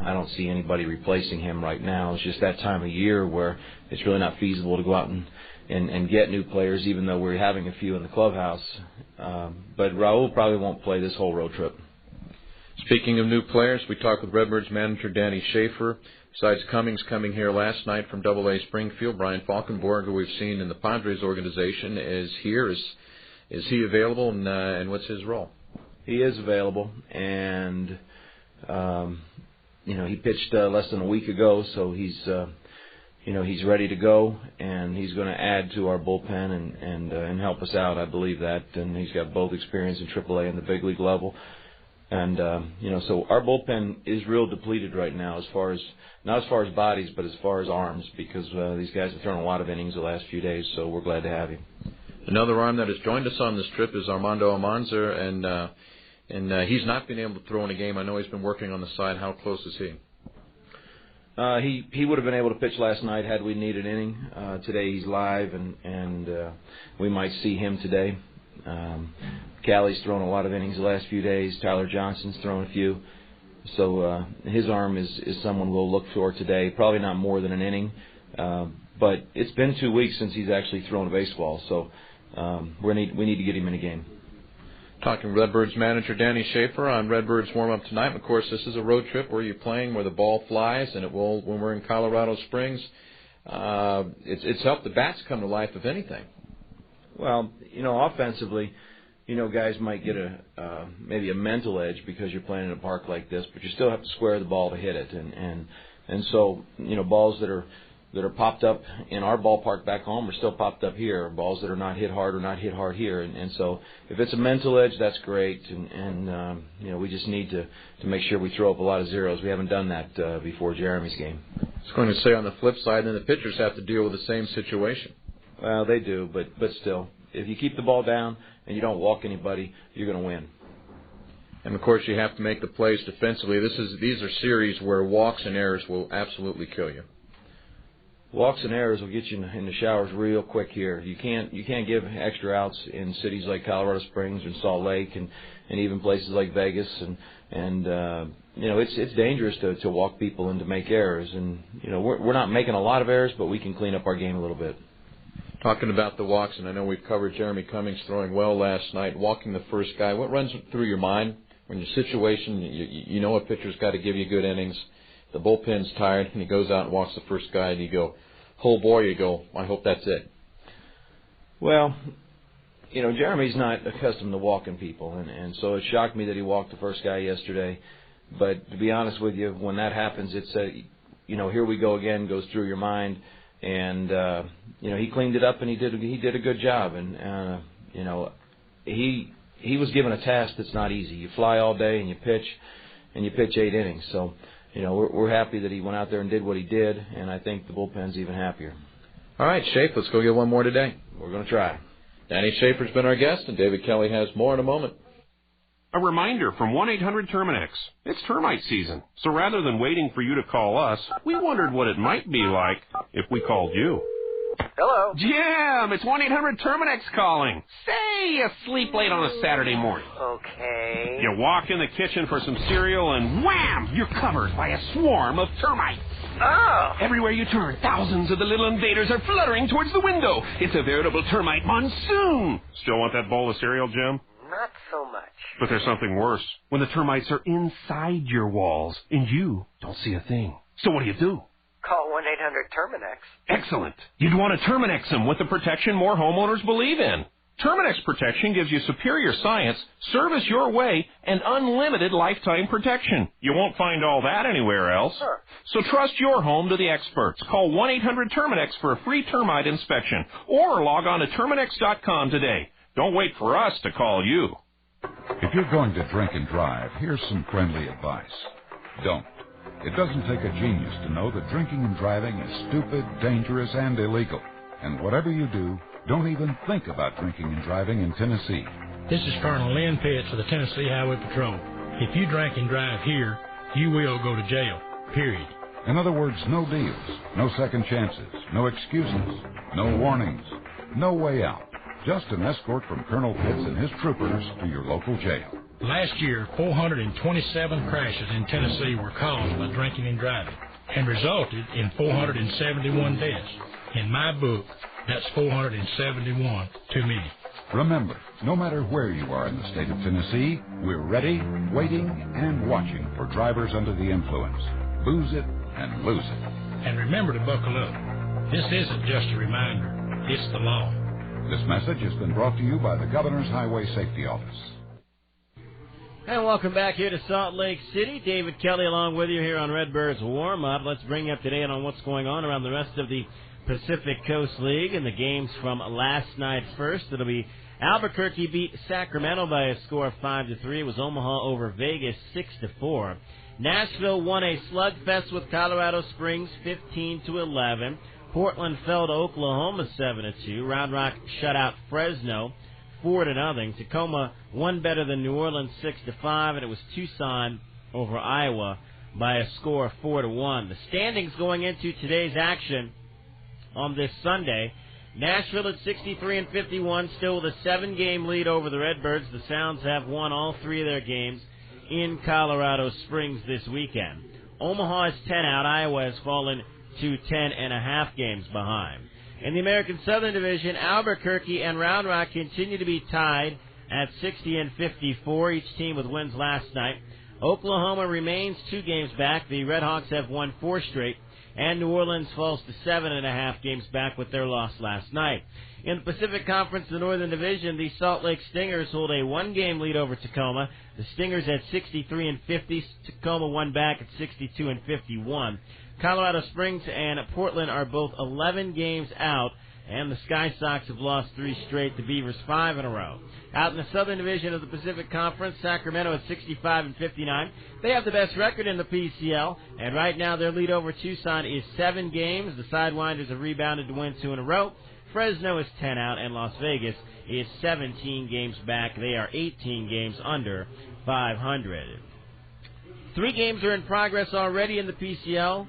I don't see anybody replacing him right now. It's just that time of year where it's really not feasible to go out and get new players, even though we're having a few in the clubhouse. But Raul probably won't play this whole road trip. Speaking of new players, we talked with Redbirds manager Danny Schaefer. Besides Cummings coming here last night from AA Springfield, Brian Falkenborg, who we've seen in the Padres organization, is here. Is he available, and what's his role? He is available, and he pitched less than a week ago, so he's ready to go, and he's going to add to our bullpen and help us out. I believe that, and he's got both experience in AAA and the big league level. And, so our bullpen is real depleted right now not as far as bodies, but as far as arms, because these guys have thrown a lot of innings the last few days, so we're glad to have him. Another arm that has joined us on this trip is Armando Almanzar, and he's not been able to throw in a game. I know he's been working on the side. How close is he? He would have been able to pitch last night had we needed an inning. Today he's live, and we might see him today. Callie's thrown a lot of innings the last few days. Tyler Johnson's thrown a few. So his arm is someone we'll look for today. Probably not more than an inning. But it's been 2 weeks since he's actually thrown a baseball. So we need to get him in a game. Talking Redbirds manager Danny Schaefer on Redbirds warm-up tonight. And of course, this is a road trip where you're playing where the ball flies, and it will when we're in Colorado Springs. It's helped the bats come to life, if anything. Well, offensively, guys might get maybe a mental edge because you're playing in a park like this, but you still have to square the ball to hit it, and so balls that are popped up in our ballpark back home are still popped up here. Balls that are not hit hard are not hit hard here, and so if it's a mental edge, that's great, and we just need to make sure we throw up a lot of zeros. We haven't done that before Jeremy's game. I was going to say on the flip side, then the pitchers have to deal with the same situation. Well, they do, but still, if you keep the ball down and you don't walk anybody, you're going to win. And, of course, you have to make the plays defensively. These are series where walks and errors will absolutely kill you. Walks and errors will get you in the showers real quick here. You can't give extra outs in cities like Colorado Springs and Salt Lake and even places like Vegas. And it's dangerous to walk people and to make errors. And, we're not making a lot of errors, but we can clean up our game a little bit. Talking about the walks, and I know we've covered Jeremy Cummings throwing well last night, walking the first guy. What runs through your mind when your situation, you know a pitcher's got to give you good innings, the bullpen's tired, and he goes out and walks the first guy, and you go, oh boy, you go, I hope that's it. Well, Jeremy's not accustomed to walking people, and so it shocked me that he walked the first guy yesterday. But to be honest with you, when that happens, it's here we go again, goes through your mind. And he cleaned it up, and he did a good job. And he was given a task that's not easy. You fly all day and you pitch 8 innings. So we're happy that he went out there and did what he did, and I think the bullpen's even happier. All right, Schaefer, let's go get one more today. We're going to try. Danny Schaefer's been our guest, and David Kelly has more in a moment. A reminder from 1-800-TERMINEX. It's termite season, so rather than waiting for you to call us, we wondered what it might be like if we called you. Hello? Jim, it's 1-800-TERMINEX calling. Say you sleep late on a Saturday morning. Okay. You walk in the kitchen for some cereal and wham! You're covered by a swarm of termites. Oh! Everywhere you turn, thousands of the little invaders are fluttering towards the window. It's a veritable termite monsoon. Still want that bowl of cereal, Jim? Not so much. But there's something worse. When the termites are inside your walls and you don't see a thing. So what do? Call 1-800-TERMINEX. Excellent. You'd want to Terminex them with the protection more homeowners believe in. Terminex protection gives you superior science, service your way, and unlimited lifetime protection. You won't find all that anywhere else. Sure. So trust your home to the experts. Call 1-800-TERMINEX for a free termite inspection or log on to Terminex.com today. Don't wait for us to call you. If you're going to drink and drive, here's some friendly advice. Don't. It doesn't take a genius to know that drinking and driving is stupid, dangerous, and illegal. And whatever you do, don't even think about drinking and driving in Tennessee. This is Colonel Lynn Pitts of the Tennessee Highway Patrol. If you drink and drive here, you will go to jail, period. In other words, no deals, no second chances, no excuses, no warnings, no way out. Just an escort from Colonel Pitts and his troopers to your local jail. Last year, 427 crashes in Tennessee were caused by drinking and driving and resulted in 471 deaths. In my book, that's 471 too many. Remember, no matter where you are in the state of Tennessee, we're ready, waiting, and watching for drivers under the influence. Booze it and lose it. And remember to buckle up. This isn't just a reminder. It's the law. This message has been brought to you by the Governor's Highway Safety Office. And welcome back here to Salt Lake City. David Kelly along with you here on Redbirds Warm-Up. Let's bring you up to date on what's going on around the rest of the Pacific Coast League and the games from last night first. It'll be Albuquerque beat Sacramento by a score of 5-3. It was Omaha over Vegas 6-4. Nashville won a slugfest with Colorado Springs 15-11. Portland fell to Oklahoma 7-2. Round Rock shut out Fresno 4-0. Tacoma won better than New Orleans 6-5, and it was Tucson over Iowa by a score of 4-1. The standings going into today's action on this Sunday: Nashville at 63-51, still with a 7-game lead over the Redbirds. The Sounds have won all 3 of their games in Colorado Springs this weekend. Omaha is 10 out. Iowa has fallen to 10.5 games behind. In the American Southern Division, Albuquerque and Round Rock continue to be tied at 60-54, each team with wins last night. Oklahoma remains 2 games back. The Redhawks have won 4 straight, and New Orleans falls to 7.5 games back with their loss last night. In the Pacific Conference, the Northern Division, the Salt Lake Stingers hold a 1-game lead over Tacoma. The Stingers at 63-50. Tacoma won back at 62-51. Colorado Springs and Portland are both 11 games out, and the Sky Sox have lost 3 straight, the Beavers 5 in a row. Out in the Southern Division of the Pacific Conference, Sacramento at 65-59. They have the best record in the PCL, and right now their lead over Tucson is 7 games. The Sidewinders have rebounded to win 2 in a row. Fresno is 10 out, and Las Vegas is 17 games back. They are 18 games under 500. 3 games are in progress already in the PCL.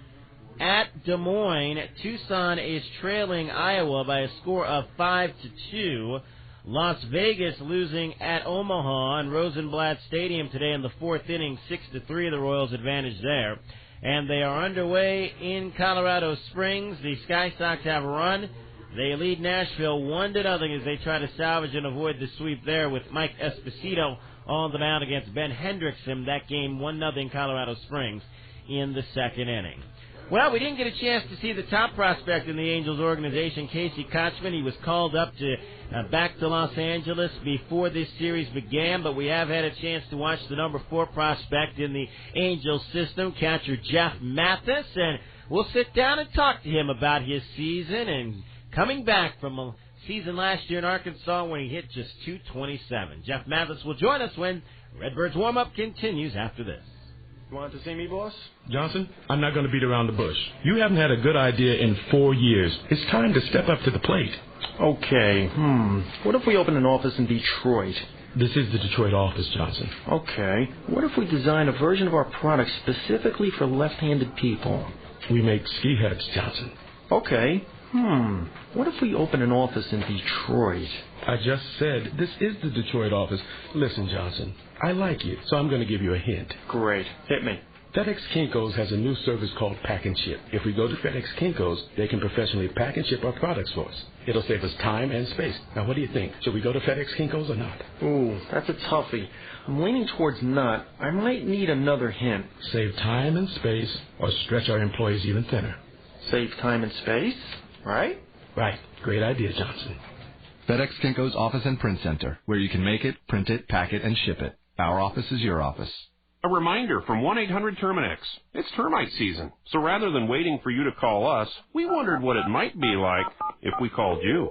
At Des Moines, Tucson is trailing Iowa by a score of 5-2. Las Vegas losing at Omaha and Rosenblatt Stadium today in the 4th inning, 6-3, the Royals' advantage there. And they are underway in Colorado Springs. The Sky Sox have a run. They lead Nashville 1-0 as they try to salvage and avoid the sweep there with Mike Esposito on the mound against Ben Hendrickson. That game 1-0 Colorado Springs in the 2nd inning. Well, we didn't get a chance to see the top prospect in the Angels organization, Casey Kochman. He was called up to back to Los Angeles before this series began, but we have had a chance to watch the number 4 prospect in the Angels system, catcher Jeff Mathis, and we'll sit down and talk to him about his season and coming back from a season last year in Arkansas when he hit just .227. Jeff Mathis will join us when Redbirds Warm-Up continues after this. You wanted to see me, boss? Johnson, I'm not going to beat around the bush. You haven't had a good idea in 4 years. It's time to step up to the plate. Okay, what if we open an office in Detroit? This is the Detroit office, Johnson. Okay, what if we design a version of our product specifically for left-handed people? We make ski hats, Johnson. Okay, what if we open an office in Detroit? I just said this is the Detroit office. Listen, Johnson, I like you, so I'm going to give you a hint. Great, hit me. FedEx Kinko's has a new service called Pack and Ship. If we go to FedEx Kinko's, they can professionally pack and ship our products for us. It'll save us time and space. Now, what do you think? Should we go to FedEx Kinko's or not? Ooh, that's a toughie. I'm leaning towards not. I might need another hint. Save time and space or stretch our employees even thinner. Save time and space, right? Right. Great idea, Johnson. FedEx Kinko's Office and Print Center, where you can make it, print it, pack it, and ship it. Our office is your office. A reminder from 1-800-TERMINEX. It's termite season, so rather than waiting for you to call us, we wondered what it might be like if we called you.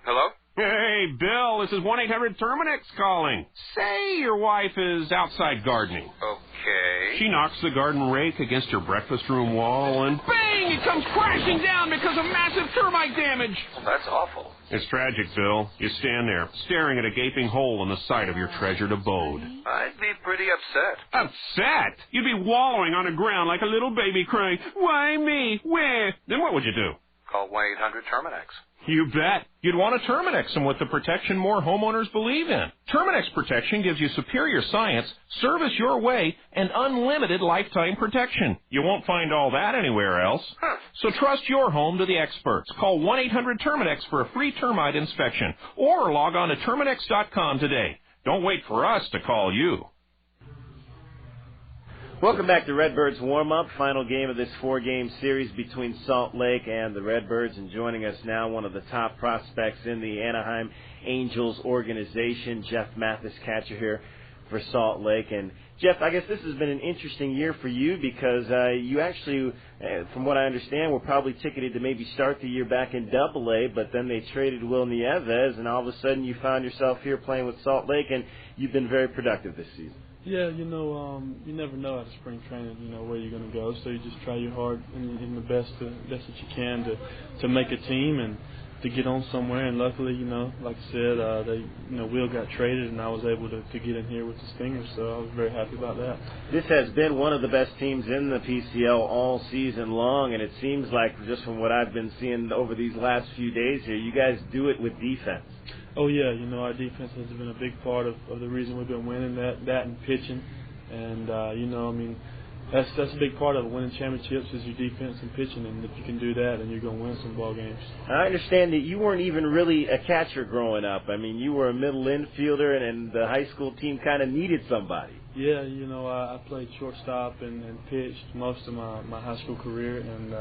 Hello? Hey, Bill, this is 1-800-TERMINEX calling. Say your wife is outside gardening. Okay. She knocks the garden rake against your breakfast room wall, and bang, it comes crashing down because of massive termite damage. Well, that's awful. It's tragic, Bill. You stand there, staring at a gaping hole in the side of your treasured abode. I'd be pretty upset. Upset? You'd be wallowing on the ground like a little baby crying, "Why me? Where?" Then what would you do? call 1-800-TERMINEX. You bet. You'd want to Terminex them with the protection more homeowners believe in. Terminex Protection gives you superior science, service your way, and unlimited lifetime protection. You won't find all that anywhere else. So trust your home to the experts. Call 1-800-TERMINEX for a free termite inspection or log on to Terminex.com today. Don't wait for us to call you. Welcome back to Redbirds Warm-Up, final game of this 4-game series between Salt Lake and the Redbirds. And joining us now, one of the top prospects in the Anaheim Angels organization, Jeff Mathis, catcher here for Salt Lake. And Jeff, I guess this has been an interesting year for you because you actually, from what I understand, were probably ticketed to maybe start the year back in AA, but then they traded Will Nieves, and all of a sudden you found yourself here playing with Salt Lake, and you've been very productive this season. Yeah, you never know at spring training, where you're going to go. So you just try your hard and the best that you can to make a team and to get on somewhere. And luckily, like I said, Will got traded, and I was able to get in here with the Stingers. So I was very happy about that. This has been one of the best teams in the PCL all season long, and it seems like just from what I've been seeing over these last few days here, you guys do it with defense. Oh, yeah, our defense has been a big part of the reason we've been winning, that and pitching. And, that's a big part of it. Winning championships is your defense and pitching, and if you can do that, then you're going to win some ball games. I understand that you weren't even really a catcher growing up. I mean, you were a middle infielder, and the high school team kind of needed somebody. Yeah, I played shortstop and pitched most of my high school career, and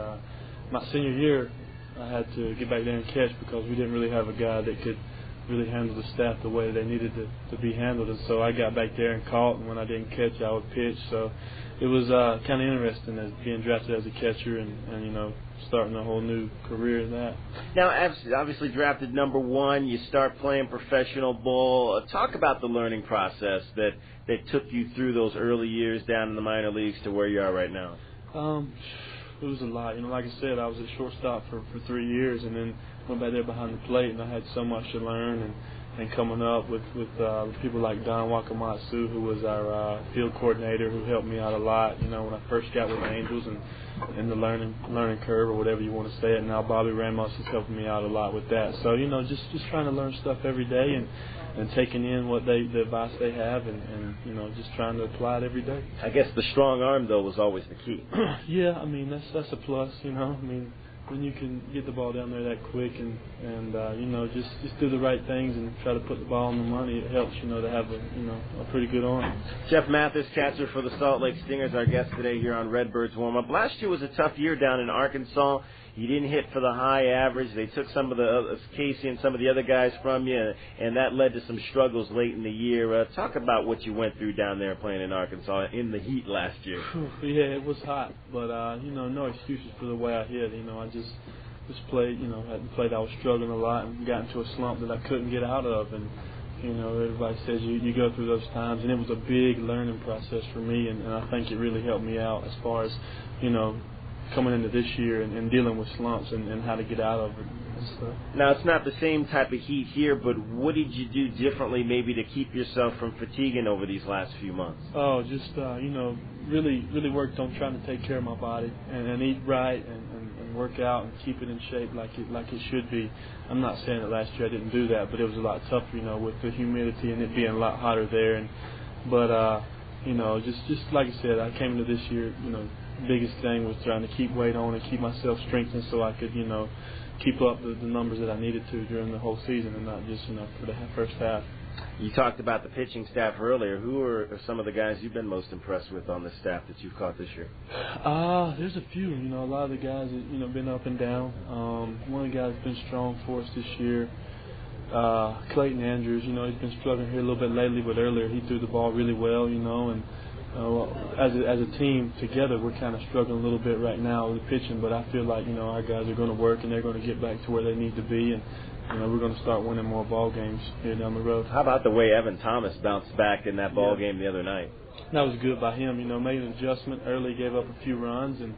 my senior year I had to get back there and catch because we didn't really have a guy that could really handle the staff the way they needed to be handled. And so I got back there and caught, and when I didn't catch, I would pitch. So it was kind of interesting as being drafted as a catcher and starting a whole new career in that. Now, obviously drafted number 1, you start playing professional ball. Talk about the learning process that took you through those early years down in the minor leagues to where you are right now. It was a lot. Like I said, I was a shortstop for 3 years, and then went back there behind the plate, and I had so much to learn. And coming up with people like Don Wakamatsu, who was our field coordinator, who helped me out a lot. When I first got with the Angels and the learning curve, or whatever you want to say it. And now Bobby Ramos is helping me out a lot with that. So just trying to learn stuff every day and taking in the advice they have, and just trying to apply it every day. I guess the strong arm though was always the key. Yeah, that's a plus. When you can get the ball down there that quick and just do the right things and try to put the ball on the money, it helps to have a pretty good arm. Jeff Mathis, catcher for the Salt Lake Stingers, our guest today here on Redbirds Warm Up. Last year was a tough year down in Arkansas. You didn't hit for the high average. They took some of the Casey and some of the other guys from you, and that led to some struggles late in the year. Talk about what you went through down there playing in Arkansas in the heat last year. Yeah, it was hot, but no excuses for the way I hit. I just played. Hadn't played. I was struggling a lot and got into a slump that I couldn't get out of, and everybody says you go through those times, and it was a big learning process for me, and I think it really helped me out as far as coming into this year and dealing with slumps and how to get out of it and stuff. Now, it's not the same type of heat here, but what did you do differently maybe to keep yourself from fatiguing over these last few months? Oh, just, really worked on trying to take care of my body and eat right and work out and keep it in shape like it should be. I'm not saying that last year I didn't do that, but it was a lot tougher, with the humidity and it being a lot hotter there. But just like I said, I came into this year, biggest thing was trying to keep weight on and keep myself strengthened so I could, keep up the numbers that I needed to during the whole season and not just, for the first half. You talked about the pitching staff earlier. Who are some of the guys you've been most impressed with on the staff that you've caught this year? There's a few. A lot of the guys that, been up and down. One of the guys that's been strong for us this year, Clayton Andrews, he's been struggling here a little bit lately, but earlier he threw the ball really well, and as a team together, we're kind of struggling a little bit right now with the pitching, but I feel like, our guys are going to work and they're going to get back to where they need to be, and we're going to start winning more ball games here down the road. How about the way Evan Thomas bounced back in that ball game the other night? That was good by him. Made an adjustment early, gave up a few runs, and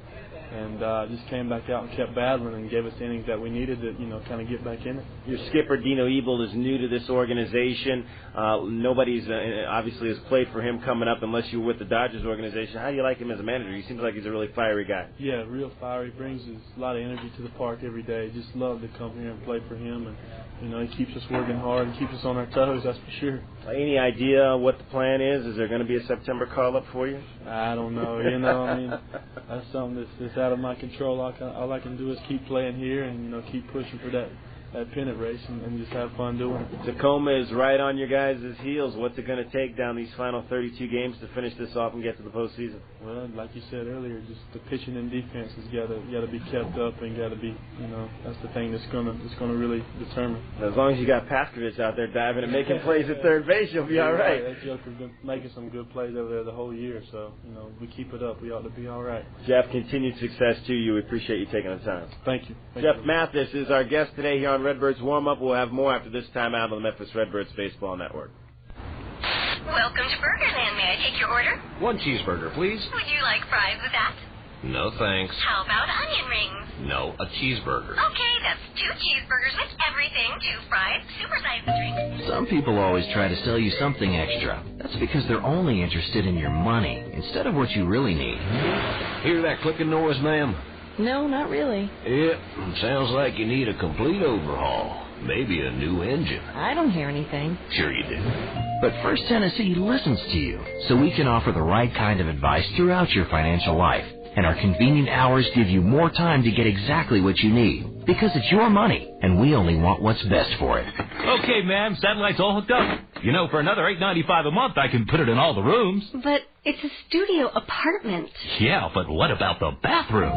and just came back out and kept battling and gave us the innings that we needed to, kind of get back in it. Your skipper, Dino Ebel, is new to this organization. Nobody's obviously has played for him coming up unless you're with the Dodgers organization. How do you like him as a manager? He seems like he's a really fiery guy. Yeah, real fiery. Brings us a lot of energy to the park every day. Just love to come here and play for him. And, he keeps us working hard and keeps us on our toes, that's for sure. Any idea what the plan is? Is there going to be a September call-up for you? I don't know. That's something that's out of my control. All I can do is keep playing here and, keep pushing for that pennant race and just have fun doing it. Tacoma is right on your guys' heels. What's it going to take down these final 32 games to finish this off and get to the postseason? Well, like you said earlier, just the pitching and defense has got to be kept up and got to be, that's the thing that's going to really determine. As long as you got Paskovich out there diving and making plays at third base, you'll be all right. That Joker's been making some good plays over there the whole year, so we keep it up, we ought to be all right. Jeff, continued success to you. We appreciate you taking the time. Thank you. Jeff Mathis is our guest today here on Redbirds Warm-Up. We'll have more after this time out on the Memphis Redbirds Baseball Network. Welcome to Burgerland. May I take your order? 1 cheeseburger, please. Would you like fries with that? No, thanks. How about onion rings? No, a cheeseburger. Okay, that's 2 cheeseburgers with everything, 2 fries, supersize the drink. Some people always try to sell you something extra. That's because they're only interested in your money instead of what you really need. Hear that clicking noise, ma'am? No, not really. Yep, sounds like you need a complete overhaul. Maybe a new engine. I don't hear anything. Sure you do. But First Tennessee listens to you, so we can offer the right kind of advice throughout your financial life. And our convenient hours give you more time to get exactly what you need. Because it's your money, and we only want what's best for it. Okay, ma'am, satellite's all hooked up. For another $8.95 a month, I can put it in all the rooms. But it's a studio apartment. Yeah, but what about the bathroom?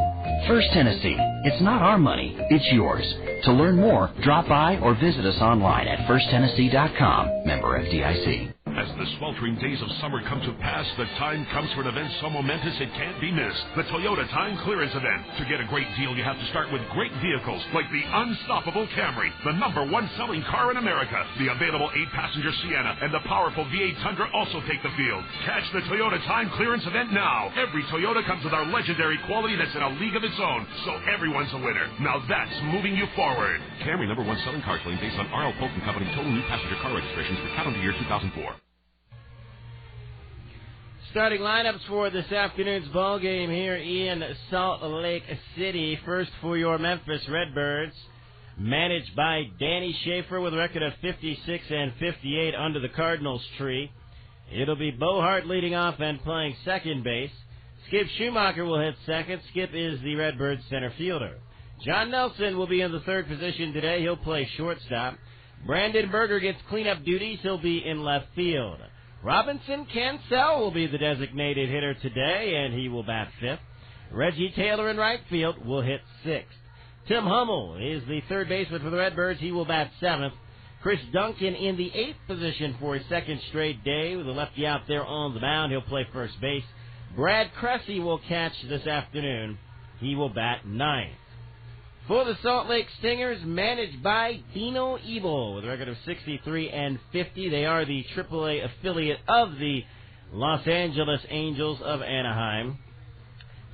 First Tennessee. It's not our money, it's yours. To learn more, drop by or visit us online at firsttennessee.com. Member FDIC. As the sweltering days of summer come to pass, the time comes for an event so momentous it can't be missed. The Toyota Time Clearance Event. To get a great deal, you have to start with great vehicles like the unstoppable Camry, the #1 selling car in America. The available 8-passenger Sienna and the powerful V8 Tundra also take the field. Catch the Toyota Time Clearance Event now. Every Toyota comes with our legendary quality that's in a league of its own, so everyone's a winner. Now that's moving you forward. Camry #1 selling car claim based on R.L. Polk & Company total new passenger car registrations for calendar year 2004. Starting lineups for this afternoon's ball game here in Salt Lake City. First for your Memphis Redbirds, managed by Danny Schaefer with a record of 56 and 58 under the Cardinals tree. It'll be Bo Hart leading off and playing second base. Skip Schumacher will hit second. Skip is the Redbirds center fielder. John Nelson will be in the third position today. He'll play shortstop. Brandon Berger gets cleanup duties. He'll be in left field. Robinson Cancel will be the designated hitter today, and he will bat fifth. Reggie Taylor in right field will hit sixth. Tim Hummel is the third baseman for the Redbirds. He will bat seventh. Chris Duncan in the eighth position for his second straight day with a lefty out there on the mound. He'll play first base. Brad Cressy will catch this afternoon. He will bat ninth. For the Salt Lake Stingers, managed by Dino Ebel with a record of 63 and 50. They are the AAA affiliate of the Los Angeles Angels of Anaheim.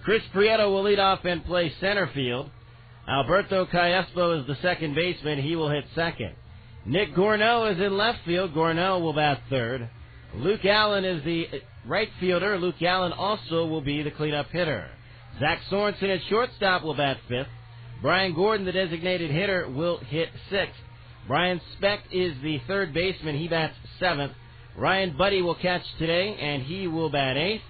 Chris Prieto will lead off and play center field. Alberto Callaspo is the second baseman. He will hit second. Nick Gorneau is in left field. Gorneau will bat third. Luke Allen is the right fielder. Luke Allen also will be the cleanup hitter. Zach Sorensen at shortstop will bat fifth. Brian Gordon, the designated hitter, will hit sixth. Brian Speck is the third baseman. He bats seventh. Ryan Buddy will catch today, and he will bat eighth.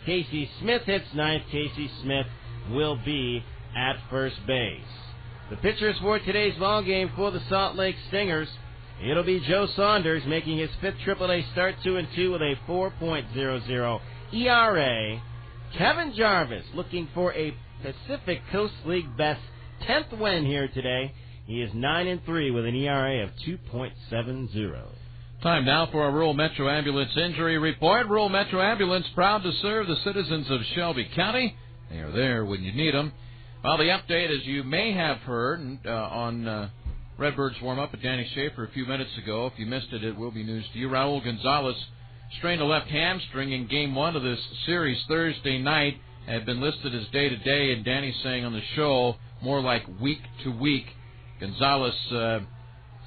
Casey Smith hits ninth. Casey Smith will be at first base. The pitchers for today's ball game for the Salt Lake Stingers, it'll be Joe Saunders making his fifth AAA start, 2-2 with a 4.00 ERA. Kevin Jarvis looking for a Pacific Coast League best 10th win here today. He is 9-3 with an ERA of 2.70. Time now for a Rural Metro Ambulance injury report. Rural Metro Ambulance proud to serve the citizens of Shelby County. They are there when you need them. Well, the update, as you may have heard on Redbirds warm-up with Danny Schaefer a few minutes ago. If you missed it, it will be news to you. Raul Gonzalez strained a left hamstring in Game 1 of this series Thursday night. had been listed as day-to-day, and Danny's saying on the show more like week-to-week. Gonzalez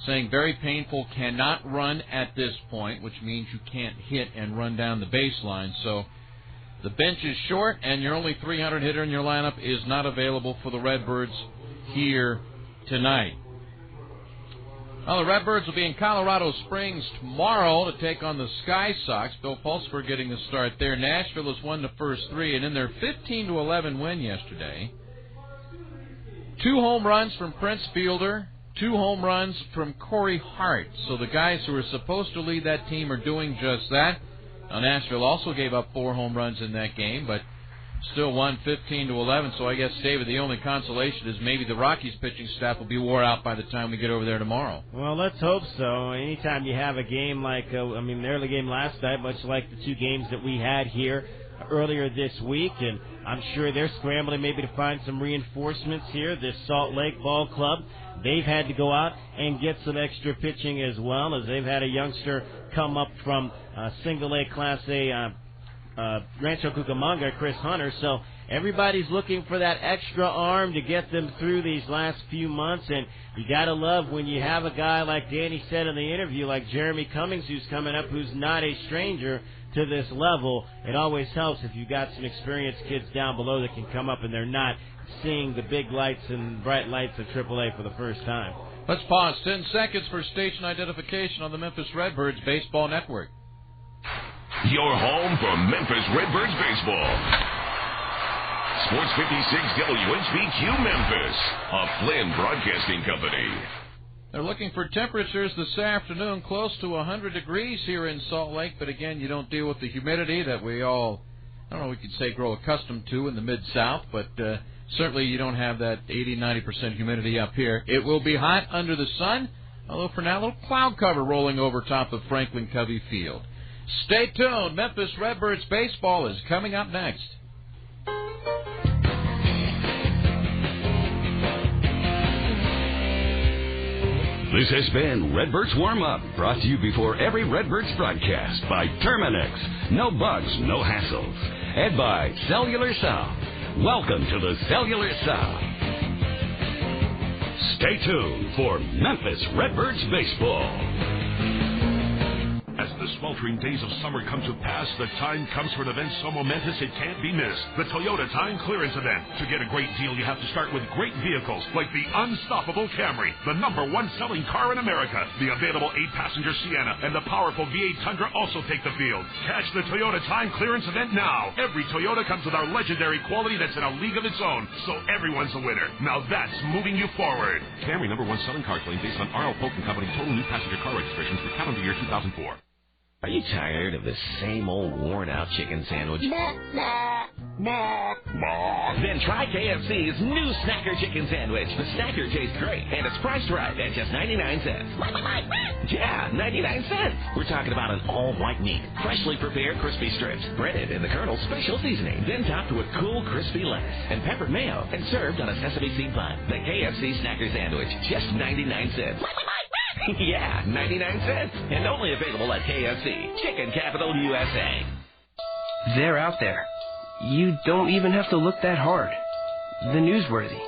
saying very painful, cannot run at this point, which means you can't hit and run down the baseline. So the bench is short, and your only 300 hitter in your lineup is not available for the Redbirds here tonight. Well, the Redbirds will be in Colorado Springs tomorrow to take on the Sky Sox. Bill Pulsford getting the start there. Nashville has won the first three, and in their 15-11 win yesterday, 2 home runs from Prince Fielder, 2 home runs from Corey Hart. So the guys who are supposed to lead that team are doing just that. Now, Nashville also gave up 4 home runs in that game, but still won 15-11. So I guess, David, the only consolation is maybe the Rockies pitching staff will be wore out by the time we get over there tomorrow. Well, let's hope so. Anytime you have a game like, the early game last night, much like the 2 games that we had here earlier this week, and I'm sure they're scrambling maybe to find some reinforcements here. This Salt Lake Ball Club, they've had to go out and get some extra pitching as well, as they've had a youngster come up from single-A Class A Rancho Cucamonga, Chris Hunter. So everybody's looking for that extra arm to get them through these last few months, and you got to love when you have a guy like Danny said in the interview, like Jeremy Cummings, who's coming up, who's not a stranger to this level. It always helps if you got some experienced kids down below that can come up and they're not seeing the big lights and bright lights of AAA for the first time. Let's pause 10 seconds for station identification on the Memphis Redbirds Baseball Network. Your home for Memphis Redbirds baseball. Sports 56 WHBQ Memphis, a Flynn Broadcasting Company. They're looking for temperatures this afternoon close to 100 degrees here in Salt Lake, but again, you don't deal with the humidity that we all, I don't know, we could say grow accustomed to in the Mid-South, but certainly you don't have that 80-90% humidity up here. It will be hot under the sun, although for now a little cloud cover rolling over top of Franklin Covey Field. Stay tuned. Memphis Redbirds baseball is coming up next. This has been Redbirds Warm-Up, brought to you before every Redbirds broadcast by Terminix. No bugs, no hassles. And by Cellular South. Welcome to the Cellular South. Stay tuned for Memphis Redbirds baseball. As the sweltering days of summer come to pass, the time comes for an event so momentous it can't be missed. The Toyota Time Clearance Event. To get a great deal, you have to start with great vehicles like the unstoppable Camry, the #1 selling car in America. The available 8-passenger Sienna and the powerful V8 Tundra also take the field. Catch the Toyota Time Clearance Event now. Every Toyota comes with our legendary quality that's in a league of its own, so everyone's a winner. Now that's moving you forward. Camry #1 selling car claim based on R.L. Polk & Company total new passenger car registrations for calendar year 2004. Are you tired of the same old worn-out chicken sandwich? Then try KFC's new Snacker Chicken Sandwich. The Snacker tastes great, and it's priced right at just 99 cents. Yeah, 99 cents. We're talking about an all-white meat, freshly prepared crispy strips, breaded in the Colonel's special seasoning, then topped with cool crispy lettuce and peppered mayo, and served on a sesame seed bun. The KFC Snacker Sandwich, just 99 cents. Yeah, 99 cents. And only available at KFC, Chicken Capital USA. They're out there. You don't even have to look that hard. The newsworthy,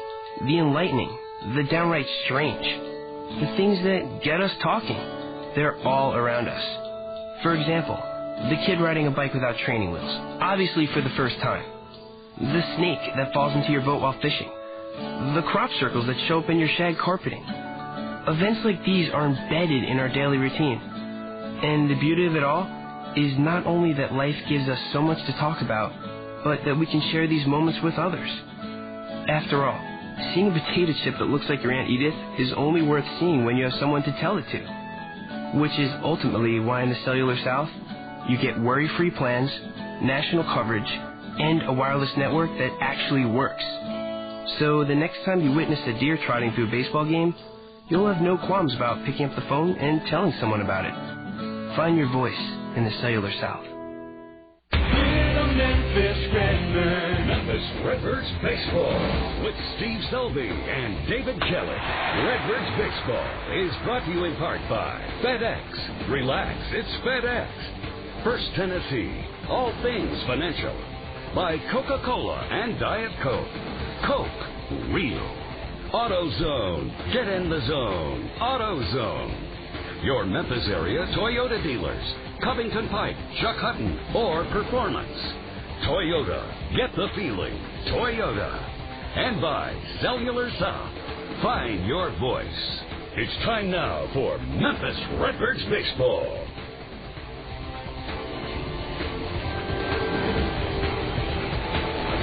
the enlightening, the downright strange. The things that get us talking. They're all around us. For example, the kid riding a bike without training wheels, obviously for the first time. The snake that falls into your boat while fishing. The crop circles that show up in your shag carpeting. Events like these are embedded in our daily routine. And the beauty of it all is not only that life gives us so much to talk about, but that we can share these moments with others. After all, seeing a potato chip that looks like your Aunt Edith is only worth seeing when you have someone to tell it to. Which is ultimately why in the Cellular South, you get worry-free plans, national coverage, and a wireless network that actually works. So the next time you witness a deer trotting through a baseball game, you'll have no qualms about picking up the phone and telling someone about it. Find your voice in the Cellular South. Memphis Redbirds. Memphis Redbirds Baseball with Steve Selvey and David Kelly. Redbirds Baseball is brought to you in part by FedEx. Relax, it's FedEx. First Tennessee, all things financial. by Coca-Cola and Diet Coke. Coke, real. AutoZone, get in the zone. AutoZone. Your Memphis area Toyota dealers, Covington Pike, Chuck Hutton, or Performance. Toyota, get the feeling. Toyota. And by Cellular South, find your voice. It's time now for Memphis Redbirds Baseball.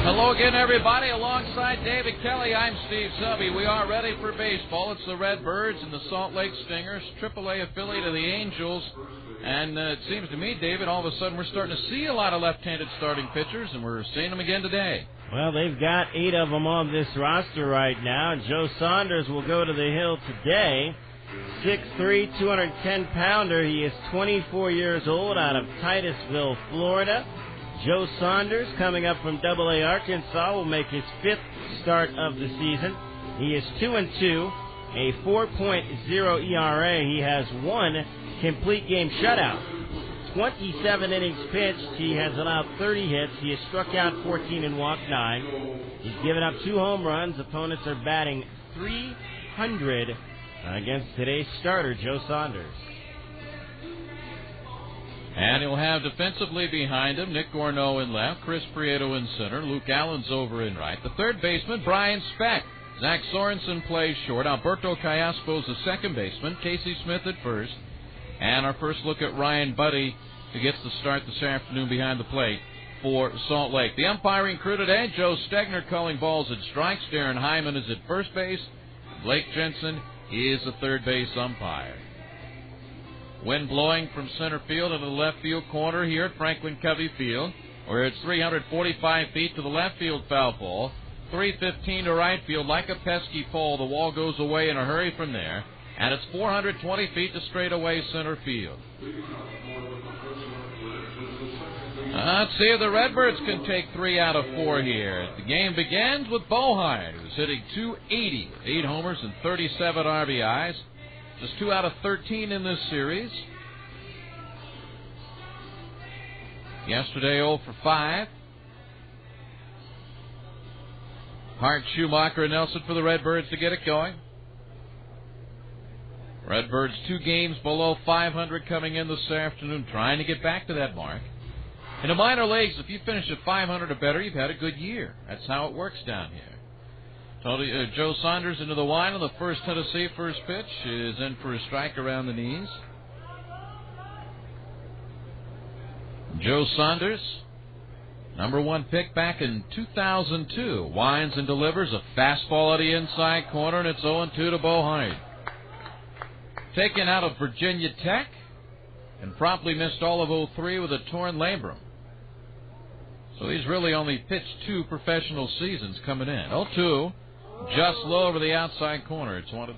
Hello again, everybody. Alongside David Kelly, I'm Steve Subby. We are ready for baseball. It's the Redbirds and the Salt Lake Stingers, AAA affiliate of the Angels. And it seems to me, David, all of a sudden we're starting to see a lot of left-handed starting pitchers, and we're seeing them again today. Well, they've got 8 of them on this roster right now, and Joe Saunders will go to the hill today. 6'3", 210-pounder. He is 24 years old, out of Titusville, Florida. Joe Saunders, coming up from AA Arkansas, will make his 5th start of the season. He is 2-2, a 4.0 ERA. He has 1 complete game shutout. 27 innings pitched. He has allowed 30 hits. He has struck out 14 and walked 9. He's given up 2 home runs. Opponents are batting .300 against today's starter, Joe Saunders. And he'll have defensively behind him Nick Gorneau in left, Chris Prieto in center, Luke Allen's over in right. The third baseman, Brian Speck. Zach Sorensen plays short. Alberto Callaspo's the second baseman. Casey Smith at first. And our first look at Ryan Buddy, who gets the start this afternoon behind the plate for Salt Lake. The umpiring crew today, Joe Stegner calling balls and strikes. Darren Hyman is at first base. Blake Jensen is the third base umpire. Wind blowing from center field into the left field corner here at Franklin Covey Field, where it's 345 feet to the left field foul ball, 315 to right field like a pesky pole. The wall goes away in a hurry from there, and it's 420 feet to straightaway center field. Let's see if the Redbirds can take 3 out of 4 here. The game begins with Bohart, who's hitting .280, 8 homers and 37 RBIs. Just 2 out of 13 in this series. Yesterday, 0 for 5. Hart, Schumacher, and Nelson for the Redbirds to get it going. Redbirds 2 games below 500 coming in this afternoon, trying to get back to that mark. In the minor leagues, if you finish at 500 or better, you've had a good year. That's how it works down here. Joe Saunders into the line on the first Tennessee first pitch is in for a strike around the knees. Joe Saunders, number 1 pick back in 2002, winds and delivers a fastball at the inside corner, and it's 0-2 to Bohart. Taken out of Virginia Tech and promptly missed all of 03 with a torn labrum. So he's really only pitched 2 professional seasons coming in. 0-2. Just low over the outside corner. It's 1-2.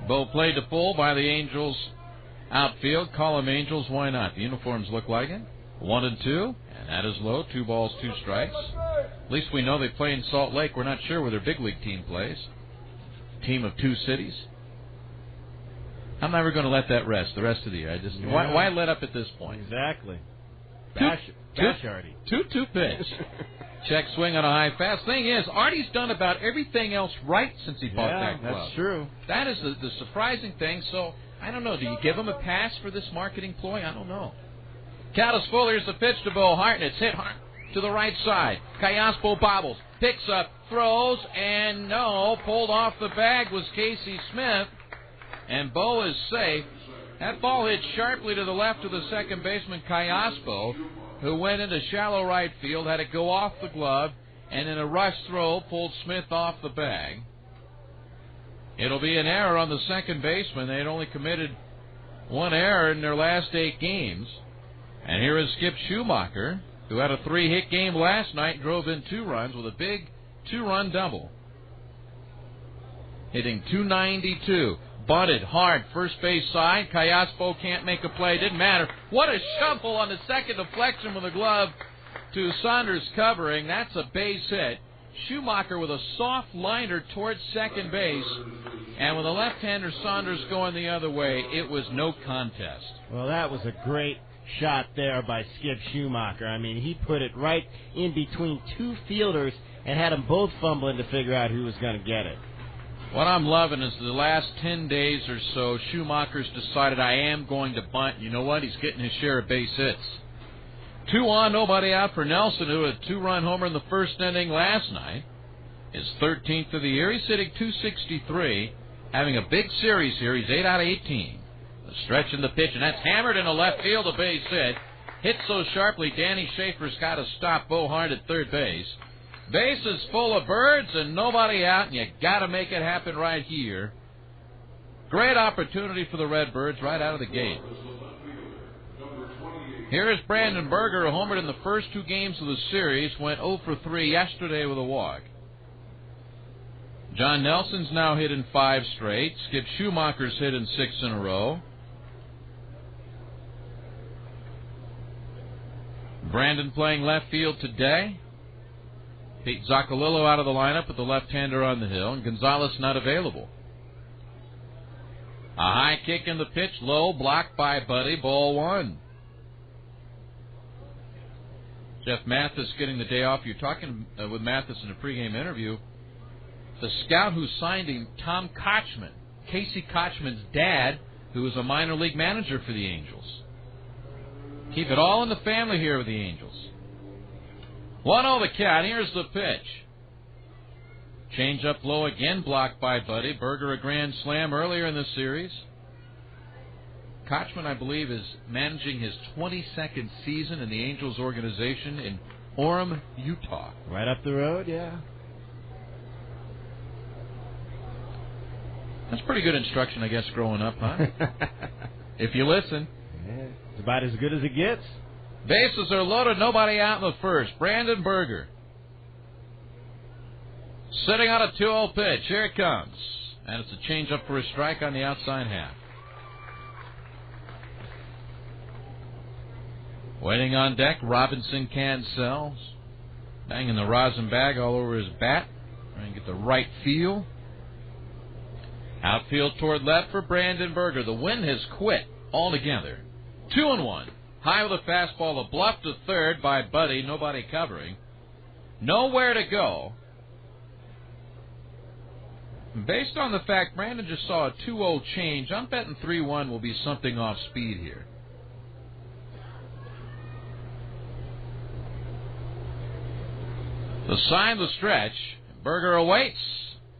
Bo played to full by the Angels outfield. Call them Angels, why not? The uniforms look like it. 1-2, and that is low. 2 balls, 2 strikes. At least we know they play in Salt Lake. We're not sure where their big league team plays. Team of 2 cities. I'm never going to let that rest the rest of the year. Why let up at this point? Exactly. 2-2 pitch. Check swing on a high fast. Thing is, Artie's done about everything else right since he bought that club. That's true. That is the surprising thing. So, I don't know. Do you give him a pass for this marketing ploy? I don't know. Count is full. Here's the pitch to Bohart, and it's hit hard to the right side. Callaspo bobbles, picks up, throws, and pulled off the bag was Casey Smith. And Bo is safe. That ball hit sharply to the left of the second baseman, Callaspo, who went into shallow right field, had it go off the glove, and in a rush throw pulled Smith off the bag. It'll be an error on the second baseman. They had only committed 1 error in their last 8 games. And here is Skip Schumacher, who had a 3-hit game last night and drove in 2 runs with a big 2-run double. Hitting .292. Bunted hard, first base side. Callaspo can't make a play. Didn't matter. What a shuffle on the second deflection with a glove to Saunders covering. That's a base hit. Schumacher with a soft liner towards second base. And with a left-hander Saunders going the other way, it was no contest. Well, that was a great shot there by Skip Schumacher. I mean, he put it right in between two fielders and had them both fumbling to figure out who was going to get it. What I'm loving is the last 10 days or so, Schumacher's decided, I am going to bunt. You know what? He's getting his share of base hits. 2 on, nobody out for Nelson, who had a 2-run homer in the first inning last night. His 13th of the year. He's hitting .263, having a big series here. He's 8 out of 18. The stretch in the pitch, and that's hammered into left field, a base hit. Hit so sharply, Danny Schaefer's got to stop Bo Hart at third base. Base is full of birds and nobody out, and you got to make it happen right here. Great opportunity for the Redbirds right out of the gate. Here is Brandon Berger, who homered in the first 2 games of the series, went 0 for 3 yesterday with a walk. John Nelson's now hit in 5 straight. Skip Schumacher's hit in 6 in a row. Brandon playing left field today. Pete Zaccolillo out of the lineup with the left-hander on the hill, and Gonzalez not available. A high kick in the pitch, low, blocked by Buddy, ball 1. Jeff Mathis getting the day off. You're talking with Mathis in a pregame interview. The scout who signed him, Tom Kochman, Casey Kochman's dad, who was a minor league manager for the Angels. Keep it all in the family here with the Angels. 1-0 the count. Here's the pitch. Change up low again, blocked by Buddy. Berger a grand slam earlier in the series. Kochman, I believe, is managing his 22nd season in the Angels organization in Orem, Utah. Right up the road, yeah. That's pretty good instruction, I guess, growing up, huh? If you listen. Yeah, it's about as good as it gets. Bases are loaded, nobody out in the first. Brandon Berger sitting on a 2-0 pitch. Here it comes. And it's a change up for a strike on the outside half. Waiting on deck, Robinson Cancel. Banging the rosin bag all over his bat. Trying to get the right feel. Outfield toward left for Brandon Berger. The wind has quit altogether. 2-1. High with a fastball, a bluff to third by Buddy. Nobody covering. Nowhere to go. Based on the fact Brandon just saw a 2-0 change, I'm betting 3-1 will be something off speed here. The sign, the stretch. Berger awaits.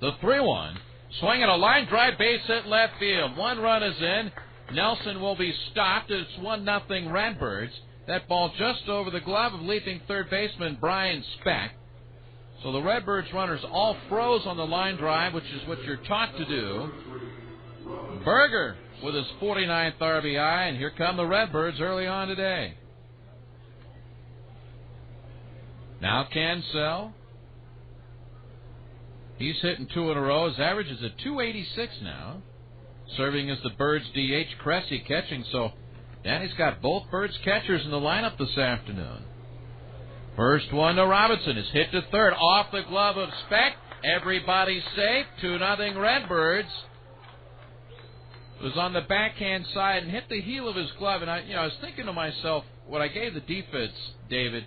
The 3-1. Swinging a line drive, base hit left field. 1 run is in. Nelson will be stopped. It's 1-0 Redbirds. That ball just over the glove of leaping third baseman Brian Speck. So the Redbirds runners all froze on the line drive, which is what you're taught to do. Berger with his 49th RBI, and here come the Redbirds early on today. Now Cancel. He's hitting 2 in a row. His average is at .286 now. Serving as the Birds DH, Cressy catching. So Danny's got both Birds catchers in the lineup this afternoon. First one to Robinson is hit to third. Off the glove of Speck. Everybody's safe. 2-0 Redbirds. Was on the backhand side and hit the heel of his glove. And I was thinking to myself, what I gave the defense, David,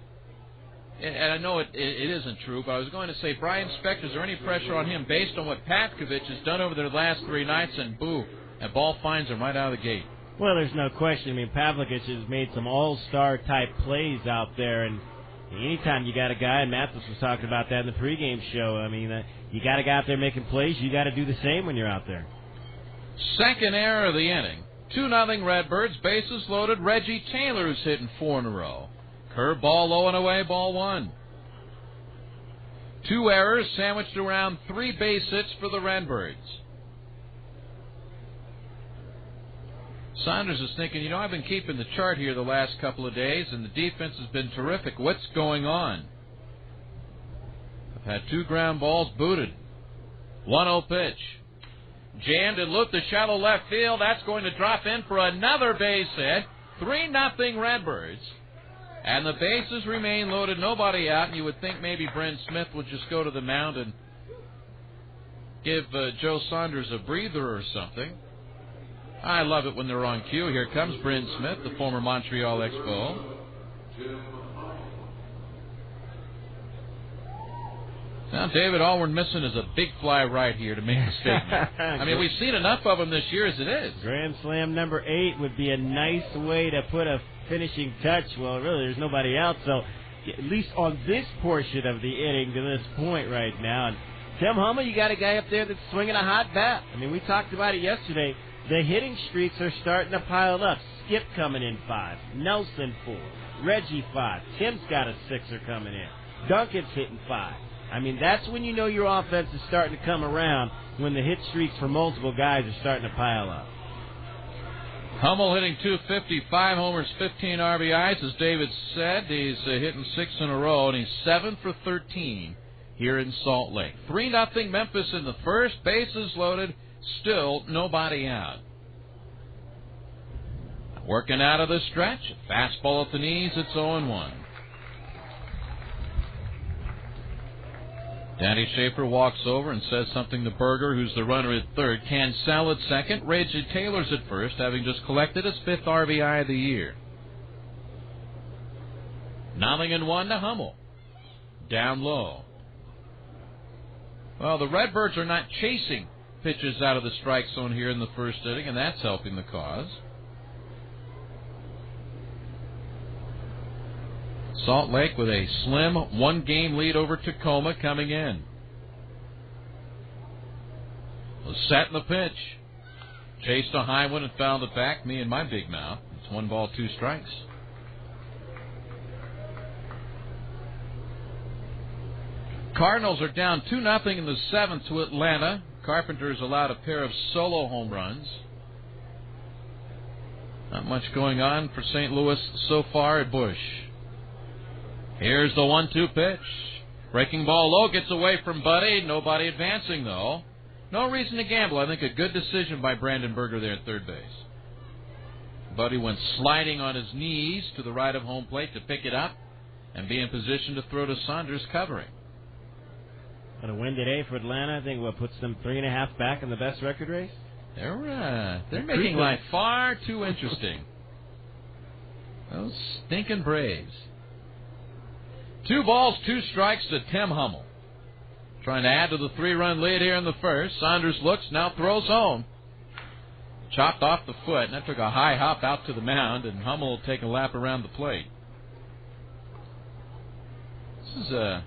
and I know it isn't true, but I was going to say, Brian Speck, is there any pressure on him based on what Pavkovich has done over their last 3 nights? And boo, that ball finds him right out of the gate. Well, there's no question. I mean, Pavkovich has made some all-star type plays out there, and anytime you got a guy, and Mathis was talking about that in the pregame show, I mean, you got a guy out there making plays, you got to do the same when you're out there. Second error of the inning. 2-0 Redbirds, bases loaded. Reggie Taylor is hitting 4 in a row. Curveball low and away, ball 1. 2 errors sandwiched around 3 base hits for the Redbirds. Saunders is thinking, I've been keeping the chart here the last couple of days, and the defense has been terrific. What's going on? I've had 2 ground balls booted. 1-0 pitch. Jammed and looped to shallow left field. That's going to drop in for another base hit. 3-0 Redbirds. And the bases remain loaded, nobody out, and you would think maybe Brent Smith would just go to the mound and give Joe Saunders a breather or something. I love it when they're on cue. Here comes Bryn Smith, the former Montreal Expo. Now, David, all we're missing is a big fly right here to make a statement. I mean, we've seen enough of them this year as it is. Grand Slam number 8 would be a nice way to put a finishing touch. Well, really, there's nobody out, so at least on this portion of the inning to this point right now. And Tim Hummel, you got a guy up there that's swinging a hot bat. I mean, we talked about it yesterday. The hitting streaks are starting to pile up. Skip coming in 5, Nelson 4, Reggie 5, Tim's got a 6er coming in, Duncan's hitting 5. I mean, that's when you know your offense is starting to come around, when the hit streaks for multiple guys are starting to pile up. Hummel hitting .250, 5 homers, 15 RBIs. As David said, he's hitting 6 in a row, and he's 7 for 13 here in Salt Lake. 3-0 Memphis in the first, bases loaded, still nobody out. Working out of the stretch, fastball at the knees, it's 0-1. Danny Schaefer walks over and says something to Berger, who's the runner at third. Can Sal at second. Reggie Taylor's at first, having just collected his 5th RBI of the year. 0-1 to Hummel. Down low. Well, the Redbirds are not chasing pitches out of the strike zone here in the first inning, and that's helping the cause. Salt Lake with a slim 1-game lead over Tacoma coming in. Was set in the pitch. Chased a high one and fouled it back. Me and my big mouth. It's 1 ball, 2 strikes. Cardinals are down 2-0 in the 7th to Atlanta. Carpenter's allowed a pair of solo home runs. Not much going on for St. Louis so far at Busch. Here's the 1-2 pitch. Breaking ball low, gets away from Buddy. Nobody advancing, though. No reason to gamble. I think a good decision by Brandon Berger there at third base. Buddy went sliding on his knees to the right of home plate to pick it up and be in position to throw to Saunders covering. And a win today for Atlanta, I think, puts them 3.5 back in the best record race? They're making life far too interesting. Those stinking Braves. 2 balls, 2 strikes to Tim Hummel. Trying to add to the 3-run lead here in the first. Saunders looks, now throws home. Chopped off the foot, and that took a high hop out to the mound, and Hummel will take a lap around the plate. This is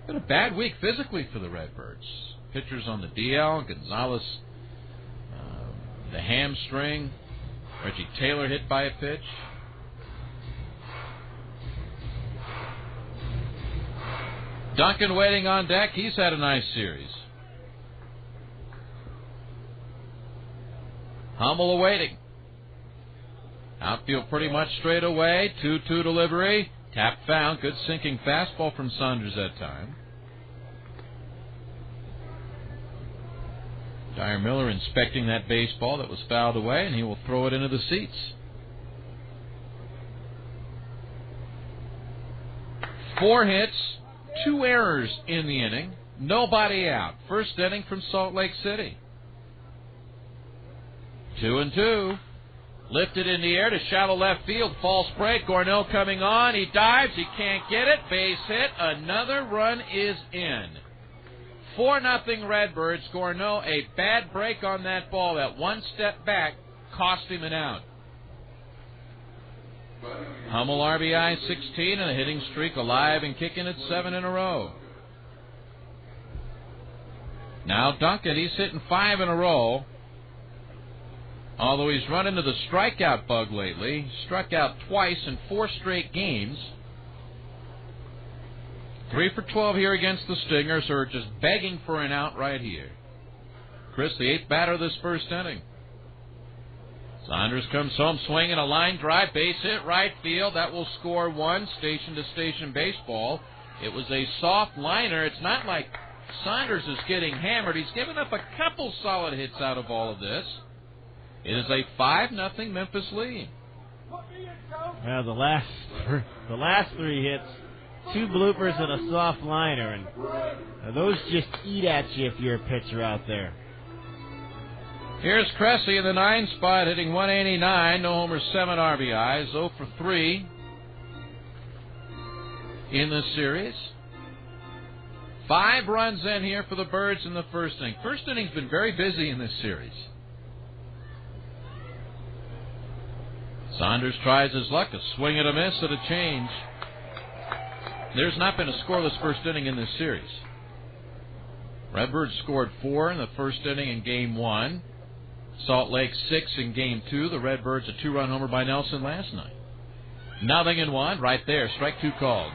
been a bad week physically for the Redbirds. Pitchers on the DL, Gonzalez, the hamstring. Reggie Taylor hit by a pitch. Duncan waiting on deck. He's had a nice series. Hummel awaiting. Outfield pretty much straight away. 2-2 delivery. Tap found. Good sinking fastball from Saunders that time. Dyer Miller inspecting that baseball that was fouled away, and he will throw it into the seats. 4 hits. 2 errors in the inning. Nobody out. First inning from Salt Lake City. 2-2. Lifted in the air to shallow left field. False break. Gornell coming on. He dives. He can't get it. Base hit. Another run is in. 4-0 Redbirds. Gornell, a bad break on that ball. That one step back cost him an out. Hummel RBI 16 and a hitting streak alive and kicking at 7 in a row. Now Duncan, he's hitting 5 in a row. Although he's run into the strikeout bug lately. Struck out twice in 4 straight games. 3 for 12 here against the Stingers, who are just begging for an out right here. Chris, the 8th batter of this first inning. Saunders comes home swinging a line drive, base hit right field. That will score 1. Station-to-station baseball. It was a soft liner. It's not like Saunders is getting hammered. He's given up a couple solid hits out of all of this. It is a 5-0 Memphis lead. Well, the last 3 hits, 2 bloopers and a soft liner, and those just eat at you if you're a pitcher out there. Here's Cressy in the 9 spot, hitting 189, no homers, 7 RBIs, 0 for 3 in this series. 5 runs in here for the Birds in the first inning. First inning's been very busy in this series. Saunders tries his luck, a swing and a miss and a change. There's not been a scoreless first inning in this series. Redbirds scored 4 in the first inning in Game 1. Salt Lake 6 in Game 2. The Redbirds a 2-run homer by Nelson last night. 0-1, right there. Strike 2 called.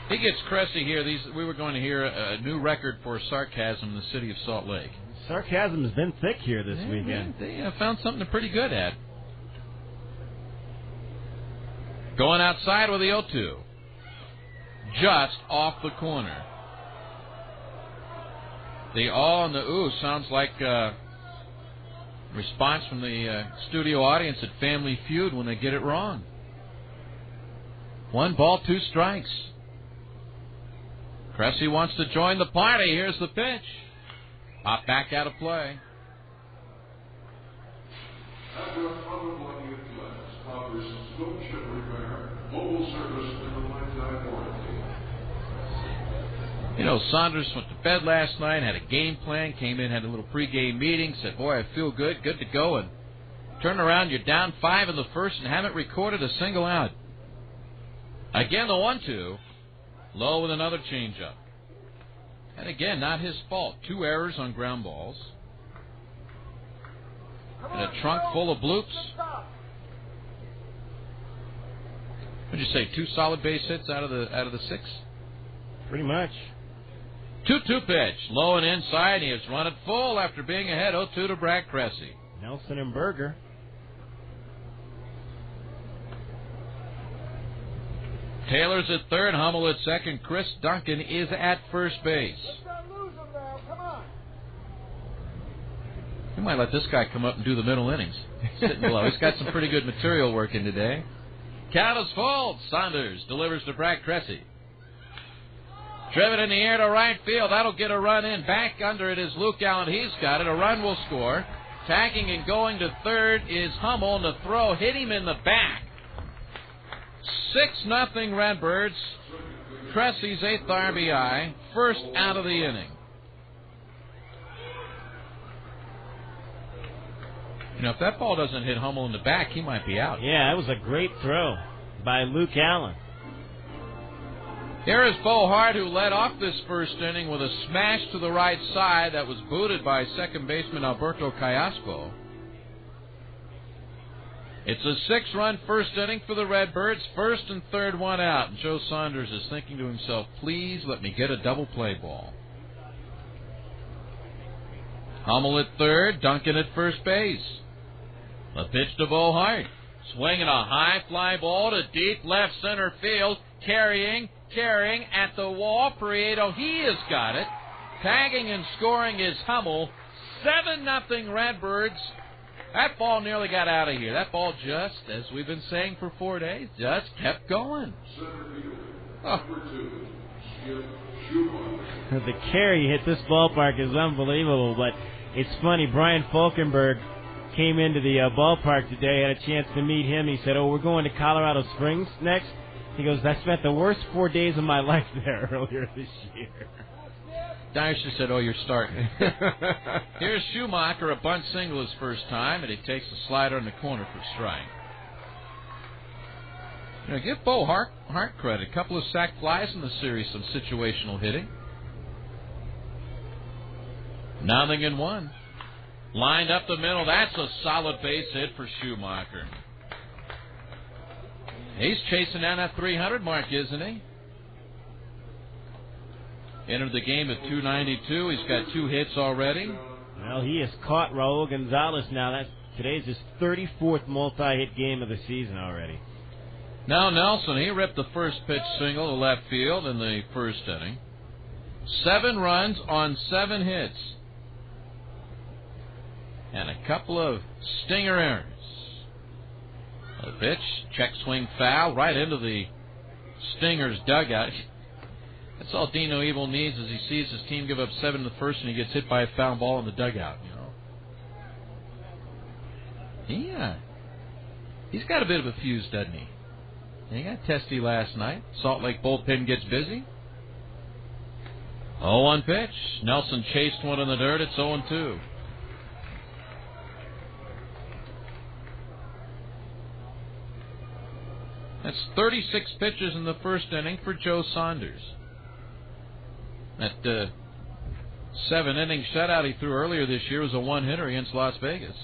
He gets Cressy here. We were going to hear a new record for sarcasm in the city of Salt Lake. Sarcasm has been thick here this weekend. They found something they're pretty good at. Going outside with the 0-2. Just off the corner. The aw and the ooh sounds like a response from the studio audience at Family Feud when they get it wrong. 1 ball, 2 strikes. Cressy wants to join the party. Here's the pitch. Hop back out of play. After a problem with glass, offers scope chip repair, mobile service, and a lifetime warranty. You know, Saunders went to bed last night, had a game plan, came in, had a little pregame meeting, said, boy, I feel good to go, and turn around, you're down 5 in the first and haven't recorded a single out. Again, the 1-2, low with another changeup. And again, not his fault. 2 errors on ground balls. And a trunk full of bloops. What'd you say, 2 solid base hits out of the 6? Pretty much. 2-2 pitch, low and inside. He has run it full after being ahead 0-2 to Brad Cressy. Nelson and Berger. Taylor's at third, Hummel at second. Chris Duncan is at first base. You might let this guy come up and do the middle innings. Sitting below. He's got some pretty good material working today. Count is full. Saunders delivers to Brad Cressy. Driven in the air to right field. That'll get a run in. Back under it is Luke Allen. He's got it. A run will score. Tagging and going to third is Hummel. And the throw hit him in the back. 6-0 Redbirds. Cressy's 8th RBI. First out of the inning. You know, if that ball doesn't hit Hummel in the back, he might be out. Yeah, that was a great throw by Luke Allen. Here is Bo Hart, who led off this first inning with a smash to the right side that was booted by second baseman Alberto Callaspo. It's a 6-run first inning for the Redbirds. First and third, 1 out. And Joe Saunders is thinking to himself, please let me get a double play ball. Hummel at third, Duncan at first base. The pitch to Bo Hart. Swinging a high fly ball to deep left center field. Carrying at the wall. Prieto, he has got it. Tagging and scoring is Hummel. 7-0 Redbirds. That ball nearly got out of here. That ball just, as we've been saying for 4 days, just kept going. Oh. The carry hit this ballpark is unbelievable, but it's funny. Brian Falkenberg came into the ballpark today, had a chance to meet him. He said, we're going to Colorado Springs next. He goes, I spent the worst 4 days of my life there earlier this year. Dyersher said, you're starting. Here's Schumacher, a bunt single his first time, and he takes a slider in the corner for strike. You know, give Bo Hart credit. A couple of sac flies in the series, some situational hitting. 0-1. Lined up the middle. That's a solid base hit for Schumacher. He's chasing down that 300 mark, isn't he? Entered the game at 292. He's got 2 hits already. Well, he has caught Raul Gonzalez now. Today's his 34th multi-hit game of the season already. Now Nelson, he ripped the first pitch single to left field in the first inning. 7 runs on 7 hits. And a couple of stinger errors. The pitch, check swing foul, right into the Stingers' dugout. That's all Dino Evil needs is he sees his team give up 7 in the first and he gets hit by a foul ball in the dugout, you know. He's got a bit of a fuse, doesn't he? And he got testy last night. Salt Lake bullpen gets busy. 0-1 pitch. Nelson chased one in the dirt. It's 0-2. That's 36 pitches in the first inning for Joe Saunders. That 7-inning shutout he threw earlier this year was a one-hitter against Las Vegas.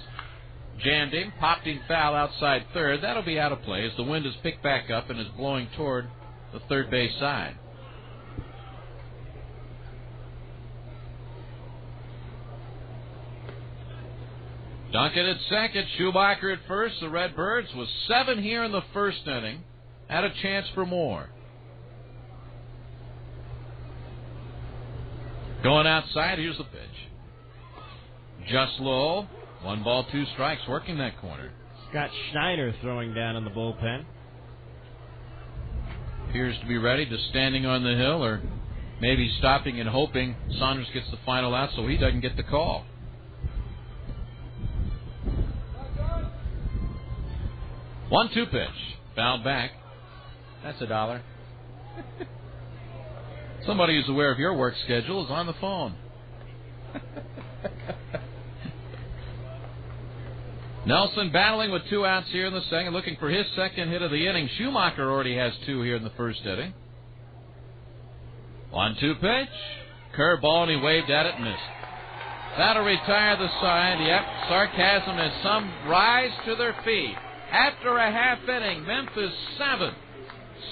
Jammed him, popped him foul outside third. That'll be out of play as the wind is picked back up and is blowing toward the third base side. Duncan at second, Schumacher at first. The Redbirds with 7 here in the first inning. Had a chance for more. Going outside, here's the pitch. Just low. 1 ball, 2 strikes, working that corner. Scott Schneider throwing down in the bullpen. Appears to be ready, just standing on the hill, or maybe stopping and hoping Saunders gets the final out so he doesn't get the call. One-two pitch. Fouled back. That's $1. Somebody who's aware of your work schedule is on the phone. Nelson battling with 2 outs here in the second, looking for his second hit of the inning. Schumacher already has 2 here in the first inning. 1-2 pitch. Curveball, and he waved at it and missed. That'll retire the side. Yep, sarcasm as some rise to their feet. After a half inning, Memphis 7.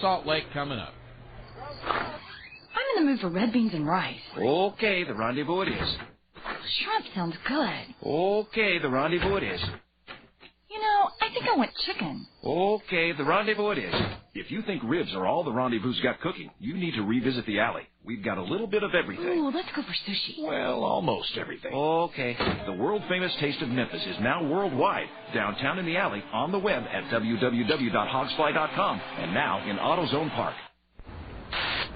Salt Lake coming up. I'm in the mood for red beans and rice. Okay, the rendezvous it is. Shrimp sounds good. Okay, the rendezvous it is. You know, I think I want chicken. Okay, the rendezvous it is. If you think ribs are all the rendezvous's got cooking, you need to revisit the alley. We've got a little bit of everything. Ooh, let's go for sushi. Well, almost everything. Okay. The world-famous Taste of Memphis is now worldwide. Downtown in the alley, on the web at www.hogsfly.com, and now in AutoZone Park.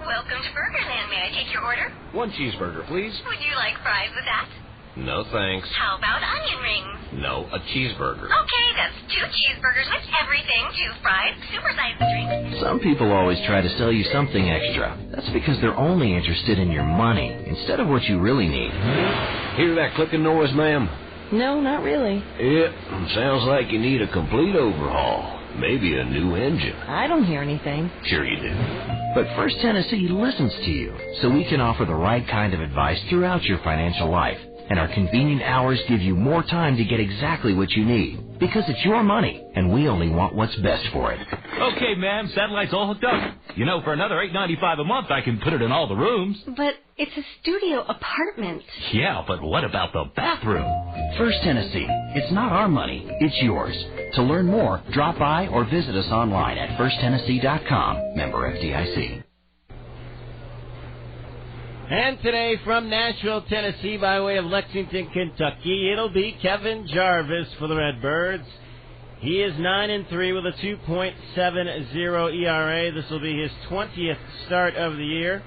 Welcome to Burgerland. May I take your order? 1 cheeseburger, please. Would you like fries with that? No, thanks. How about onion rings? No, a cheeseburger. Okay, that's 2 cheeseburgers with everything, 2 fries, supersized drink. Some people always try to sell you something extra. That's because they're only interested in your money instead of what you really need. Hear that clicking noise, ma'am? No, not really. It sounds like you need a complete overhaul. Maybe a new engine. I don't hear anything. Sure you do. But First Tennessee listens to you, so we can offer the right kind of advice throughout your financial life. And our convenient hours give you more time to get exactly what you need. Because it's your money, and we only want what's best for it. Okay, ma'am, satellite's all hooked up. You know, for another $8.95 a month, I can put it in all the rooms. But it's a studio apartment. Yeah, but what about the bathroom? First Tennessee, it's not our money, it's yours. To learn more, drop by or visit us online at firsttennessee.com. Member FDIC. And today from Nashville, Tennessee, by way of Lexington, Kentucky, it'll be Kevin Jarvis for the Redbirds. He is 9-3 with a 2.70 ERA. This will be his 20th start of the year.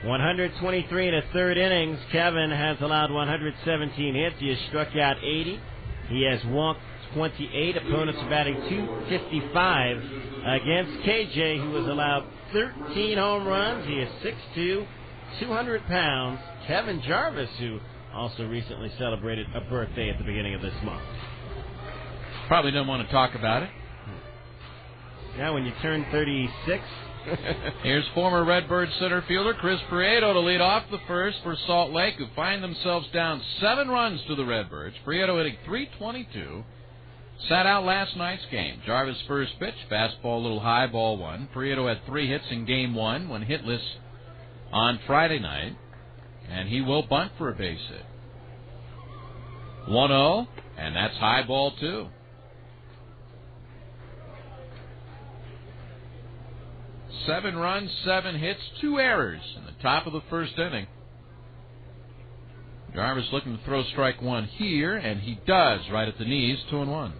123 and a third innings. Kevin has allowed 117 hits. He has struck out 80. He has walked 28. Opponents are batting .255 against KJ, who has allowed 13 home runs. He is 6'2". 200 pounds, Kevin Jarvis, who also recently celebrated a birthday at the beginning of this month. Probably don't want to talk about it. Now when you turn 36. Here's former Redbird center fielder Chris Prieto to lead off the first for Salt Lake, who find themselves down 7 runs to the Redbirds. Prieto hitting .322. Sat out last night's game. Jarvis' first pitch, fastball a little high, ball 1. Prieto had 3 hits in game 1 when hitless on Friday night, and he will bunt for a base hit. 1-0, and that's high ball 2. Seven runs, 7 hits, 2 errors in the top of the first inning. Jarvis looking to throw strike 1 here, and he does right at the knees, 2-1.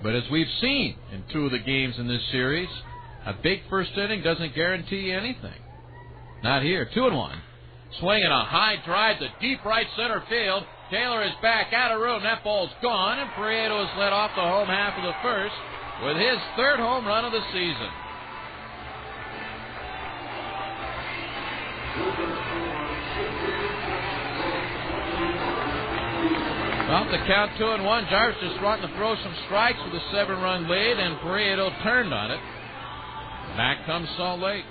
But as we've seen in 2 of the games in this series, a big first inning doesn't guarantee you anything. Not here. 2-1. Swinging a high drive to deep right center field. Taylor is back out of room. That ball's gone, and Prieto has led off the home half of the first with his third home run of the season. Well, the count 2-1. Jarvis just wanting to throw some strikes with a 7-run lead, and Prieto turned on it. Back comes Salt Lake.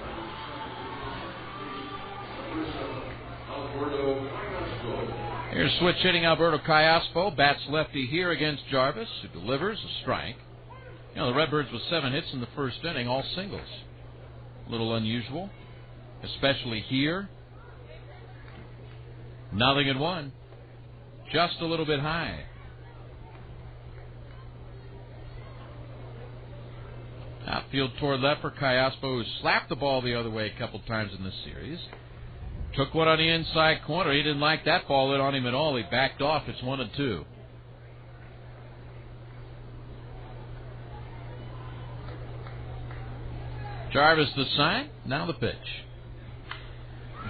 Here's switch hitting Alberto Callaspo. Bats lefty here against Jarvis, who delivers a strike. You know, the Redbirds with 7 hits in the first inning, all singles. A little unusual, especially here. 0-1. Just a little bit high. Outfield toward left for Callaspo, who slapped the ball the other way a couple times in this series. Took one on the inside corner. He didn't like that ball hit on him at all. He backed off. It's 1-2. Jarvis the sign. Now the pitch.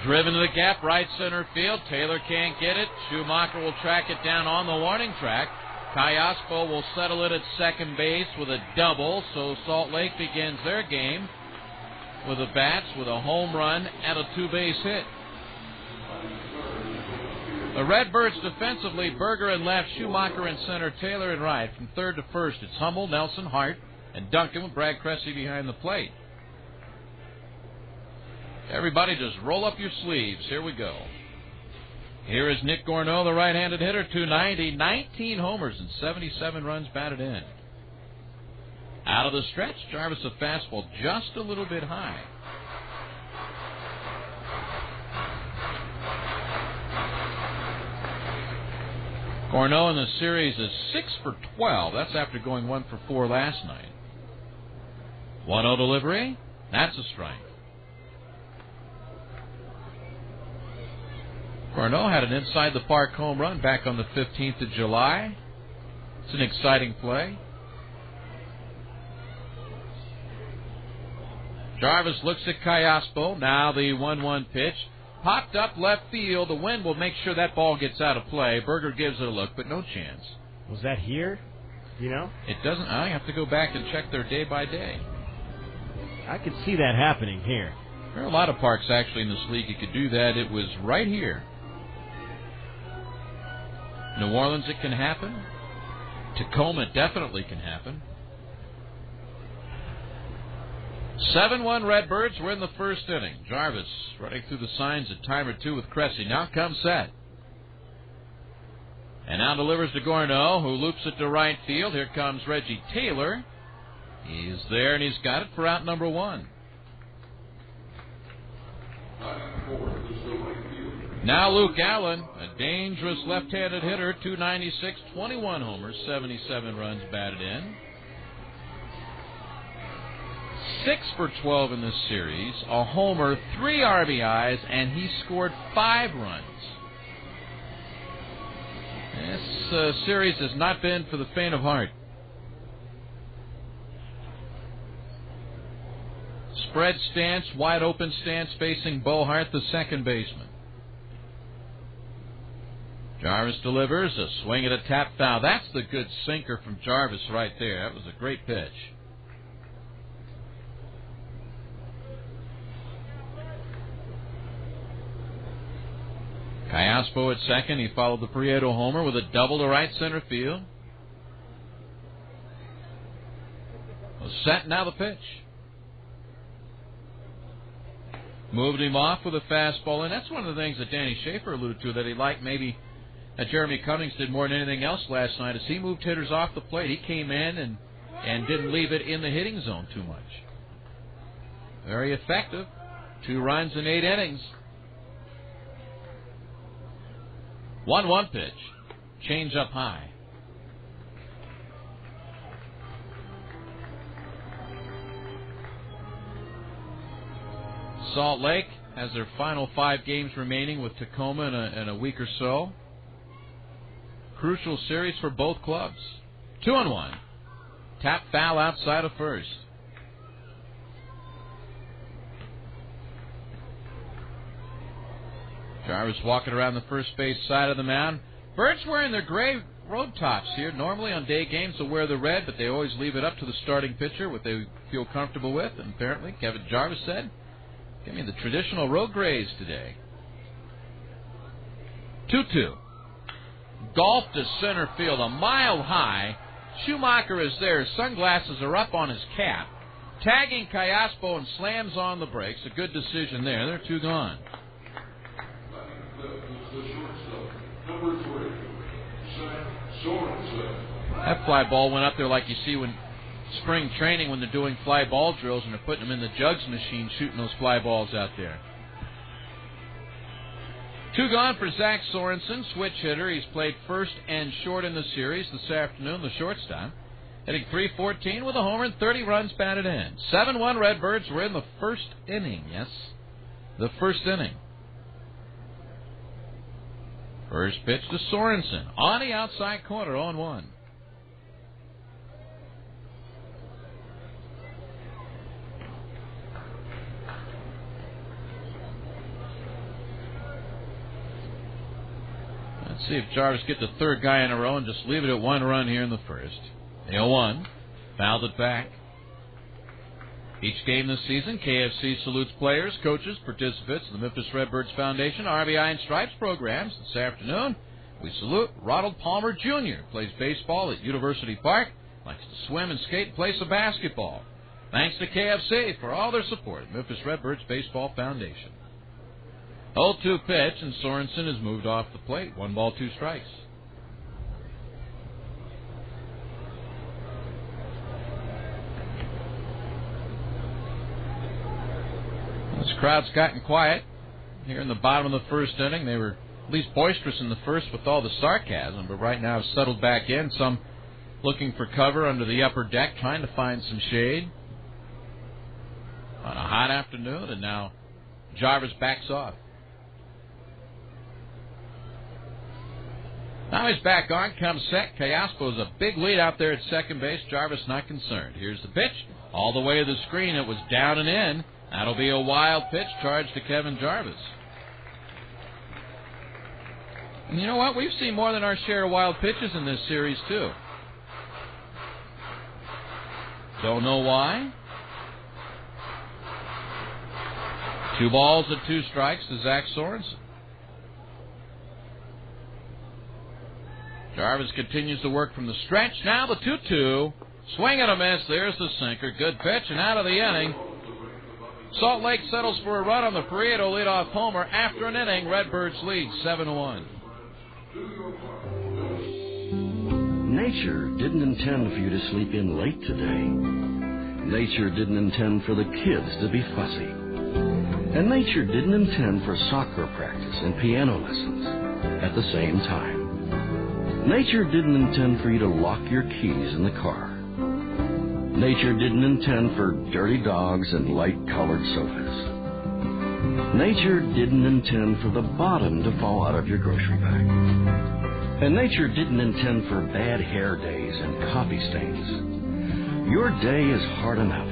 Driven to the gap, right center field. Taylor can't get it. Schumacher will track it down on the warning track. Callaspo will settle it at second base with a double, so Salt Lake begins their game with the bats with a home run and a 2-base hit. The Redbirds defensively, Berger in left, Schumacher in center, Taylor in right. From third to first, it's Hummel, Nelson, Hart, and Duncan with Brad Cressy behind the plate. Everybody just roll up your sleeves. Here we go. Here is Nick Gorneau, the right-handed hitter, 290, 19 homers and 77 runs batted in. Out of the stretch, Jarvis a fastball just a little bit high. Gorneau in the series is 6 for 12. That's after going 1 for 4 last night. 1-0 delivery. That's a strike. Gorneau had an inside-the-park home run back on the 15th of July. It's an exciting play. Jarvis looks at Callaspo. Now the 1-1 pitch. Popped up left field. The wind will make sure that ball gets out of play. Berger gives it a look, but no chance. Was that here? You know? It doesn't. I have to go back and check their day by day. I could see that happening here. There are a lot of parks actually in this league you could do that. It was right here. New Orleans, it can happen. Tacoma definitely can happen. 7-1 Redbirds. We're in the first inning. Jarvis running through the signs at time or two with Cressy. Now comes set. And now delivers to Gorneau, who loops it to right field. Here comes Reggie Taylor. He's there, and he's got it for out number 1. Now Luke Allen, a dangerous left-handed hitter, 296, 21 homers, 77 runs batted in. 6 for 12 in this series, a homer, 3 RBIs, and he scored 5 runs. This series has not been for the faint of heart. Spread stance, wide open stance facing Bohart, the second baseman. Jarvis delivers a swing at a tap foul. That's the good sinker from Jarvis right there. That was a great pitch. Callaspo at second. He followed the Prieto homer with a double to right center field. Was set, now the pitch. Moved him off with a fastball, and that's one of the things that Danny Schaefer alluded to that he liked maybe that Jeremy Cummings did more than anything else last night, is he moved hitters off the plate. He came in and didn't leave it in the hitting zone too much. Very effective. 2 runs in 8 innings. 1-1 pitch. Change up high. Salt Lake has their final 5 games remaining with Tacoma in a week or so. Crucial series for both clubs. 2-1. Tap foul outside of first. Jarvis walking around the first base side of the mound. Birds wearing their gray road tops here. Normally on day games they'll wear the red, but they always leave it up to the starting pitcher what they feel comfortable with. And apparently Kevin Jarvis said, "Give me the traditional road grays today." 2-2. Golf to center field, a mile high. Schumacher is there. Sunglasses are up on his cap. Tagging Callaspo and slams on the brakes. A good decision there. They're 2 gone. That fly ball went up there like you see when spring training when they're doing fly ball drills and they're putting them in the jugs machine shooting those fly balls out there. 2 gone for Zach Sorensen, switch hitter. He's played first and short in the series this afternoon, the shortstop. Hitting .314 with a homer and 30 runs batted in. 7-1 Redbirds. We're in the first inning, yes. The first inning. First pitch to Sorensen. On the outside corner, 0-1. Let's see if Jarvis gets the third guy in a row and just leave it at 1 run here in the first. 0-1. Fouled it back. Each game this season, KFC salutes players, coaches, participants in the Memphis Redbirds Foundation RBI and Stripes programs. This afternoon, we salute Ronald Palmer Jr., plays baseball at University Park, likes to swim and skate and play some basketball. Thanks to KFC for all their support at Memphis Redbirds Baseball Foundation. 0-2 pitch, and Sorensen has moved off the plate. 1 ball, 2 strikes. This crowd's gotten quiet here in the bottom of the first inning. They were at least boisterous in the first with all the sarcasm, but right now have settled back in. Some looking for cover under the upper deck, trying to find some shade on a hot afternoon, and now Jarvis backs off. Now he's back on, comes set. Callaspo's a big lead out there at second base. Jarvis not concerned. Here's the pitch. All the way to the screen. It was down and in. That'll be a wild pitch charged to Kevin Jarvis. And you know what? We've seen more than our share of wild pitches in this series, too. Don't know why. 2 balls and 2 strikes to Zach Sorensen. Jarvis continues to work from the stretch. Now the 2-2. Swing and a miss. There's the sinker. Good pitch and out of the inning. Salt Lake settles for a run on the Prieto leadoff homer. After an inning, Redbirds lead 7-1. Nature didn't intend for you to sleep in late today. Nature didn't intend for the kids to be fussy. And nature didn't intend for soccer practice and piano lessons at the same time. Nature didn't intend for you to lock your keys in the car. Nature didn't intend for dirty dogs and light-colored sofas. Nature didn't intend for the bottom to fall out of your grocery bag. And nature didn't intend for bad hair days and coffee stains. Your day is hard enough,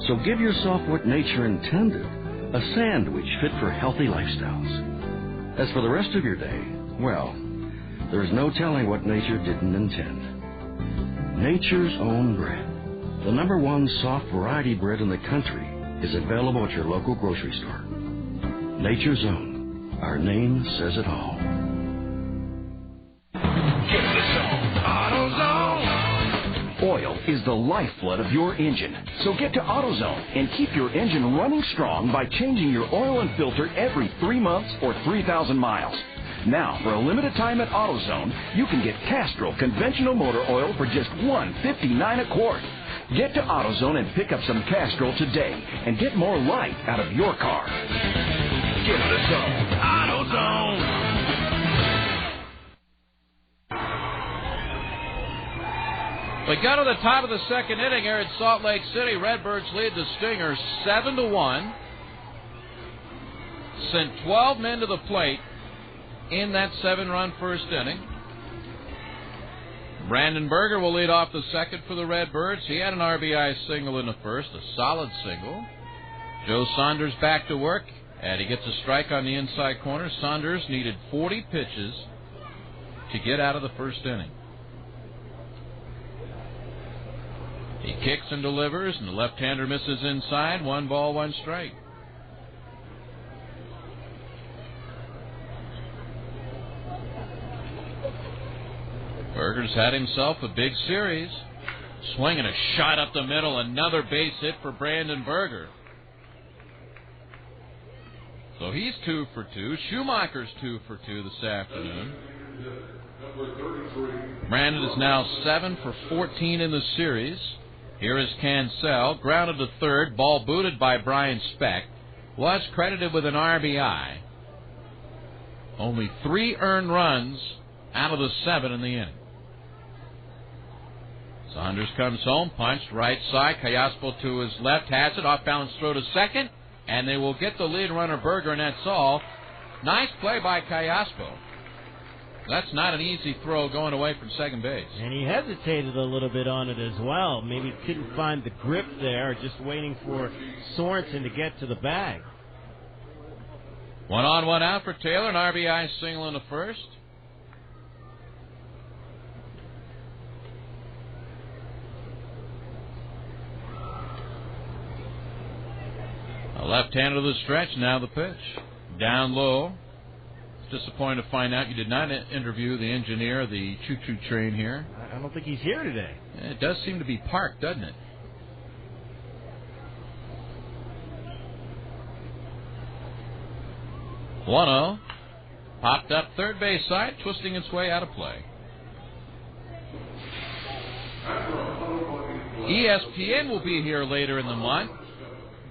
so give yourself what nature intended, a sandwich fit for healthy lifestyles. As for the rest of your day, well, there's no telling what nature didn't intend. Nature's Own Bread, the #1 soft variety bread in the country, is available at your local grocery store. Nature's Own. Our name says it all. Get the zone. AutoZone. Oil is the lifeblood of your engine. So get to AutoZone and keep your engine running strong by changing your oil and filter every 3 months or 3,000 miles. Now, for a limited time at AutoZone, you can get Castrol conventional motor oil for just $1.59 a quart. Get to AutoZone and pick up some Castrol today and get more life out of your car. Get the zone. AutoZone. We go to the top of the second inning here at Salt Lake City. Redbirds lead the Stingers 7-1. Sent 12 men to the plate in that 7-run first inning. Brandon Berger will lead off the second for the Redbirds. He had an RBI single in the first, a solid single. Joe Saunders back to work And he gets a strike on the inside corner. Saunders needed 40 pitches to get out of the first inning. He kicks and delivers, and the left-hander misses inside. 1 ball, 1 strike. Berger's had himself a big series. Swinging a shot up the middle. Another base hit for Brandon Berger. So he's 2 for 2. Schumacher's 2 for 2 this afternoon. Brandon is now 7 for 14 in the series. Here is Cancel, grounded to third, ball booted by Brian Speck. Was credited with an RBI. Only 3 earned runs out of the 7 in the inning. Saunders comes home, punched right side. Callaspo to his left, has it, off balance throw to second, and they will get the lead runner Berger, and that's all. Nice play by Callaspo. That's not an easy throw going away from second base. And he hesitated a little bit on it as well. Maybe couldn't find the grip there, just waiting for Sorensen to get to the bag. 1 on, 1 out for Taylor, an RBI single in the first. A left-hander to the stretch, now the pitch. Down low. Disappointed to find out you did not interview the engineer of the choo-choo train here. I don't think he's here today. It does seem to be parked, doesn't it? One-0. Popped up third base side, twisting its way out of play. ESPN will be here later in the month,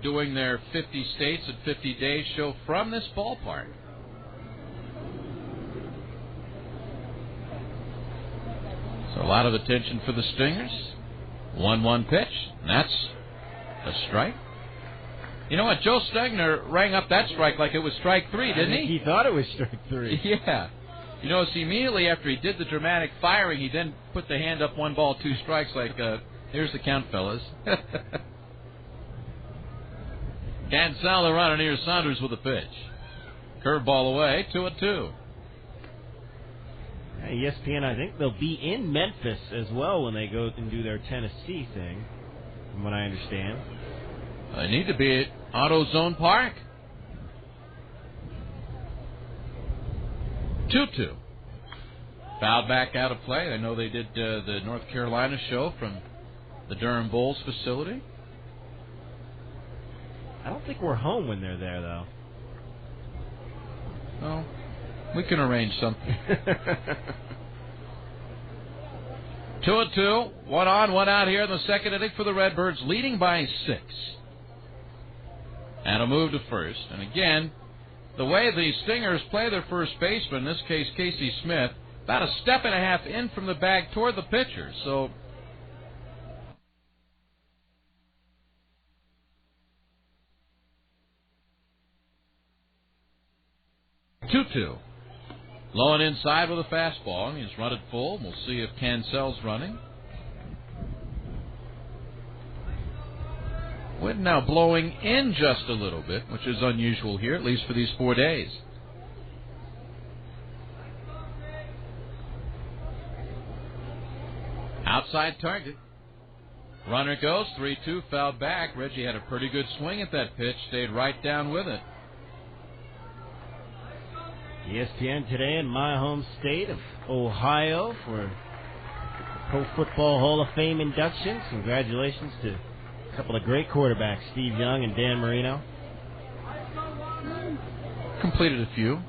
doing their 50 States and 50 Days show from this ballpark. So a lot of attention for the Stingers. 1-1 pitch, and that's a strike. You know what? Joe Stegner rang up that strike like it was strike 3, didn't he? He thought it was strike 3. Yeah. You notice immediately after he did the dramatic firing, he then put the hand up, 1 ball, 2 strikes, like, here's the count, fellas. Cancel the runner near Saunders with a pitch. Curveball away, 2-2. ESPN, I think they'll be in Memphis as well when they go and do their Tennessee thing, from what I understand. They need to be at AutoZone Park. 2-2. Fouled back out of play. I know they did the North Carolina show from the Durham Bulls facility. I don't think we're home when they're there, though. Well, we can arrange something. 2-2. 1 on, 1 out here in the second inning for the Redbirds, leading by 6. And a move to first. And again, the way the Stingers play their first baseman, in this case Casey Smith, about a step and a half in from the bag toward the pitcher. So two. Low and inside with a fastball. He's run it full. We'll see if Cancel's running. Wind now blowing in just a little bit, which is unusual here, at least for these 4 days. Outside target. Runner goes, 3-2, fouled back. Reggie had a pretty good swing at that pitch, stayed right down with it. ESPN today in my home state of Ohio for Pro Football Hall of Fame inductions. Congratulations to a couple of great quarterbacks, Steve Young and Dan Marino. Completed a few.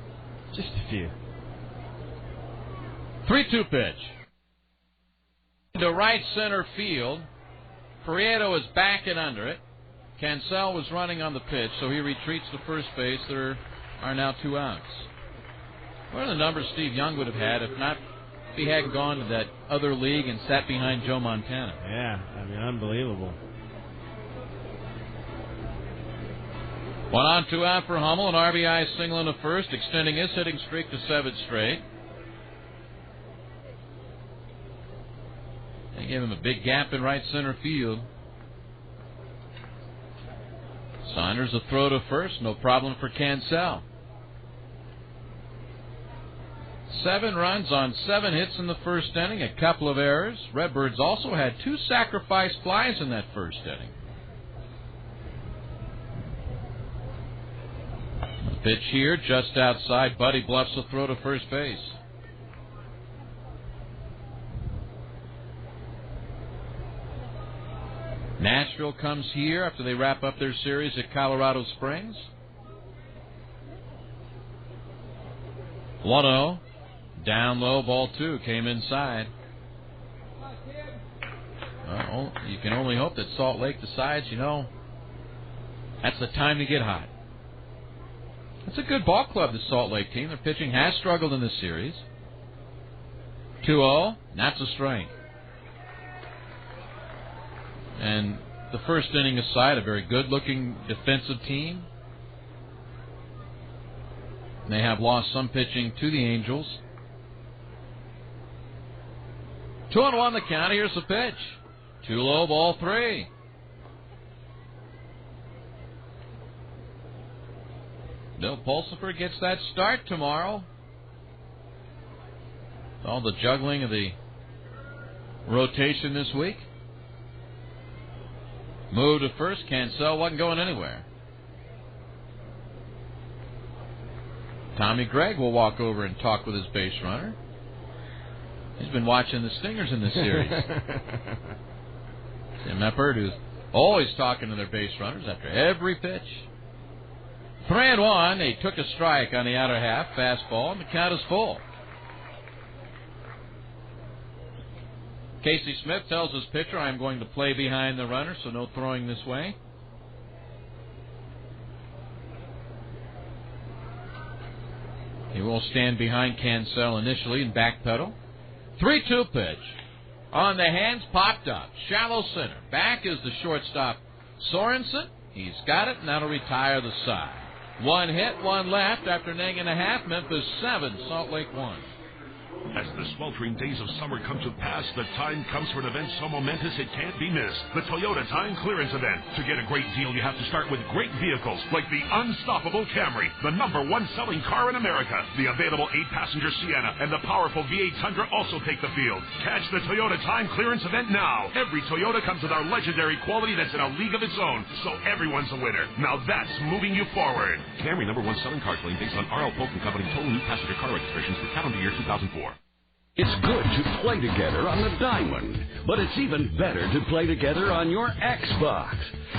Just a few. 3-2 pitch. To right center field. Prieto is back and under it. Cancel was running on the pitch, so he retreats to first base. There are now 2 outs. What are the numbers Steve Young would have had if he hadn't gone to that other league and sat behind Joe Montana? Yeah, I mean, unbelievable. 1 on, 2 out for Hummel. An RBI single in the first, extending his hitting streak to 7 straight. They gave him a big gap in right center field. Saunders a throw to first, no problem for Cancel. 7 runs on 7 hits in the first inning, a couple of errors. Redbirds also had 2 sacrifice flies in that first inning. The pitch here, just outside. Buddy bluffs a throw to first base. Nashville comes here after they wrap up their series at Colorado Springs. 1-0. Down low, ball 2 came inside. Well, you can only hope that Salt Lake decides, that's the time to get hot. It's a good ball club, the Salt Lake team. Their pitching has struggled in this series. 2-0, that's a strike. And the first inning aside, a very good-looking defensive team. They have lost some pitching to the Angels. 2-1 the count. Here's the pitch. Too low, ball 3. Bill Pulsifer gets that start tomorrow. All the juggling of the rotation this week. Move to first. Cancel wasn't going anywhere. Tommy Gregg will walk over and talk with his base runner. He's been watching the Stingers in this series. Tim Eppert, who's always talking to their base runners after every pitch. 3-1. They took a strike on the outer half. Fastball, and the count is full. Casey Smith tells his pitcher, I'm going to play behind the runner, so no throwing this way. He will stand behind Cancel initially and backpedal. 3-2 pitch. On the hands, popped up. Shallow center. Back is the shortstop, Sorensen. He's got it, and that'll retire the side. 1 hit, 1 left after an inning and a half. Memphis 7, Salt Lake 1. As the sweltering days of summer come to pass, the time comes for an event so momentous it can't be missed. The Toyota Time Clearance Event. To get a great deal, you have to start with great vehicles like the unstoppable Camry, the #1 selling car in America. The available 8-passenger Sienna and the powerful V8 Tundra also take the field. Catch the Toyota Time Clearance Event now. Every Toyota comes with our legendary quality that's in a league of its own, so everyone's a winner. Now that's moving you forward. Camry #1 selling car claim based on R.L. Polk & Company total new passenger car registrations for calendar year 2004. It's good to play together on the Diamond, but it's even better to play together on your Xbox.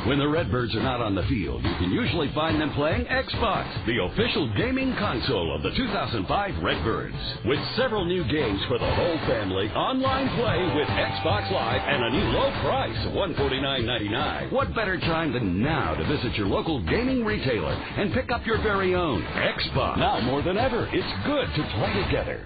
When the Redbirds are not on the field, you can usually find them playing Xbox, the official gaming console of the 2005 Redbirds. With several new games for the whole family, online play with Xbox Live, and a new low price of $149.99. What better time than now to visit your local gaming retailer and pick up your very own Xbox? Now more than ever, it's good to play together.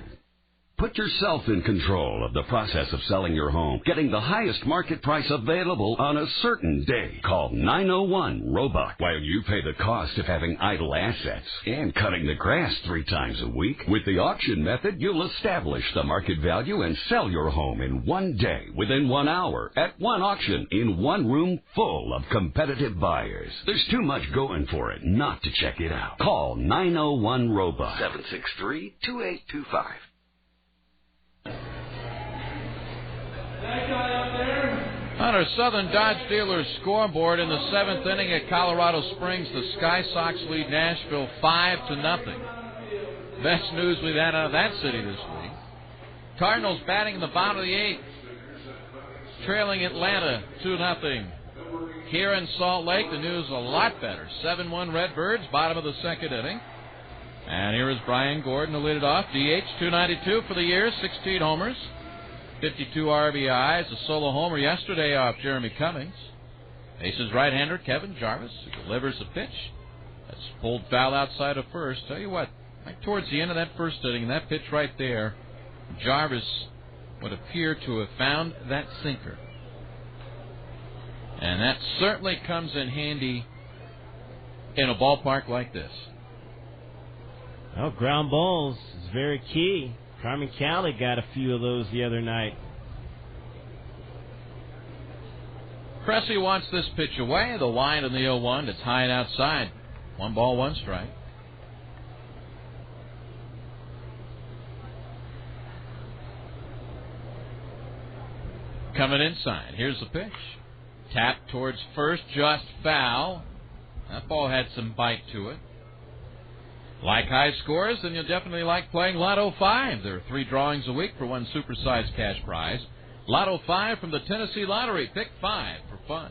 Put yourself in control of the process of selling your home, getting the highest market price available on a certain day. Call 901-ROBOT while you pay the cost of having idle assets and cutting the grass 3 times a week. With the auction method, you'll establish the market value and sell your home in 1 day, within 1 hour, at 1 auction, in 1 room full of competitive buyers. There's too much going for it not to check it out. Call 901-ROBOT. 763-2825. On our Southern Dodge Dealers scoreboard in the 7th inning at Colorado Springs, the Sky Sox lead Nashville 5-0. Best news we've had out of that city this week. Cardinals batting in the bottom of the 8th, trailing Atlanta 2-0. Here in Salt Lake, the news a lot better. 7-1 Redbirds, bottom of the 2nd inning. And here is Brian Gordon to lead it off. DH, 292 for the year, 16 homers. 52 RBIs, a solo homer yesterday off Jeremy Cummings. Aces right-hander Kevin Jarvis, who delivers a pitch. That's pulled foul outside of first. Tell you what, right towards the end of that first inning, that pitch right there, Jarvis would appear to have found that sinker. And that certainly comes in handy in a ballpark like this. Well, ground balls is very key. Carmen Cali got a few of those the other night. Cressy wants this pitch away. The line in the 0-1. It's high and outside. 1 ball, 1 strike. Coming inside. Here's the pitch. Tap towards first, just foul. That ball had some bite to it. Like high scores, then you'll definitely like playing Lotto 5. There are 3 drawings a week for 1 supersized cash prize. Lotto 5 from the Tennessee Lottery. Pick 5 for fun.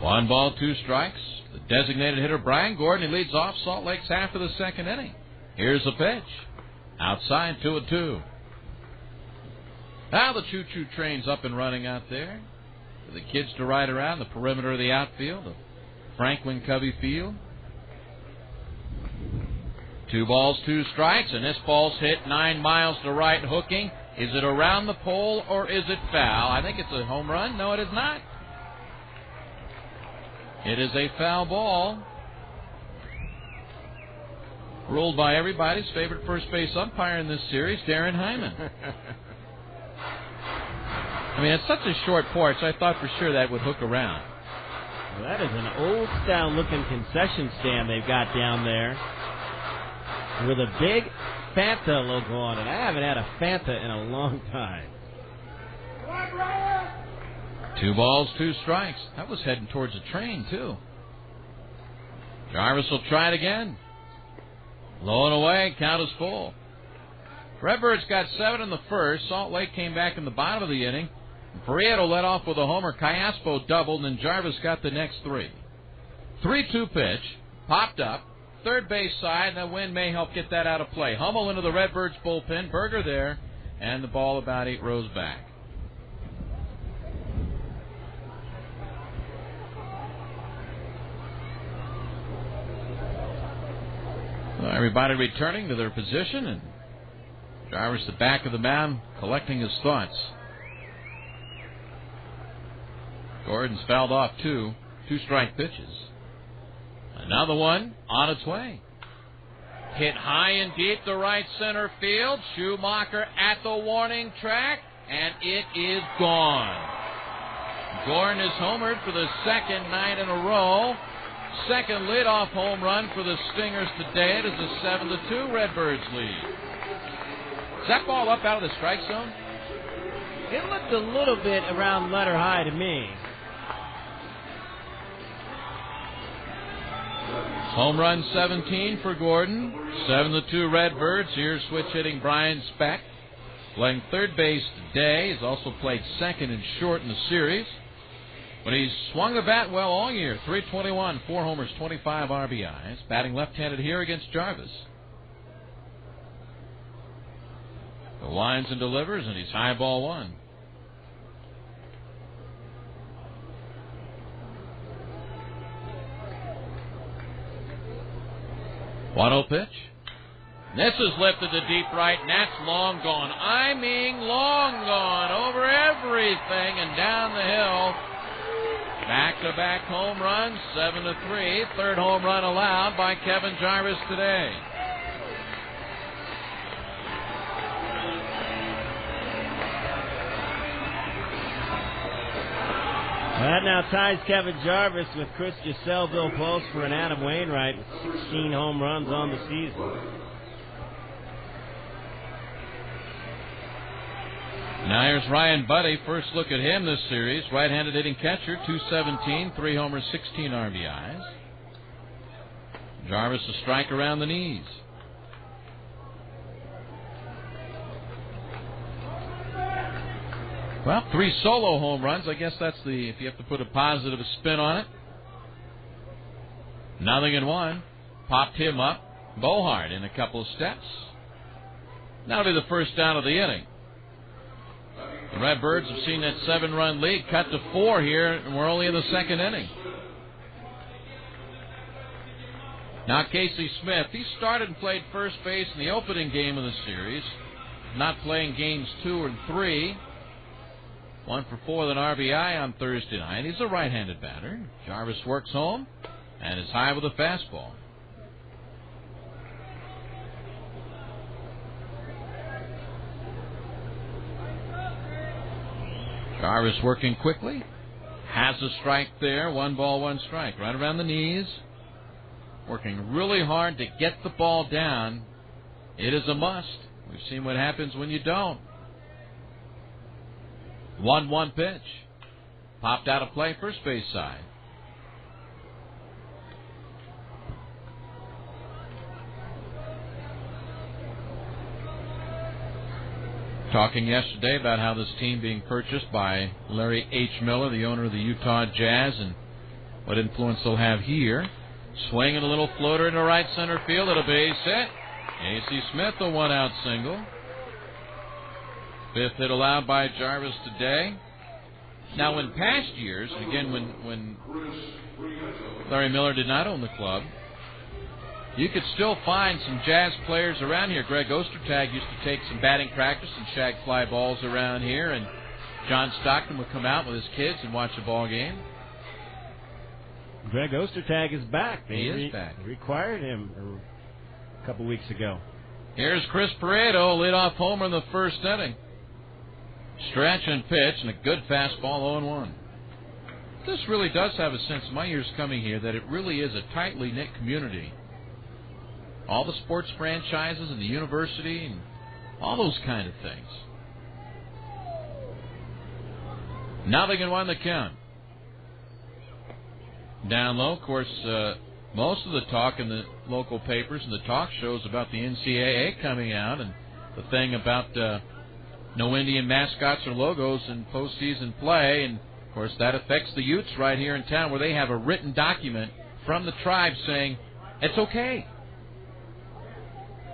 1 ball, 2 strikes. The designated hitter, Brian Gordon, he leads off Salt Lake's half of the second inning. Here's the pitch. Outside, 2-2. Now the choo-choo train's up and running out there. For the kids to ride around the perimeter of the outfield of Franklin Covey Field. 2 balls, 2 strikes, and this ball's hit 9 miles to right, hooking. Is it around the pole or is it foul? I think it's a home run. No, it is not. It is a foul ball. Ruled by everybody's favorite first base umpire in this series, Darren Hyman. I mean, it's such a short porch, I thought for sure that would hook around. Well, that is an old-style looking concession stand they've got down there with a big Fanta logo on it. I haven't had a Fanta in a long time. 2 balls, 2 strikes. That was heading towards a train, too. Jarvis will try it again. Low and away, count is full. Redbirds got 7 in the first. Salt Lake came back in the bottom of the inning. Prieto led off with a homer. Cayaspo doubled, and then Jarvis got the next 3. 3-2 pitch. Popped up. Third base side, and the wind may help get that out of play. Hummel into the Redbirds bullpen. Berger there, and the ball about 8 rows back. So everybody returning to their position, and Jarvis the back of the mound collecting his thoughts. Gordon's fouled off 2 strike pitches. Another one on its way. Hit high and deep to right center field. Schumacher at the warning track, and it is gone. Gordon is homered for the second night in a row. Second leadoff home run for the Stingers today. It is a 7-2 Redbirds lead. Is that ball up out of the strike zone? It looked a little bit around letter high to me. Home run 17 for Gordon. 7-2 Redbirds. Here's switch hitting Brian Speck. Playing third base today. He's also played second and short in the series. But he's swung the bat well all year. .321, 4 homers, 25 RBIs. Batting left-handed here against Jarvis. The lines and delivers, and he's high ball 1. One-oh pitch. This is lifted to deep right, and that's long gone. I mean long gone. Over everything and down the hill. Back-to-back home runs, 7-3. Third home run allowed by Kevin Jarvis today. That now ties Kevin Jarvis with Chris Giselle, Bill Post for an Adam Wainwright with 16 home runs on the season. Now here's Ryan Buddy. First look at him this series. Right-handed hitting catcher, .217, 3 homers, 16 RBIs. Jarvis a strike around the knees. Well, 3 solo home runs. I guess that's if you have to put a positive spin on it. 0-1. Popped him up. Bohart in a couple of steps. That'll be the first down of the inning. The Redbirds have seen that 7-run lead cut to 4 here, and we're only in the second inning. Now Casey Smith, he started and played first base in the opening game of the series. Not playing games 2 and 3. 1 for 4 with an RBI on Thursday night. He's a right-handed batter. Jarvis works home and is high with a fastball. Jarvis working quickly. Has a strike there. 1 ball, 1 strike. Right around the knees. Working really hard to get the ball down. It is a must. We've seen what happens when you don't. 1-1 pitch. Popped out of play, first base side. Talking yesterday about how this team being purchased by Larry H. Miller, the owner of the Utah Jazz, and what influence they'll have here. Swinging a little floater into right center field. It'll be a hit. A.C. Smith, a 1-out single. 5th hit allowed by Jarvis today. Now, in past years, and again, when Larry Miller did not own the club, you could still find some Jazz players around here. Greg Ostertag used to take some batting practice and shag fly balls around here, and John Stockton would come out with his kids and watch a ball game. Greg Ostertag is back. He is back. Required him a couple weeks ago. Here's Chris Pareto, leadoff homer in the first inning. Stretch and pitch, and a good fastball, 0-1. This really does have a sense, my years coming here, that it really is a tightly knit community. All the sports franchises and the university and all those kind of things. Now they can wind the count. Down low, of course, most of the talk in the local papers and the talk shows about the NCAA coming out and the thing about no Indian mascots or logos in postseason play. And, of course, that affects the Utes right here in town where they have a written document from the tribe saying it's okay.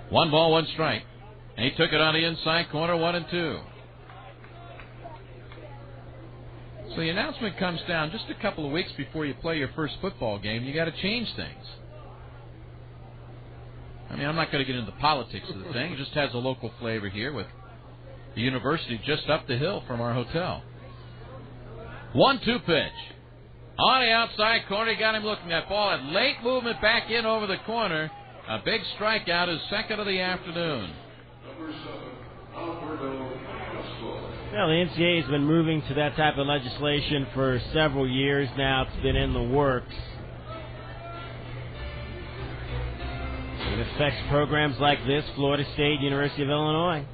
1 ball, 1 strike. And he took it on the inside corner, 1-2. So the announcement comes down just a couple of weeks before you play your first football game. You got to change things. I mean, I'm not going to get into the politics of the thing. It just has a local flavor here with the university just up the hill from our hotel. 1-2 pitch. On the outside corner, he got him looking at ball. And late movement back in over the corner. A big strikeout, his second of the afternoon. Well, the NCAA has been moving to that type of legislation for several years now. It's been in the works. It affects programs like this, Florida State, University of Illinois.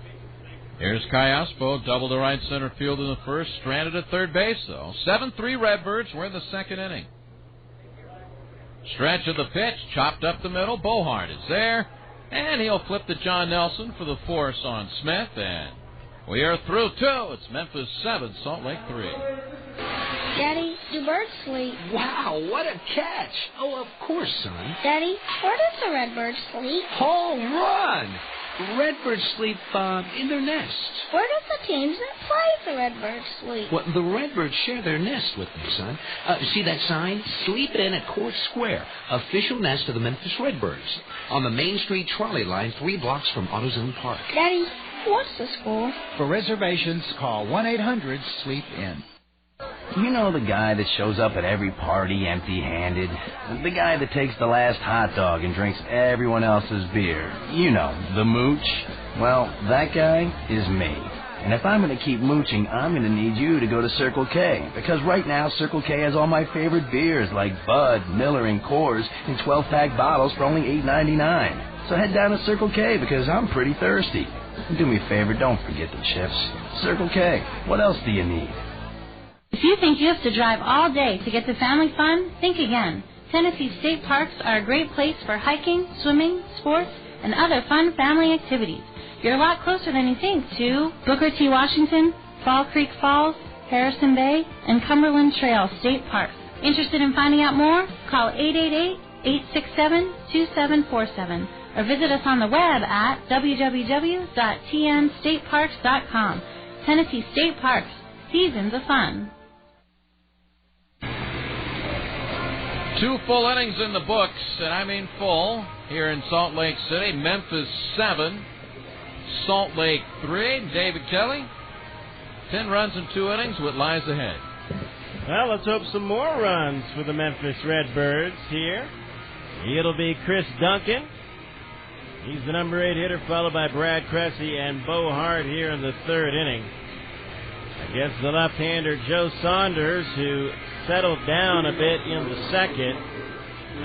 Here's Kai Ospo, double to right center field in the first, stranded at third base, though. 7-3 Redbirds, we're in the second inning. Stretch of the pitch, chopped up the middle. Bohart is there, and he'll flip to John Nelson for the force on Smith, and we are through 2. It's Memphis 7, Salt Lake 3. Daddy, do birds sleep? Wow, what a catch! Oh, of course, son. Daddy, where does the redbird sleep? Home run! Redbirds sleep in their nests. Where does the teams that play the redbirds sleep? Well, the redbirds share their nest with them, son. See that sign? Sleep in at Court Square, official nest of the Memphis Redbirds, on the Main Street trolley line 3 blocks from AutoZone Park. Daddy, what's the score? For reservations, call 1-800-SLEEP-IN. You know the guy that shows up at every party empty-handed? The guy that takes the last hot dog and drinks everyone else's beer. You know, the mooch. Well, that guy is me. And if I'm going to keep mooching, I'm going to need you to go to Circle K. Because right now, Circle K has all my favorite beers like Bud, Miller, and Coors in 12-pack bottles for only $8.99. So head down to Circle K because I'm pretty thirsty. And do me a favor, don't forget the chips. Circle K, what else do you need? If you think you have to drive all day to get to family fun, think again. Tennessee state parks are a great place for hiking, swimming, sports, and other fun family activities. You're a lot closer than you think to Booker T. Washington, Fall Creek Falls, Harrison Bay, and Cumberland Trail State Parks. Interested in finding out more? Call 888-867-2747 or visit us on the web at www.tnstateparks.com. Tennessee State Parks, seasons of fun. 2 full innings in the books, and I mean full, here in Salt Lake City. Memphis 7, Salt Lake 3. David Kelly, 10 runs in 2 innings. What lies ahead? Well, let's hope some more runs for the Memphis Redbirds here. It'll be Chris Duncan. He's the number 8 hitter, followed by Brad Cressy and Bo Hart here in the 3rd inning. against the left-hander Joe Saunders, who settled down a bit in the second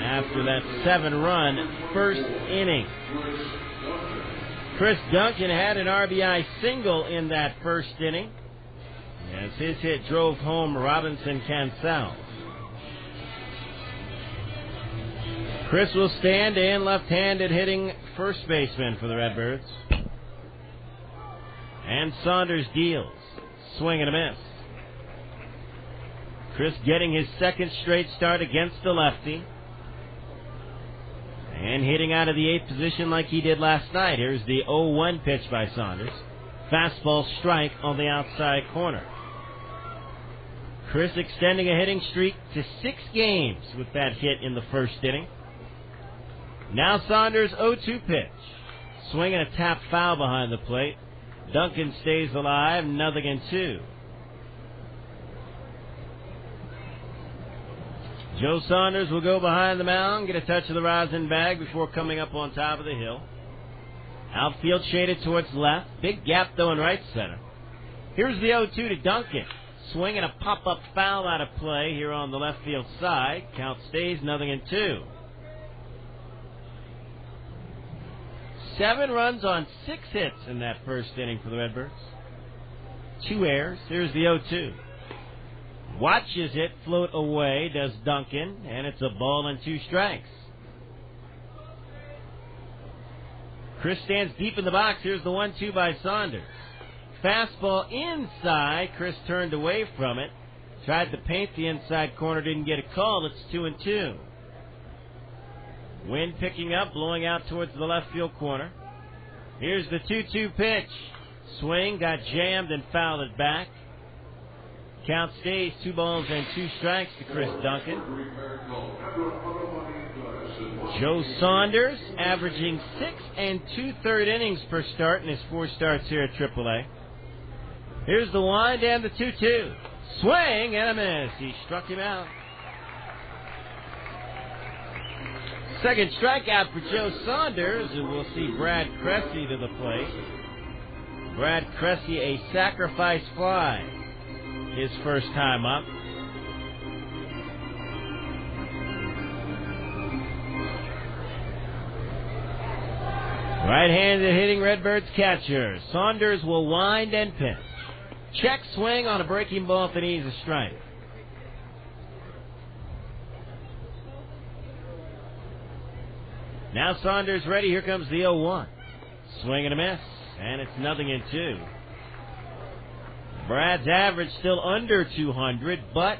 after that 7-run first inning. Chris Duncan had an RBI single in that first inning, as his hit drove home Robinson Cancel. Chris will stand in, left-handed hitting first baseman for the Redbirds. And Saunders deals. Swing and a miss. Chris getting his second straight start against the lefty. And hitting out of the 8th position like he did last night. Here's the 0-1 pitch by Saunders. Fastball strike on the outside corner. Chris extending a hitting streak to 6 games with that hit in the first inning. Now Saunders' 0-2 pitch. Swing and a tap foul behind the plate. Duncan stays alive, 0-2. Joe Saunders will go behind the mound, get a touch of the rosin bag before coming up on top of the hill. Outfield shaded towards left. Big gap, though, in right center. Here's the 0-2 to Duncan. Swing and a pop-up foul out of play here on the left field side. Count stays 0-2. 7 runs on 6 hits in that first inning for the Redbirds. 2 errors. Here's the 0-2. Watches it float away, does Duncan, and it's a ball and 2 strikes. Chris stands deep in the box. Here's the 1-2 by Saunders. Fastball inside. Chris turned away from it. Tried to paint the inside corner, didn't get a call. It's 2-2. Wind picking up, blowing out towards the left field corner. Here's the 2-2 pitch. Swing, got jammed and fouled it back. Count stays 2 balls and 2 strikes to Chris Duncan. Joe Saunders averaging 6 2/3 innings per start in his 4 starts here at AAA. Here's the wind and the 2-2. Swing and a miss. He struck him out. Second strikeout for Joe Saunders, and we'll see Brad Cressy to the plate. Brad Cressy, a sacrifice fly, his first time up. Right-handed hitting Redbirds catcher. Saunders will wind and pitch. Check swing on a breaking ball if it needs a strike. Now Saunders ready. Here comes the 0-1. Swing and a miss. And it's 0-2. Brad's average still under 200, but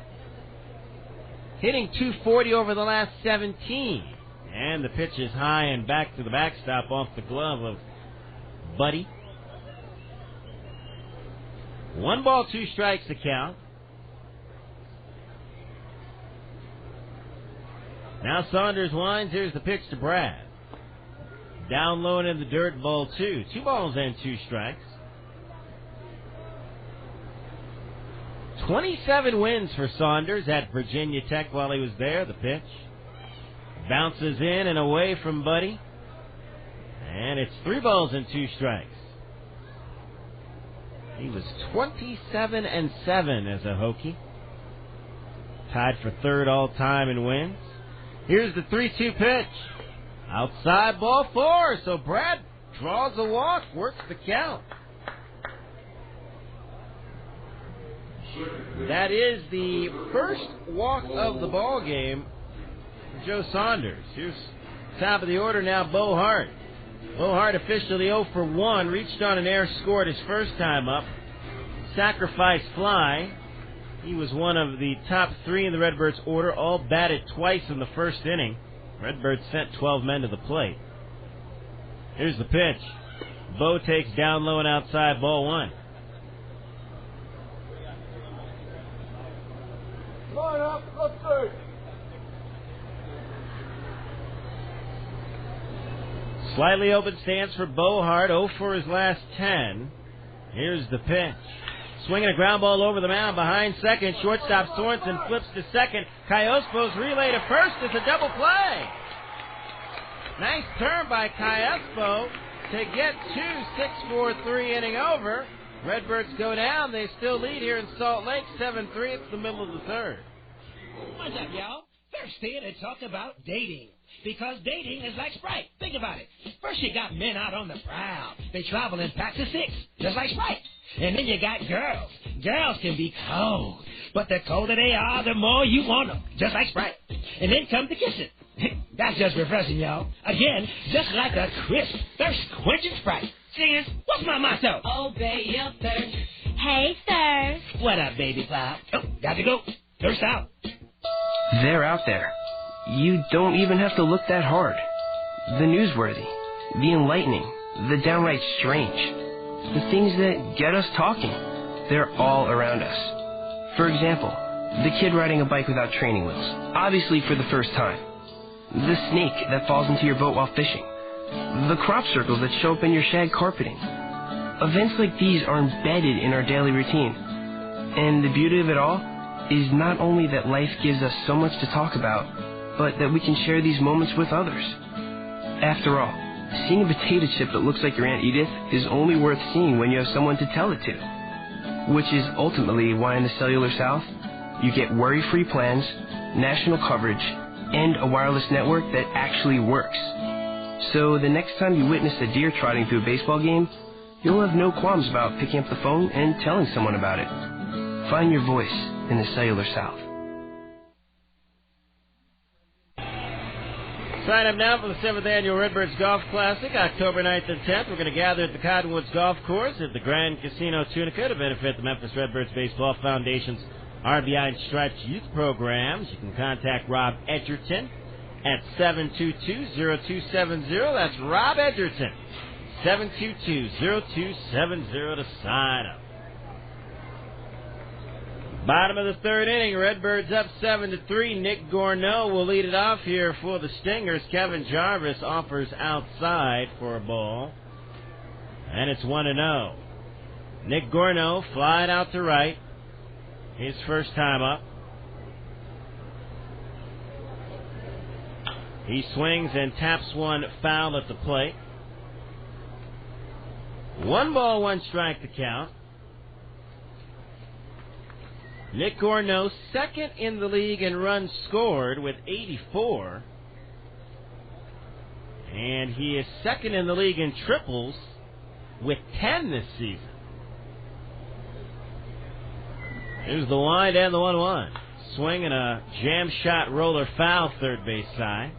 hitting 240 over the last 17. And the pitch is high and back to the backstop off the glove of Buddy. 1 ball, 2 strikes to count. Now Saunders winds. Here's the pitch to Brad. Down low and in the dirt, ball 2. 2 balls and 2 strikes. 27 wins for Saunders at Virginia Tech while he was there. The pitch bounces in and away from Buddy. And it's 3 balls and 2 strikes. He was 27-7 as a Hokie. Tied for 3rd all-time in wins. Here's the 3-2 pitch. Outside, ball 4. So Brad draws a walk, works the count. That is the first walk of the ball game for Joe Saunders. Here's top of the order now, Bo Hart. Bo Hart officially 0 for 1. Reached on an air, scored his first time up. Sacrifice fly. He was one of the top 3 in the Redbirds order, all batted twice in the first inning. Redbirds sent 12 men to the plate. Here's the pitch. Bo takes down low and outside, ball 1. Line up, let's go. Slightly open stance for Bo Hart, 0 for his last 10. Here's the pitch. Swinging a ground ball over the mound behind second. Shortstop Sorensen flips to second. Cayospo's relay to first. It's a double play. Nice turn by Cayospo to get to 6-4-3 inning over. Redbirds go down. They still lead here in Salt Lake, 7-3. It's the middle of the third. What's up, y'all? Thirsty to talk about dating. Because dating is like Sprite. Think about it. First you got men out on the prowl. They travel in packs of 6, just like Sprite. And then you got girls. Girls can be cold. But the colder they are, the more you want them, just like Sprite. And then come to kissing. That's just refreshing, y'all. Again, just like a crisp, thirst-quenching Sprite. Singers, what's my motto? Obey your thirst. Hey, Thirst. What up, baby pop? Oh, got to go. Thirst out. They're out there. You don't even have to look that hard. The newsworthy, the enlightening, the downright strange. The things that get us talking. They're all around us. For example, the kid riding a bike without training wheels, obviously for the first time. The snake that falls into your boat while fishing. The crop circles that show up in your shag carpeting. Events like these are embedded in our daily routine. And the beauty of it all is not only that life gives us so much to talk about, but that we can share these moments with others. After all, seeing a potato chip that looks like your Aunt Edith is only worth seeing when you have someone to tell it to. Which is ultimately why in the Cellular South, you get worry-free plans, national coverage, and a wireless network that actually works. So the next time you witness a deer trotting through a baseball game, you'll have no qualms about picking up the phone and telling someone about it. Find your voice in the Cellular South. Sign up now for the 7th Annual Redbirds Golf Classic, October 9th and 10th. We're going to gather at the Cottonwoods Golf Course at the Grand Casino Tunica to benefit the Memphis Redbirds Baseball Foundation's RBI and Stripes youth programs. You can contact Rob Edgerton at 722-0270. That's Rob Edgerton, 722-0270 to sign up. Bottom of the third inning, Redbirds up 7-3. Nick Gorneau will lead it off here for the Stingers. Kevin Jarvis offers outside for a ball. And it's 1-0. Nick Gorneau flied out to right. His first time up. He swings and taps one foul at the plate. 1 ball, 1 strike to count. Nick Gorneau, second in the league in runs scored with 84. And he is second in the league in triples with 10 this season. Here's the wind and the 1-1. Swing and a jam shot roller foul third base side.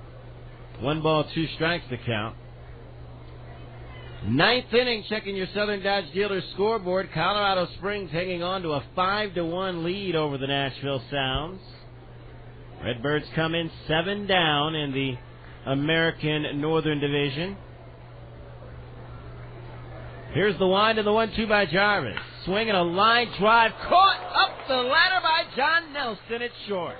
1 ball, 2 strikes to count. 9th inning, checking your Southern Dodge dealer's scoreboard. Colorado Springs hanging on to a 5-1 lead over the Nashville Sounds. Redbirds come in 7 down in the American Northern Division. Here's the wind and the 1-2 by Jarvis. Swinging a line drive, caught up the ladder by John Nelson. It's short.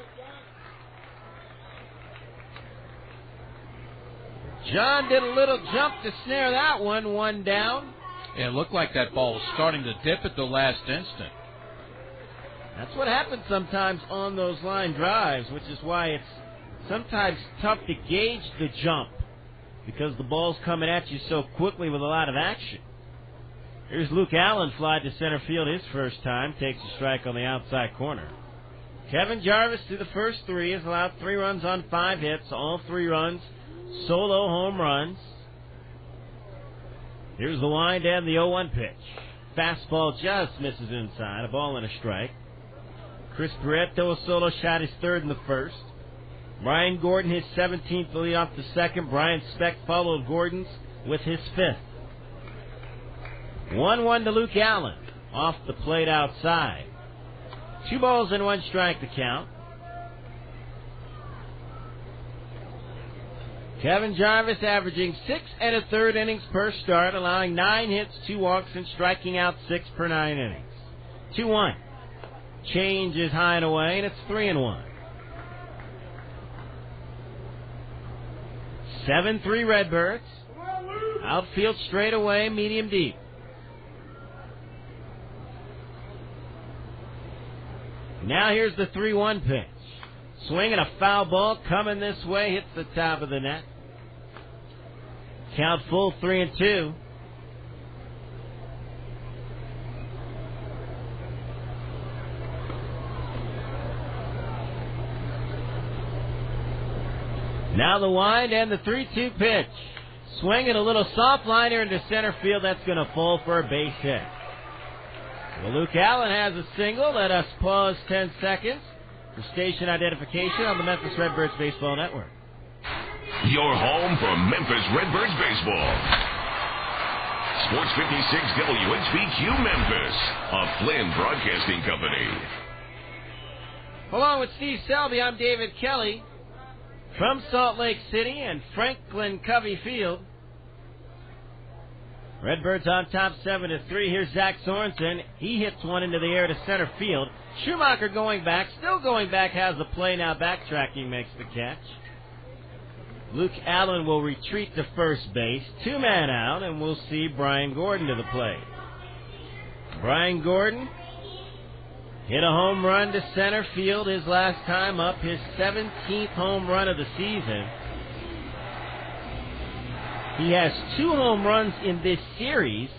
John did a little jump to snare that one. 1 down. It looked like that ball was starting to dip at the last instant. That's what happens sometimes on those line drives, which is why it's sometimes tough to gauge the jump because the ball's coming at you so quickly with a lot of action. Here's Luke Allen fly to center field his first time. Takes a strike on the outside corner. Kevin Jarvis through the first 3 has allowed 3 runs on 5 hits. All 3 runs solo home runs. Here's the wind and the 0-1 pitch. Fastball just misses inside. A ball and a strike. Chris Barreto, a solo shot, his 3rd in the 1st. Brian Gordon, his 17th, to lead off the 2nd. Brian Speck followed Gordon's with his 5th. 1-1 to Luke Allen. Off the plate outside. 2 balls and 1 strike to count. Kevin Jarvis averaging 6 1/3 innings per start, allowing 9 hits, 2 walks, and striking out 6 per 9 innings. 2-1. Change is high and away, and it's 3-1. 7-3 Redbirds. Outfield straight away, medium deep. Now here's the 3-1 pitch. Swinging a foul ball coming this way, hits the top of the net. Count full, 3-2. Now the wind and the 3-2 pitch. Swinging a little soft liner into center field. That's going to fall for a base hit. Well, Luke Allen has a single. Let us pause 10 seconds for station identification on the Memphis Redbirds Baseball Network. Your home for Memphis Redbirds baseball. Sports 56 WHBQ Memphis, a Flynn Broadcasting Company. Along with Steve Selby, I'm David Kelly from Salt Lake City and Franklin Covey Field. Redbirds on top 7-3. Here's Zach Sorensen. He hits one into the air to center field. Schumacher going back, still going back, has the play now. Backtracking makes the catch. Luke Allen will retreat to first base. 2-man out, and we'll see Brian Gordon to the plate. Brian Gordon hit a home run to center field his last time up, his 17th home run of the season. He has 2 home runs in this series,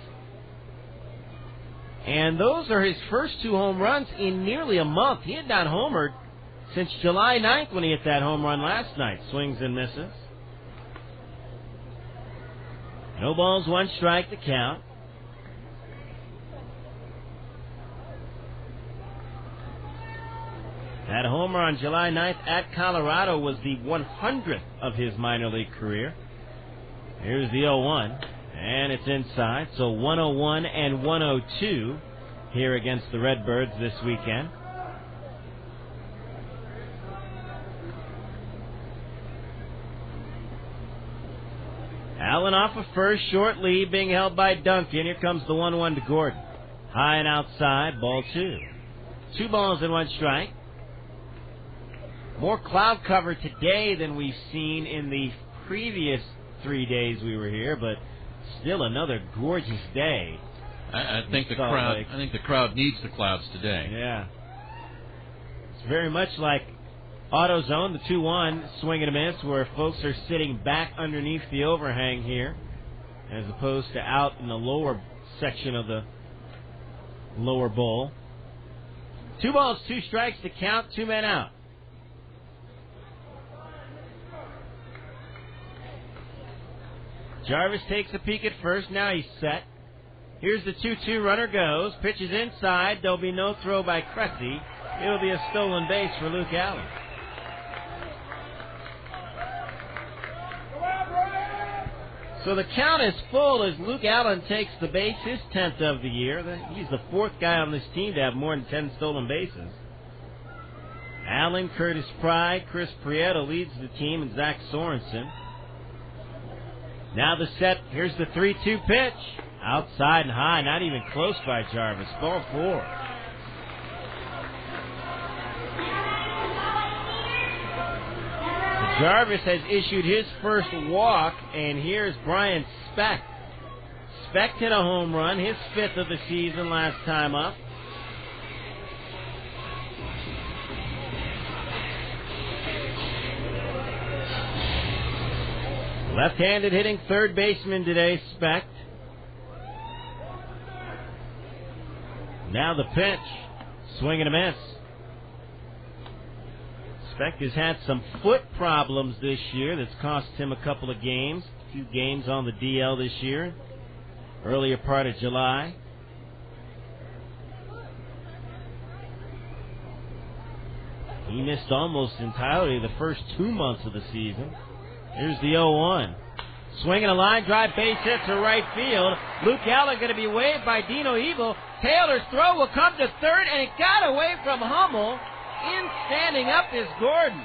and those are his first 2 home runs in nearly a month. He had not homered since July 9th when he hit that home run last night. Swings and misses. No balls, 1 strike to count. That homer on July 9th at Colorado was the 100th of his minor league career. Here's the 0-1, and it's inside, so 101 and 102 here against the Redbirds this weekend. Allen off a first, short lead being held by Duncan. Here comes the 1-1 to Gordon. High and outside, ball 2. 2 balls and 1 strike. More cloud cover today than we've seen in the previous 3 days we were here, but still another gorgeous day. I think the crowd needs the clouds today. Yeah. It's very much like AutoZone, the 2-1, swing and a miss, where folks are sitting back underneath the overhang here, as opposed to out in the lower section of the lower bowl. 2 balls, 2 strikes to count, 2 men out. Jarvis takes a peek at first, now he's set. Here's the 2-2, runner goes, pitches inside, there'll be no throw by Cressy. It'll be a stolen base for Luke Allen. So the count is full as Luke Allen takes the base, his 10th of the year. He's the 4th guy on this team to have more than 10 stolen bases. Allen, Curtis Pry, Chris Prieto leads the team, and Zach Sorensen. Now the set, here's the 3-2 pitch. Outside and high, not even close by Jarvis. Ball 4. Jarvis has issued his first walk, and here's Brian Speck. Speck hit a home run, his 5th of the season last time up. Left-handed hitting third baseman today, Speck. Now the pitch. Swing and a miss. Speck has had some foot problems this year that's cost him a couple of games. A few games on the DL this year. Earlier part of July. He missed almost entirely the first 2 months of the season. Here's the 0-1. Swinging a line drive, base hit to right field. Luke Allen going to be waved by Dino Ebel. Taylor's throw will come to third, and it got away from Hummel. In standing up is Gordon.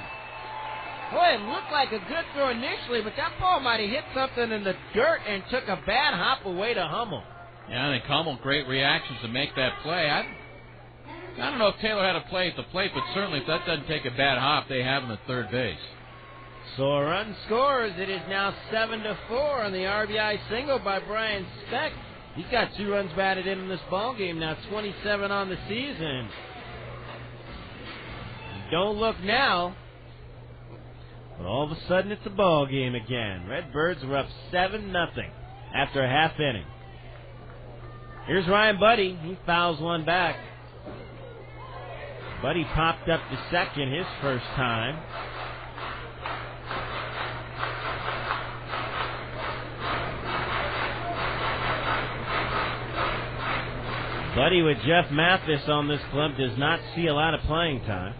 Boy, it looked like a good throw initially, but that ball might have hit something in the dirt and took a bad hop away to Hummel. Yeah, I think Hummel, great reactions to make that play. I don't know if Taylor had a play at the plate, but certainly if that doesn't take a bad hop, they have him at third base. So a run scores. It is now 7-4 on the RBI single by Brian Speck. He's got 2 runs batted in this ball game now, 27 on the season. Don't look now, but all of a sudden it's a ball game again. Redbirds are up 7-0 after a half inning. Here's Ryan Buddy. He fouls one back. Buddy popped up to second his first time. Buddy with Jeff Mathis on this club does not see a lot of playing time.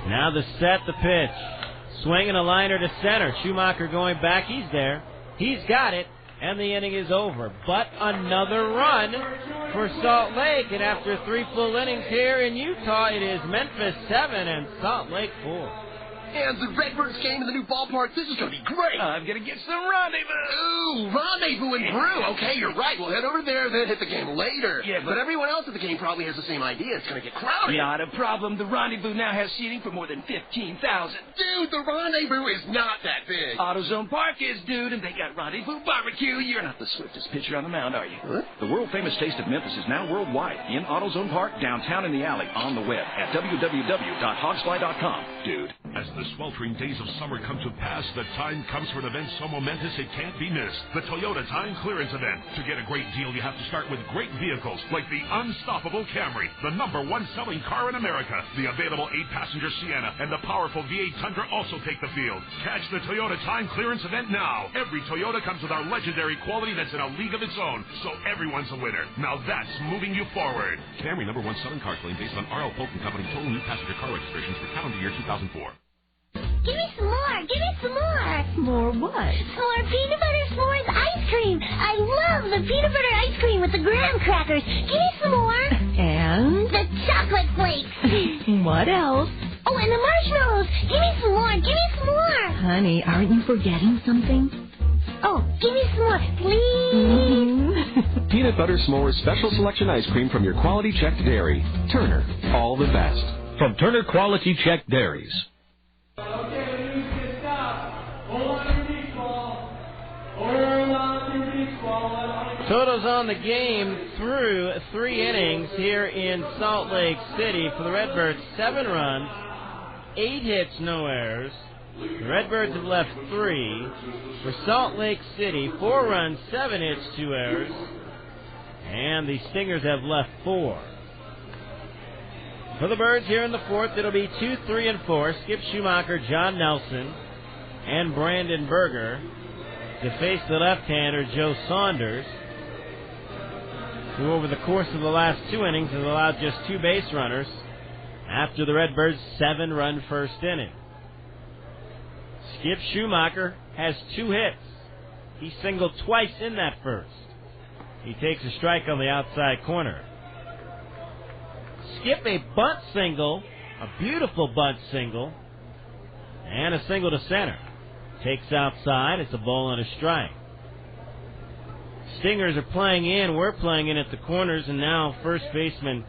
Now the set, the pitch. Swinging a liner to center. Schumacher going back. He's there. He's got it. And the inning is over. But another run for Salt Lake. And after 3 full innings here in Utah, it is Memphis 7 and Salt Lake 4. And the Redbirds game in the new ballpark. This is going to be great. I'm going to get some rendezvous. Ooh, rendezvous and brew. Okay, you're right. We'll head over there, then hit the game later. Yeah, but everyone else at the game probably has the same idea. It's going to get crowded. Not a problem. The rendezvous now has seating for more than 15,000. Dude, the rendezvous is not that big. AutoZone Park is, dude, and they got rendezvous barbecue. You're not the swiftest pitcher on the mound, are you? What? The world-famous Taste of Memphis is now worldwide in AutoZone Park, downtown in the alley, on the web at www.hogsfly.com. Dude. As the sweltering days of summer come to pass, the time comes for an event so momentous it can't be missed. The Toyota Time Clearance Event. To get a great deal, you have to start with great vehicles like the unstoppable Camry, the #1 selling car in America. The available 8-passenger Sienna and the powerful V8 Tundra also take the field. Catch the Toyota Time Clearance Event now. Every Toyota comes with our legendary quality that's in a league of its own, so everyone's a winner. Now that's moving you forward. Camry #1 selling car claim based on R.L. Polk & Company total new passenger car registrations for calendar year 2004. Give me some more. Give me some more. More what? Some more peanut butter s'mores ice cream. I love the peanut butter ice cream with the graham crackers. Give me some more. And? The chocolate flakes. What else? Oh, and the marshmallows. Give me some more. Give me some more. Honey, aren't you forgetting something? Oh, give me some more, please. Peanut Butter S'mores Special Selection Ice Cream from your Quality Checked Dairy. Turner, all the best. From Turner Quality Checked Dairies. Totals on the game through 3 innings here in Salt Lake City for the Redbirds. 7 runs, 8 hits, no errors. The Redbirds have left 3. For Salt Lake City, 4 runs, 7 hits, 2 errors. And the Stingers have left 4. For the Birds here in the 4th, it'll be 2, 3, and 4. Skip Schumacher, John Nelson, and Brandon Berger to face the left-hander, Joe Saunders, who over the course of the last 2 innings has allowed just 2 base runners after the Redbirds' 7-run first inning. Skip Schumacher has 2 hits. He singled twice in that first. He takes a strike on the outside corner. Skip a bunt single, a beautiful bunt single, and a single to center. Takes outside, it's a ball and a strike. Stingers are playing in, we're playing in at the corners, and now first baseman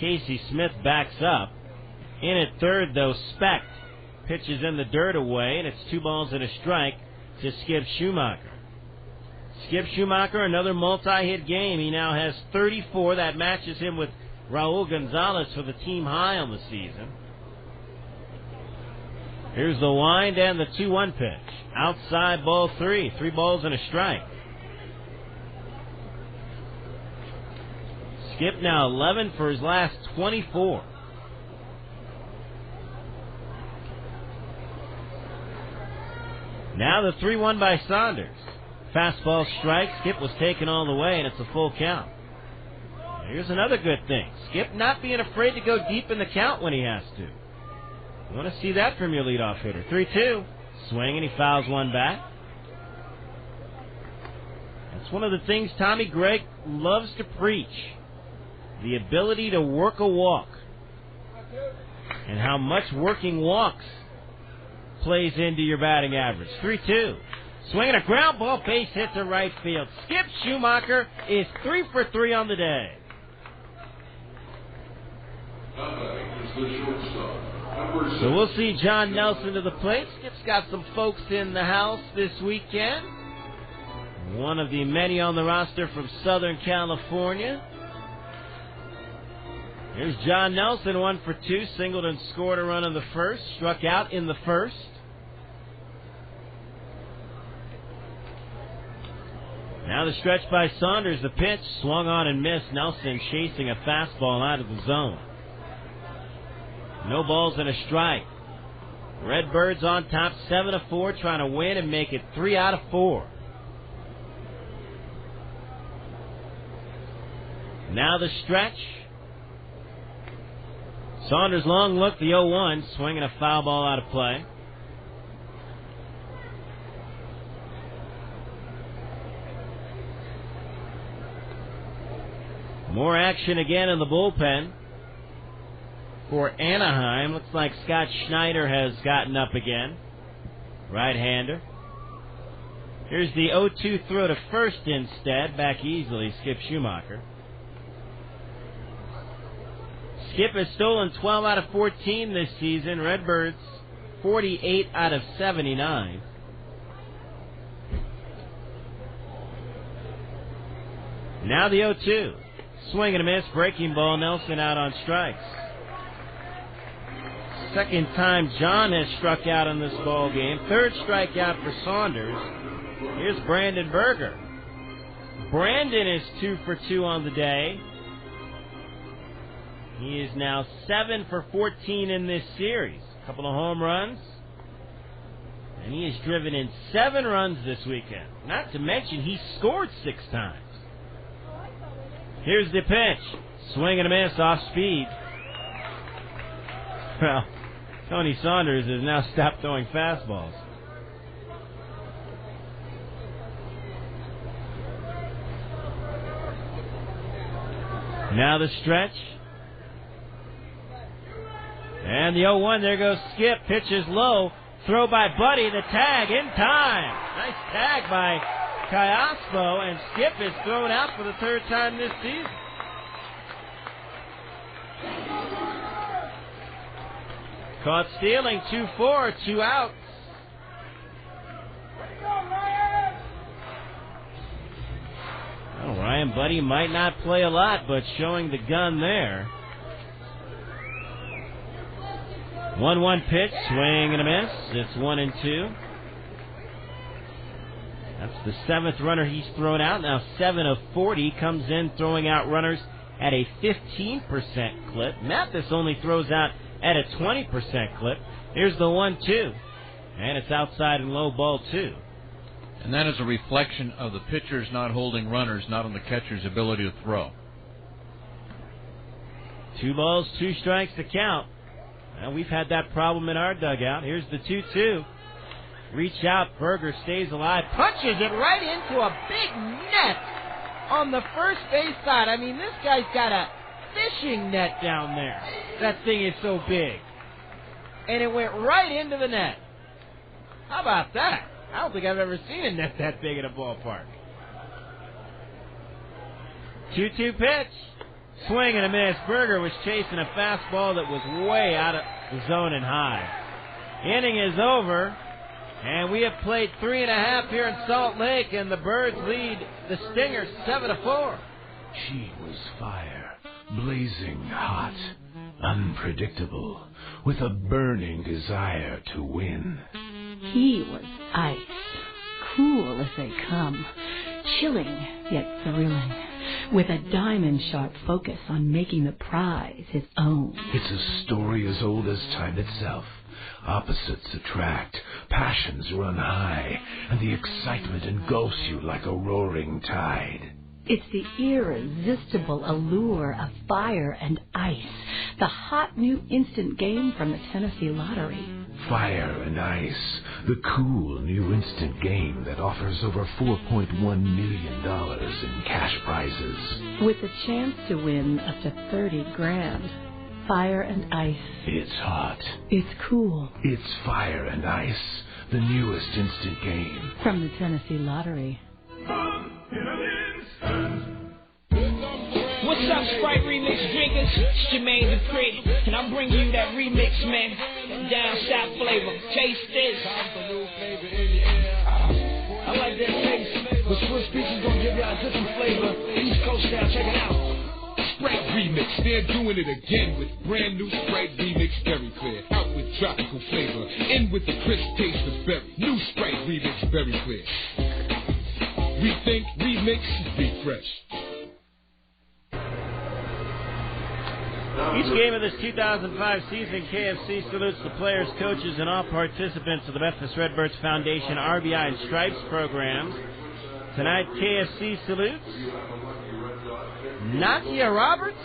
Casey Smith backs up. In at third, though, Specht pitches in the dirt away, and it's 2 balls and a strike to Skip Schumacher. Skip Schumacher, another multi-hit game. He now has 34. That matches him with Raul Gonzalez for the team high on the season. Here's the wind and the 2-1 pitch. Outside, ball 3. 3 balls and a strike. Skip now 11 for his last 24. Now the 3-1 by Saunders. Fastball strike. Skip was taken all the way, and it's a full count. Here's another good thing. Skip not being afraid to go deep in the count when he has to. You want to see that from your leadoff hitter. 3-2. Swing, and he fouls one back. That's one of the things Tommy Gregg loves to preach. The ability to work a walk. And how much working walks plays into your batting average. 3-2. Swinging a ground ball, base hit to right field. Skip Schumacher is 3 for 3 on the day. So we'll see John Nelson to the plate. Skip's got some folks in the house this weekend. One of the many on the roster from Southern California. Here's John Nelson, 1 for 2, singled and scored a run in the first, struck out in the first. Now the stretch by Saunders, the pitch, swung on and missed. Nelson chasing a fastball out of the zone. No balls and a strike. Redbirds on top, 7-4, trying to win and make it 3 out of 4. Now the stretch. Saunders long look, the 0-1, swinging a foul ball out of play. More action again in the bullpen for Anaheim. Looks like Scott Schneider has gotten up again. Right-hander. Here's the 0-2 throw to first instead. Back easily, Skip Schumacher. Skip has stolen 12 out of 14 this season. Redbirds, 48 out of 79. Now the 0-2. Swing and a miss. Breaking ball. Nelson out on strikes. Second time John has struck out in this ball game. Third strikeout for Saunders. Here's Brandon Berger. Brandon is 2 for 2 on the day. He is now 7 for 14 in this series. A couple of home runs. And he has driven in 7 runs this weekend. Not to mention he scored 6 times. Here's the pitch. Swing and a miss off speed. Well, Tony Saunders has now stopped throwing fastballs. Now the stretch. And the 0-1, there goes Skip. Pitches low. Throw by Buddy. The tag in time. Nice tag by Cayaspo, and Skip is thrown out for the 3rd time this season. Caught stealing. 2-4, 2 outs. Well, Ryan Buddy might not play a lot, but showing the gun there. 1-1 pitch, swing and a miss. It's 1-2. That's the 7th runner he's thrown out. Now 7 of 40 comes in throwing out runners at a 15% clip. Memphis only throws out at a 20% clip. Here's the 1-2. And it's outside and low, ball 2. And that is a reflection of the pitchers not holding runners, not on the catcher's ability to throw. 2 balls, 2 strikes to count. Well, we've had that problem in our dugout. Here's the 2-2. Reach out, Berger stays alive, punches it right into a big net on the first base side. I mean, this guy's got a fishing net down there. That thing is so big. And it went right into the net. How about that? I don't think I've ever seen a net that big at a ballpark. 2-2 pitch. Swing and a miss. Berger was chasing a fastball that was way out of the zone and high. Inning is over, and we have played 3.5 here in Salt Lake, and the Birds lead the Stingers 7-4. She was fire, blazing hot, unpredictable, with a burning desire to win. He was ice, cool as they come, chilling yet thrilling, with a diamond-sharp focus on making the prize his own. It's a story as old as time itself. Opposites attract, passions run high, and the excitement engulfs you like a roaring tide. It's the irresistible allure of fire and ice, the hot new instant game from the Tennessee Lottery. Fire and Ice, the cool new instant game that offers over $4.1 million in cash prizes. With the chance to win up to $30,000. Fire and Ice. It's hot. It's cool. It's Fire and Ice, the newest instant game. From the Tennessee Lottery. What's up, Sprite Remix drinkers? It's Jermaine Dupri, and I'm bringing you that remix, man. That down south flavor. Taste this. I like that taste, but Swiss Beats is gonna give y'all a different flavor. East Coast style, check it out. Sprite Remix, they're doing it again with brand new Sprite Remix Very Clear. Out with tropical flavor, in with the crisp taste of berry. New Sprite Remix Very Clear. Rethink, remix, refresh. Each game of this 2005 season, KFC salutes the players, coaches, and all participants of the Memphis Redbirds Foundation RBI and Stripes programs. Tonight, KFC salutes Natia Roberts?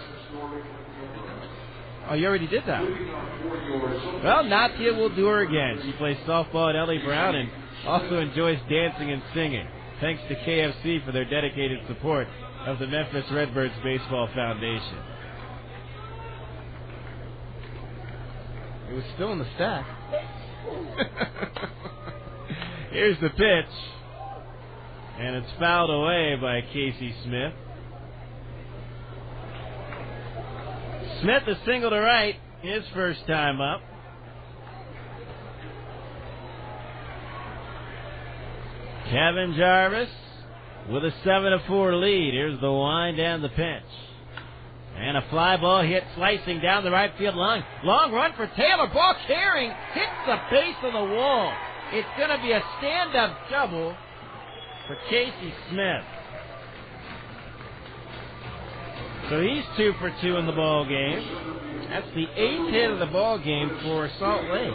Oh, you already did that. Well, Natia will do her again. She plays softball at L.A. Brown and also enjoys dancing and singing. Thanks to KFC for their dedicated support of the Memphis Redbirds Baseball Foundation. It was still in the stack. Here's the pitch. And it's fouled away by Casey Smith. Smith is single to right, his first time up. Kevin Jarvis with a 7-4 lead. Here's the wind and the pitch. And a fly ball hit slicing down the right field line. Long run for Taylor. Ball carrying. Hits the base of the wall. It's going to be a stand-up double for Casey Smith. So he's 2 for 2 in the ball game. That's the 8th hit of the ball game for Salt Lake.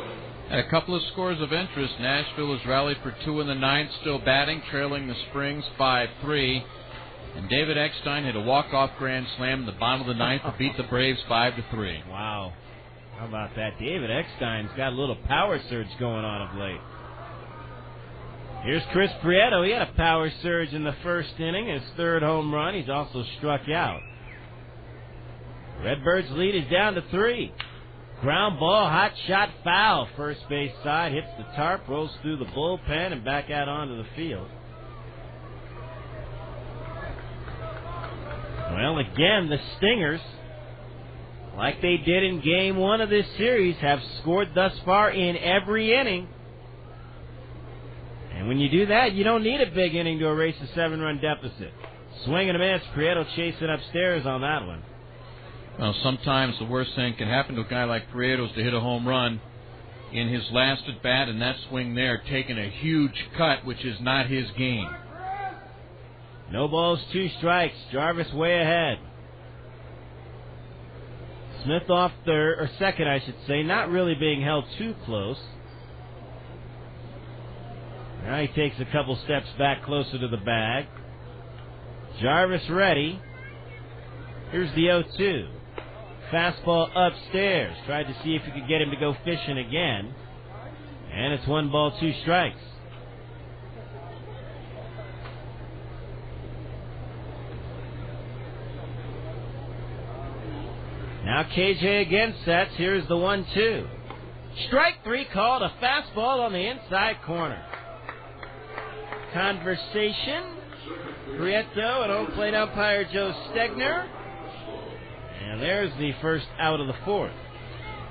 And a couple of scores of interest. Nashville has rallied for 2 in the 9th, still batting, trailing the Springs 5-3. And David Eckstein hit a walk-off grand slam in the bottom of the 9th to beat the Braves 5-3. Wow. How about that? David Eckstein's got a little power surge going on of late. Here's Chris Prieto. He had a power surge in the first inning, his 3rd home run. He's also struck out. Redbirds' lead is down to 3. Ground ball, hot shot, foul. First base side, hits the tarp, rolls through the bullpen, and back out onto the field. Well, again, the Stingers, like they did in Game 1 of this series, have scored thus far in every inning. And when you do that, you don't need a big inning to erase a 7-run deficit. Swing and a miss. Prieto chasing upstairs on that one. Well, sometimes the worst thing can happen to a guy like Prieto is to hit a home run in his last at bat, and that swing there taking a huge cut, which is not his game. No balls, 2 strikes. Jarvis way ahead. Smith off third, or second, I should say, not really being held too close. Now he takes a couple steps back closer to the bag. Jarvis ready. Here's the 0-2. Fastball upstairs. Tried to see if he could get him to go fishing again. And it's 1 ball, 2 strikes. Now KJ again sets. Here's the 1-2. Strike 3 called, a fastball on the inside corner. Conversation. Prieto and home plate umpire Joe Stegner. And there's the first out of the 4th.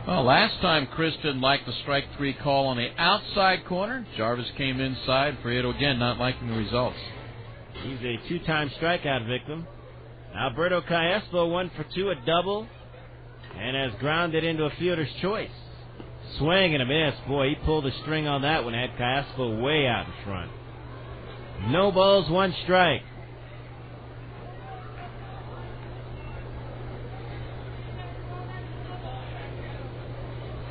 Well, last time Chris didn't like the strike 3 call on the outside corner. Jarvis came inside. Prieto again not liking the results. He's a 2-time strikeout victim. Alberto Cayespo 1 for 2, a double. And has grounded into a fielder's choice. Swing and a miss. Boy, he pulled a string on that one. Had Cayespo way out in front. No balls, 1 strike.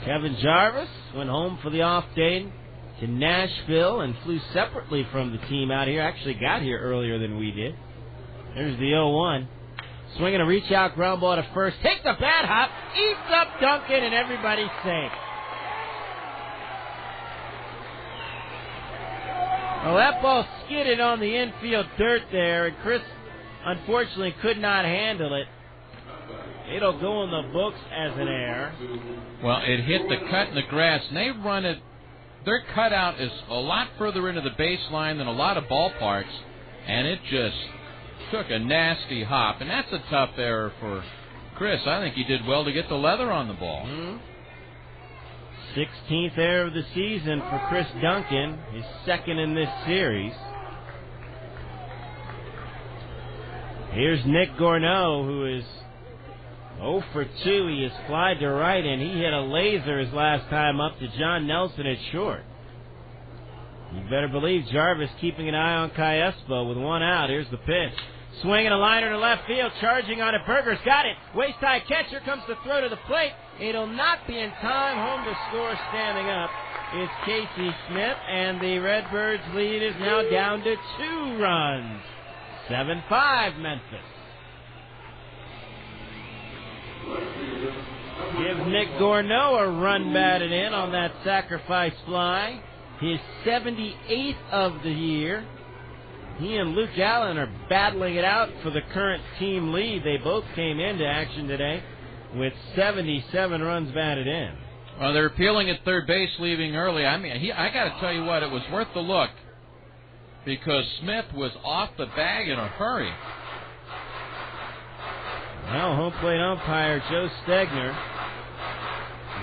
Kevin Jarvis went home for the off day to Nashville and flew separately from the team out here. Actually got here earlier than we did. There's the 0-1. Swinging a reach-out ground ball to first. Takes the bat hop. Eats up Duncan, and everybody's safe. Well, that ball skidded on the infield dirt there, and Chris unfortunately could not handle it. It'll go in the books as an error. Well, it hit the cut in the grass, and they run it. Their cutout is a lot further into the baseline than a lot of ballparks, and it just took a nasty hop, and that's a tough error for Chris. I think he did well to get the leather on the ball. 16th error of the season for Chris Duncan, his 2nd in this series. Here's Nick Gorneau, who is 0 for 2. He is fly to right, and he hit a laser his last time up to John Nelson at short. You better believe Jarvis keeping an eye on Cayespo with 1 out. Here's the pitch. Swinging a liner to left field, charging on it. Berger's got it. Waist-high catch. Here comes the throw to the plate. It'll not be in time. Home to score standing up. It's Casey Smith, and the Redbirds' lead is now down to 2 runs. 7-5 Memphis. Gives Nick Gorneau a run batted in on that sacrifice fly. His 78th of the year. He and Luke Allen are battling it out for the current team lead. They both came into action today with 77 runs batted in. Well, they're appealing at third base, leaving early. I mean, I got to tell you what, it was worth the look because Smith was off the bag in a hurry. Well, home plate umpire Joe Stegner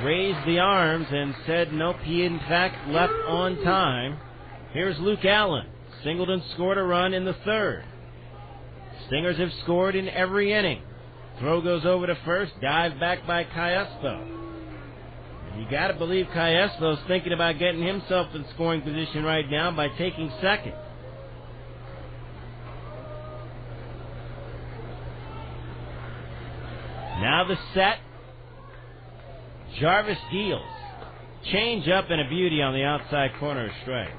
raised the arms and said nope, he in fact left on time. Here's Luke Allen. Singleton scored a run in the third. Stingers have scored in every inning. Throw goes over to first, dive back by Cayespo. You got to believe Cayespo's thinking about getting himself in scoring position right now by taking second. Now the set. Jarvis deals. Change up and a beauty on the outside corner of strike.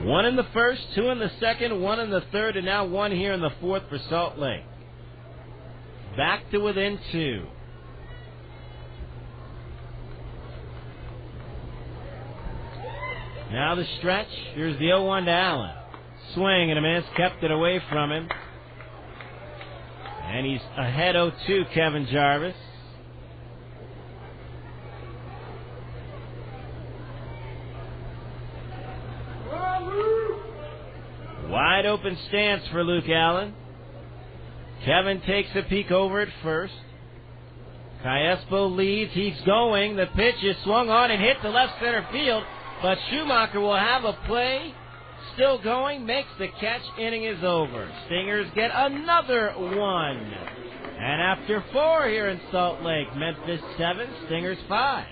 One in the first, two in the second, one in the third, and now one here in the fourth for Salt Lake. Back to within two. Now the stretch. Here's the 0-1 to Allen. Swing and a miss. Kept it away from him. And he's ahead 0-2, Kevin Jarvis. Wide open stance for Luke Allen. Kevin takes a peek over at first. Cayespo leads. He's going. The pitch is swung on and hit to left center field. But Schumacher will have a play. Still going. Makes the catch. Inning is over. Stingers get another one. And after 4 here in Salt Lake, Memphis 7, Stingers 5.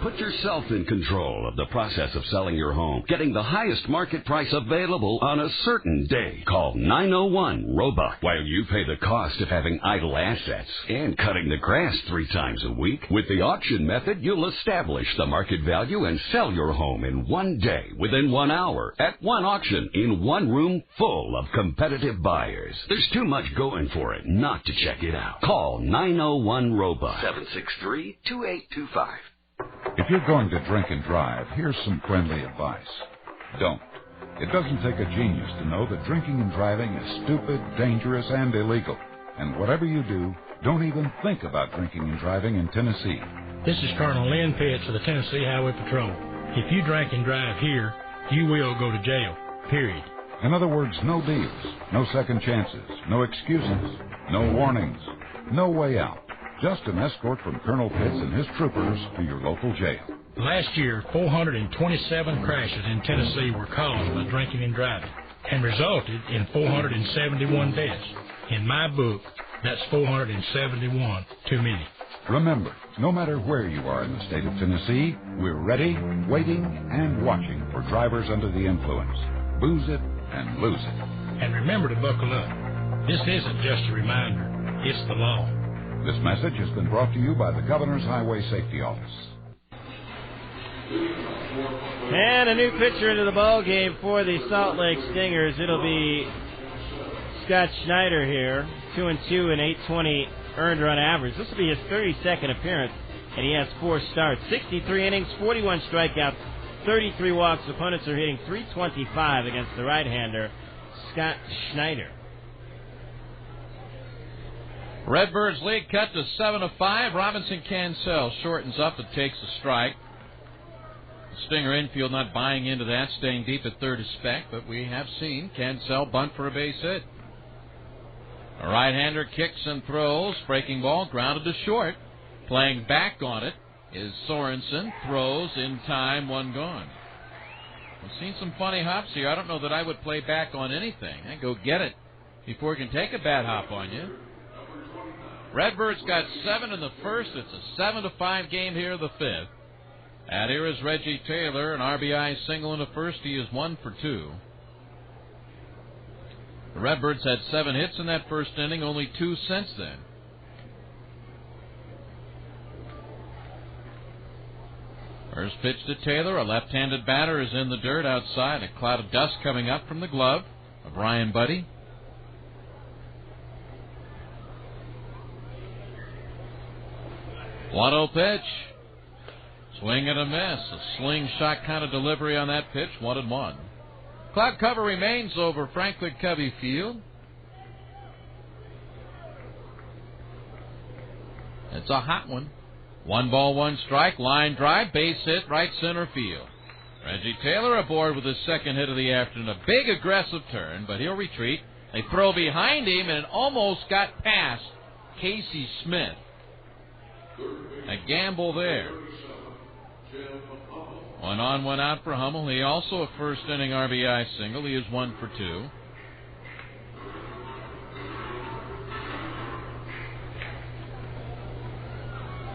Put yourself in control of the process of selling your home, getting the highest market price available on a certain day. Call 901-ROBUCK while you pay the cost of having idle assets and cutting the grass 3 times a week. With the auction method, you'll establish the market value and sell your home in 1 day, within 1 hour, at one auction, in one room full of competitive buyers. There's too much going for it not to check it out. Call 901-ROBUCK. 763-2825. If you're going to drink and drive, here's some friendly advice. Don't. It doesn't take a genius to know that drinking and driving is stupid, dangerous, and illegal. And whatever you do, don't even think about drinking and driving in Tennessee. This is Colonel Lynn Pitts of the Tennessee Highway Patrol. If you drink and drive here, you will go to jail, period. In other words, no deals, no second chances, no excuses, no warnings, no way out. Just an escort from Colonel Pitts and his troopers to your local jail. Last year, 427 crashes in Tennessee were caused by drinking and driving and resulted in 471 deaths. In my book, that's 471 too many. Remember, no matter where you are in the state of Tennessee, we're ready, waiting, and watching for drivers under the influence. Booze it and lose it. And remember to buckle up. This isn't just a reminder. It's the law. This message has been brought to you by the Governor's Highway Safety Office. And a new pitcher into the ball game for the Salt Lake Stingers. It'll be Scott Schneider here, 2-2 and 820 earned run average. This will be his 32nd appearance, and he has 4 starts, 63 innings, 41 strikeouts, 33 walks. Opponents are hitting .325 against the right-hander, Scott Schneider. Redbirds lead cut to 7-5. Robinson Cancel shortens up and takes a strike. The Stinger infield not buying into that, staying deep at third is spec, but we have seen Cancel bunt for a base hit. A right-hander kicks and throws. Breaking ball grounded to short. Playing back on it is Sorensen. Throws in time, one gone. We've seen some funny hops here. I don't know that I would play back on anything. I go get it before it can take a bad hop on you. Redbirds got 7 in the first. It's a 7-5 game here in the 5th. And here is Reggie Taylor, an RBI single in the first. He is 1 for 2. The Redbirds had 7 hits in that first inning, only 2 since then. First pitch to Taylor. A left-handed batter is in the dirt outside. A cloud of dust coming up from the glove of Ryan Buddy. 1-0 pitch. Swing and a miss. A slingshot kind of delivery on that pitch. 1-1. Cloud cover remains over Franklin Covey Field. It's a hot one. 1 ball, 1 strike. Line drive. Base hit. Right center field. Reggie Taylor aboard with his second hit of the afternoon. A big aggressive turn, but he'll retreat. They throw behind him, and it almost got past Casey Smith. A gamble there. 1 on, 1 out for Hummel. He also a first inning RBI single. He is 1 for 2.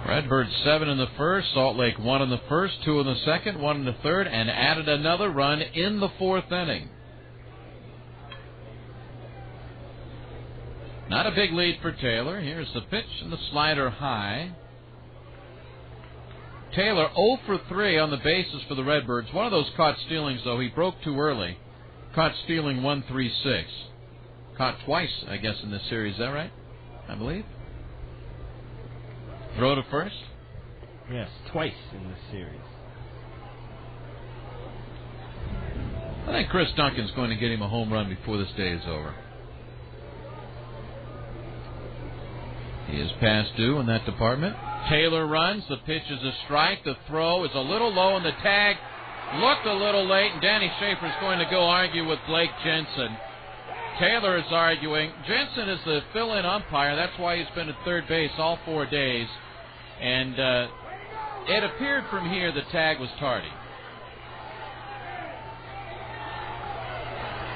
Redbirds 7 in the first. Salt Lake 1 in the first, 2 in the second, 1 in the third, and added another run in the fourth inning. Not a big lead for Taylor. Here's the pitch and the slider high. Taylor 0 for 3 on the bases for the Redbirds. One of those caught stealings, though. He broke too early. Caught stealing 1-3-6. Caught twice, I guess, in this series. Is that right? I believe. Throw to first? Yes, twice in this series. I think Chris Duncan's going to get him a home run before this day is over. He is past due in that department. Taylor runs. The pitch is a strike. The throw is a little low, and the tag looked a little late, and Danny Schaefer's going to go argue with Blake Jensen. Taylor is arguing. Jensen is the fill-in umpire. That's why he's been at third base all 4 days. And it appeared from here the tag was tardy.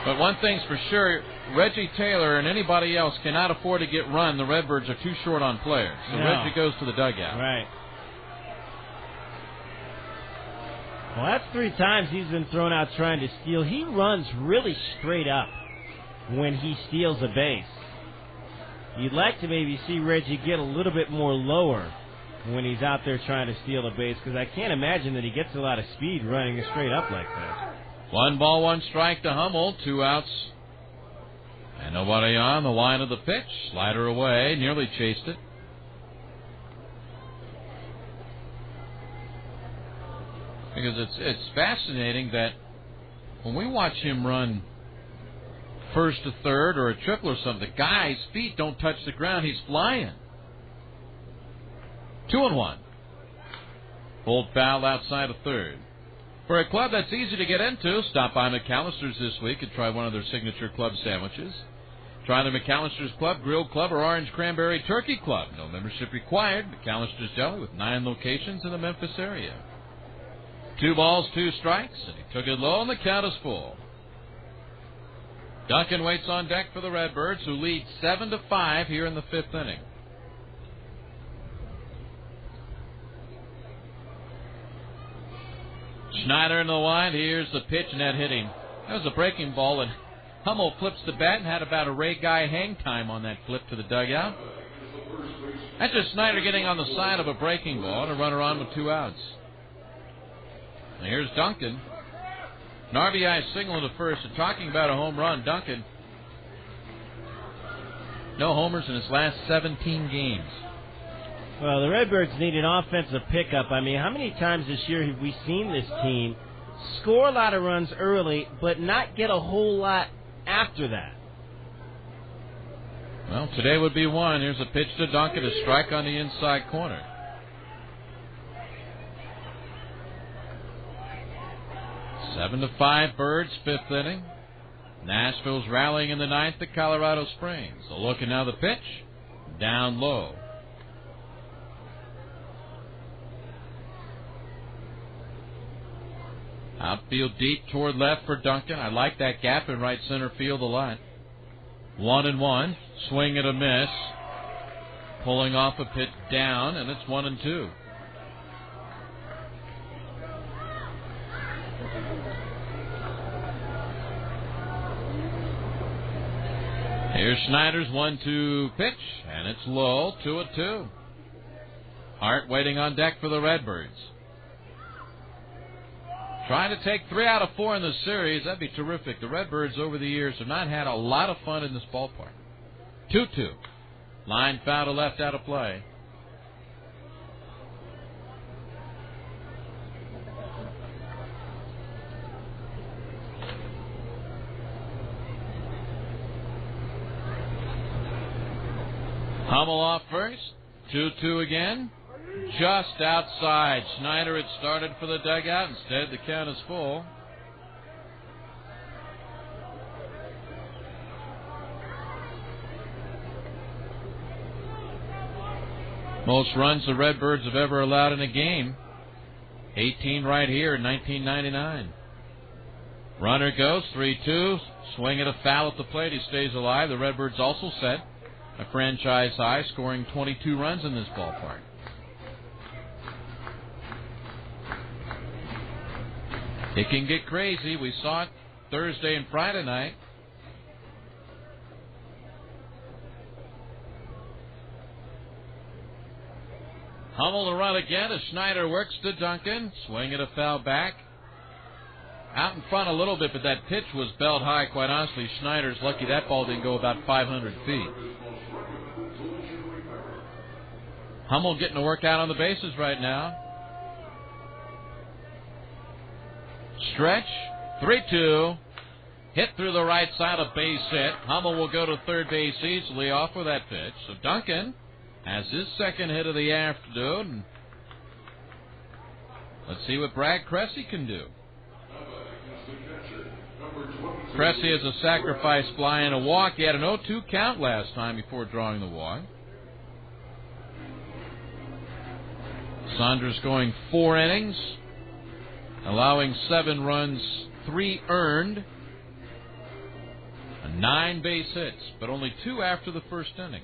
But one thing's for sure, Reggie Taylor and anybody else cannot afford to get run. The Redbirds are too short on players. So no. Reggie goes to the dugout. Right. Well, that's 3 times he's been thrown out trying to steal. He runs really straight up when he steals a base. You'd like to maybe see Reggie get a little bit more lower when he's out there trying to steal a base, because I can't imagine that he gets a lot of speed running straight up like that. 1 ball, 1 strike to Hummel. 2 outs. And nobody on the line of the pitch. Slider away. Nearly chased it. Because it's fascinating that when we watch him run first to third or a triple or something, the guy's feet don't touch the ground. He's flying. 2-1. Pulled foul outside of third. For a club that's easy to get into, stop by McAllister's this week and try one of their signature club sandwiches. Try the McAllister's Club, Grilled Club, or Orange Cranberry Turkey Club. No membership required. McAllister's Deli with 9 locations in the Memphis area. 2 balls, 2 strikes, and he took it low, and the count is full. Duncan waits on deck for the Redbirds, who lead 7-5 here in the 5th inning. Schneider in the line. Here's the pitch, and that hit him. That was a breaking ball, and Hummel flips the bat and had about a Ray Guy hang time on that flip to the dugout. That's just Schneider getting on the side of a breaking ball to run around with 2 outs. And here's Duncan. An RBI single in the first, and talking about a home run, Duncan. No homers in his last 17 games. Well, the Redbirds need an offensive pickup. I mean, how many times this year have we seen this team score a lot of runs early, but not get a whole lot after that? Well, today would be one. Here's a pitch to Duncan, a strike on the inside corner. Seven to 5 Birds, 5th inning. Nashville's rallying in the 9th at Colorado Springs. A look, and now the pitch. Down low. Outfield deep toward left for Duncan. I like that gap in right center field a lot. 1-1. Swing and a miss. Pulling off a pitch down, and it's 1-2. Here's Schneider's 1-2 pitch, and it's low, 2-2. Hart waiting on deck for the Redbirds. Trying to take 3 out of 4 in the series. That'd be terrific. The Redbirds over the years have not had a lot of fun in this ballpark. 2-2. Line foul to left, out of play. Hummel off first. 2-2 again. Just outside. Schneider had started for the dugout. Instead, the count is full. Most runs the Redbirds have ever allowed in a game. 18 right here in 1999. Runner goes, 3-2. Swing at a foul at the plate. He stays alive. The Redbirds also set a franchise high, scoring 22 runs in this ballpark. It can get crazy. We saw it Thursday and Friday night. Hummel to run again as Schneider works to Duncan. Swing at a foul back. Out in front a little bit, but that pitch was belt high. Quite honestly, Schneider's lucky that ball didn't go about 500 feet. Hummel getting to work out on the bases right now. Stretch, 3-2. Hit through the right side, a base hit. Hummel will go to third base easily off with that pitch. So Duncan has his second hit of the afternoon. Let's see what Brad Cressy can do. Cressy has a sacrifice fly and a walk. He had an 0-2 count last time before drawing the walk. Saunders going 4 innings, allowing 7 runs, 3 earned, and 9 base hits, but only 2 after the first inning.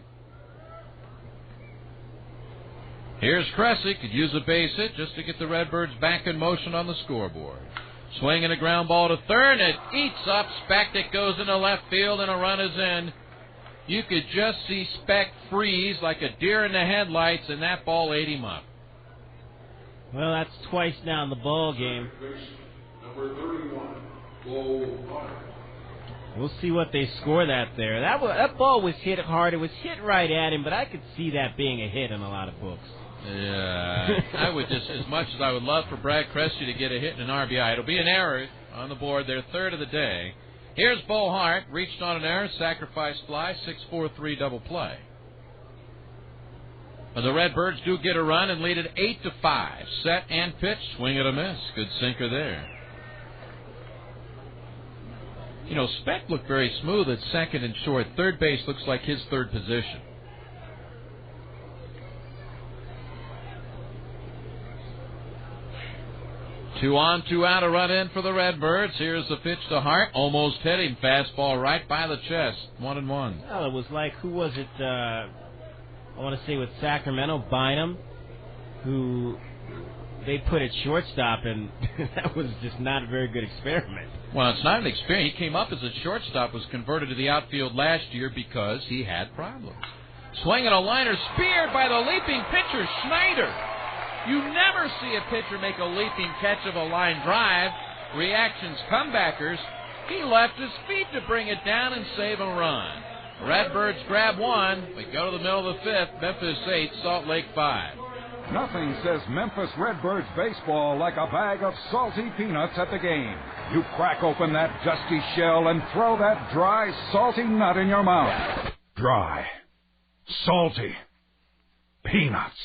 Here's Cressy, could use a base hit just to get the Redbirds back in motion on the scoreboard. Swinging a ground ball to third, it eats up Speck. It goes into left field, and a run is in. You could just see Speck freeze like a deer in the headlights, and that ball ate him up. Well, that's twice now in the ball game. Number 31, We'll see what they score that there. That ball was hit hard. It was hit right at him, but I could see that being a hit in a lot of books. Yeah, I would just, as much as I would love for Brad Cressy to get a hit and an RBI, it'll be an error on the board, their third of the day. Here's Bo Hart, reached on an error, sacrifice fly, 6-4-3 double play. The Redbirds do get a run and lead it 8-5. Set and pitch, swing and a miss. Good sinker there. You know, Speck looked very smooth at second and short. Third base looks like his third position. Two on, 2 out, a run in for the Redbirds. Here's the pitch to Hart. Almost hit him. Fastball right by the chest. 1-1. Well, it was like, who was it? I want to say with Sacramento, Bynum, who they put at shortstop, and that was just not a very good experiment. Well, it's not an experiment. He came up as a shortstop, was converted to the outfield last year because he had problems. Swinging a liner, speared by the leaping pitcher, Schneider. You never see a pitcher make a leaping catch of a line drive. Reactions, comebackers. He left his feet to bring it down and save a run. Redbirds grab 1. We go to the middle of the 5th. Memphis 8, Salt Lake 5. Nothing says Memphis Redbirds baseball like a bag of salty peanuts at the game. You crack open that dusty shell and throw that dry, salty nut in your mouth. Dry, salty, peanuts.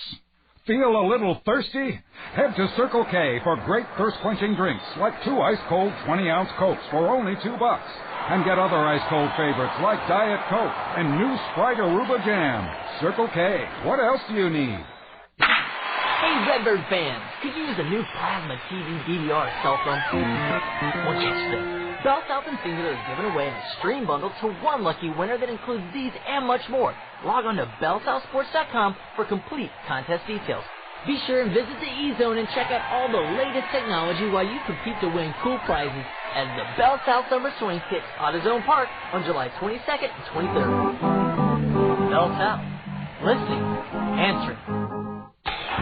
Feel a little thirsty? Head to Circle K for great thirst-quenching drinks like 2 ice-cold 20-ounce Cokes for only $2. And get other ice-cold favorites like Diet Coke and new Sprite Aruba Jam. Circle K. What else do you need? Hey, Redbird fans, could you use a new plasma TV DVR cell phone? Well, guess this. Bell South and Singular is giving away an extreme bundle to one lucky winner that includes these and much more. Log on to BellSouthSports.com for complete contest details. Be sure and visit the E-Zone and check out all the latest technology while you compete to win cool prizes as the Bell South Summer Swing hits AutoZone Park on July 22nd and 23rd. Bell South. Listening. Answering.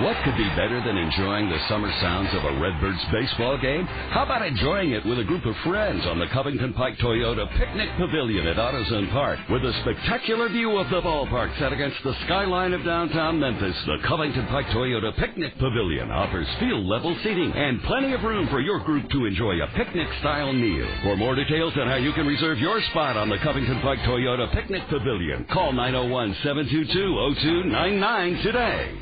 What could be better than enjoying the summer sounds of a Redbirds baseball game? How about enjoying it with a group of friends on the Covington Pike Toyota Picnic Pavilion at AutoZone Park? With a spectacular view of the ballpark set against the skyline of downtown Memphis, the Covington Pike Toyota Picnic Pavilion offers field-level seating and plenty of room for your group to enjoy a picnic-style meal. For more details on how you can reserve your spot on the Covington Pike Toyota Picnic Pavilion, call 901-722-0299 today.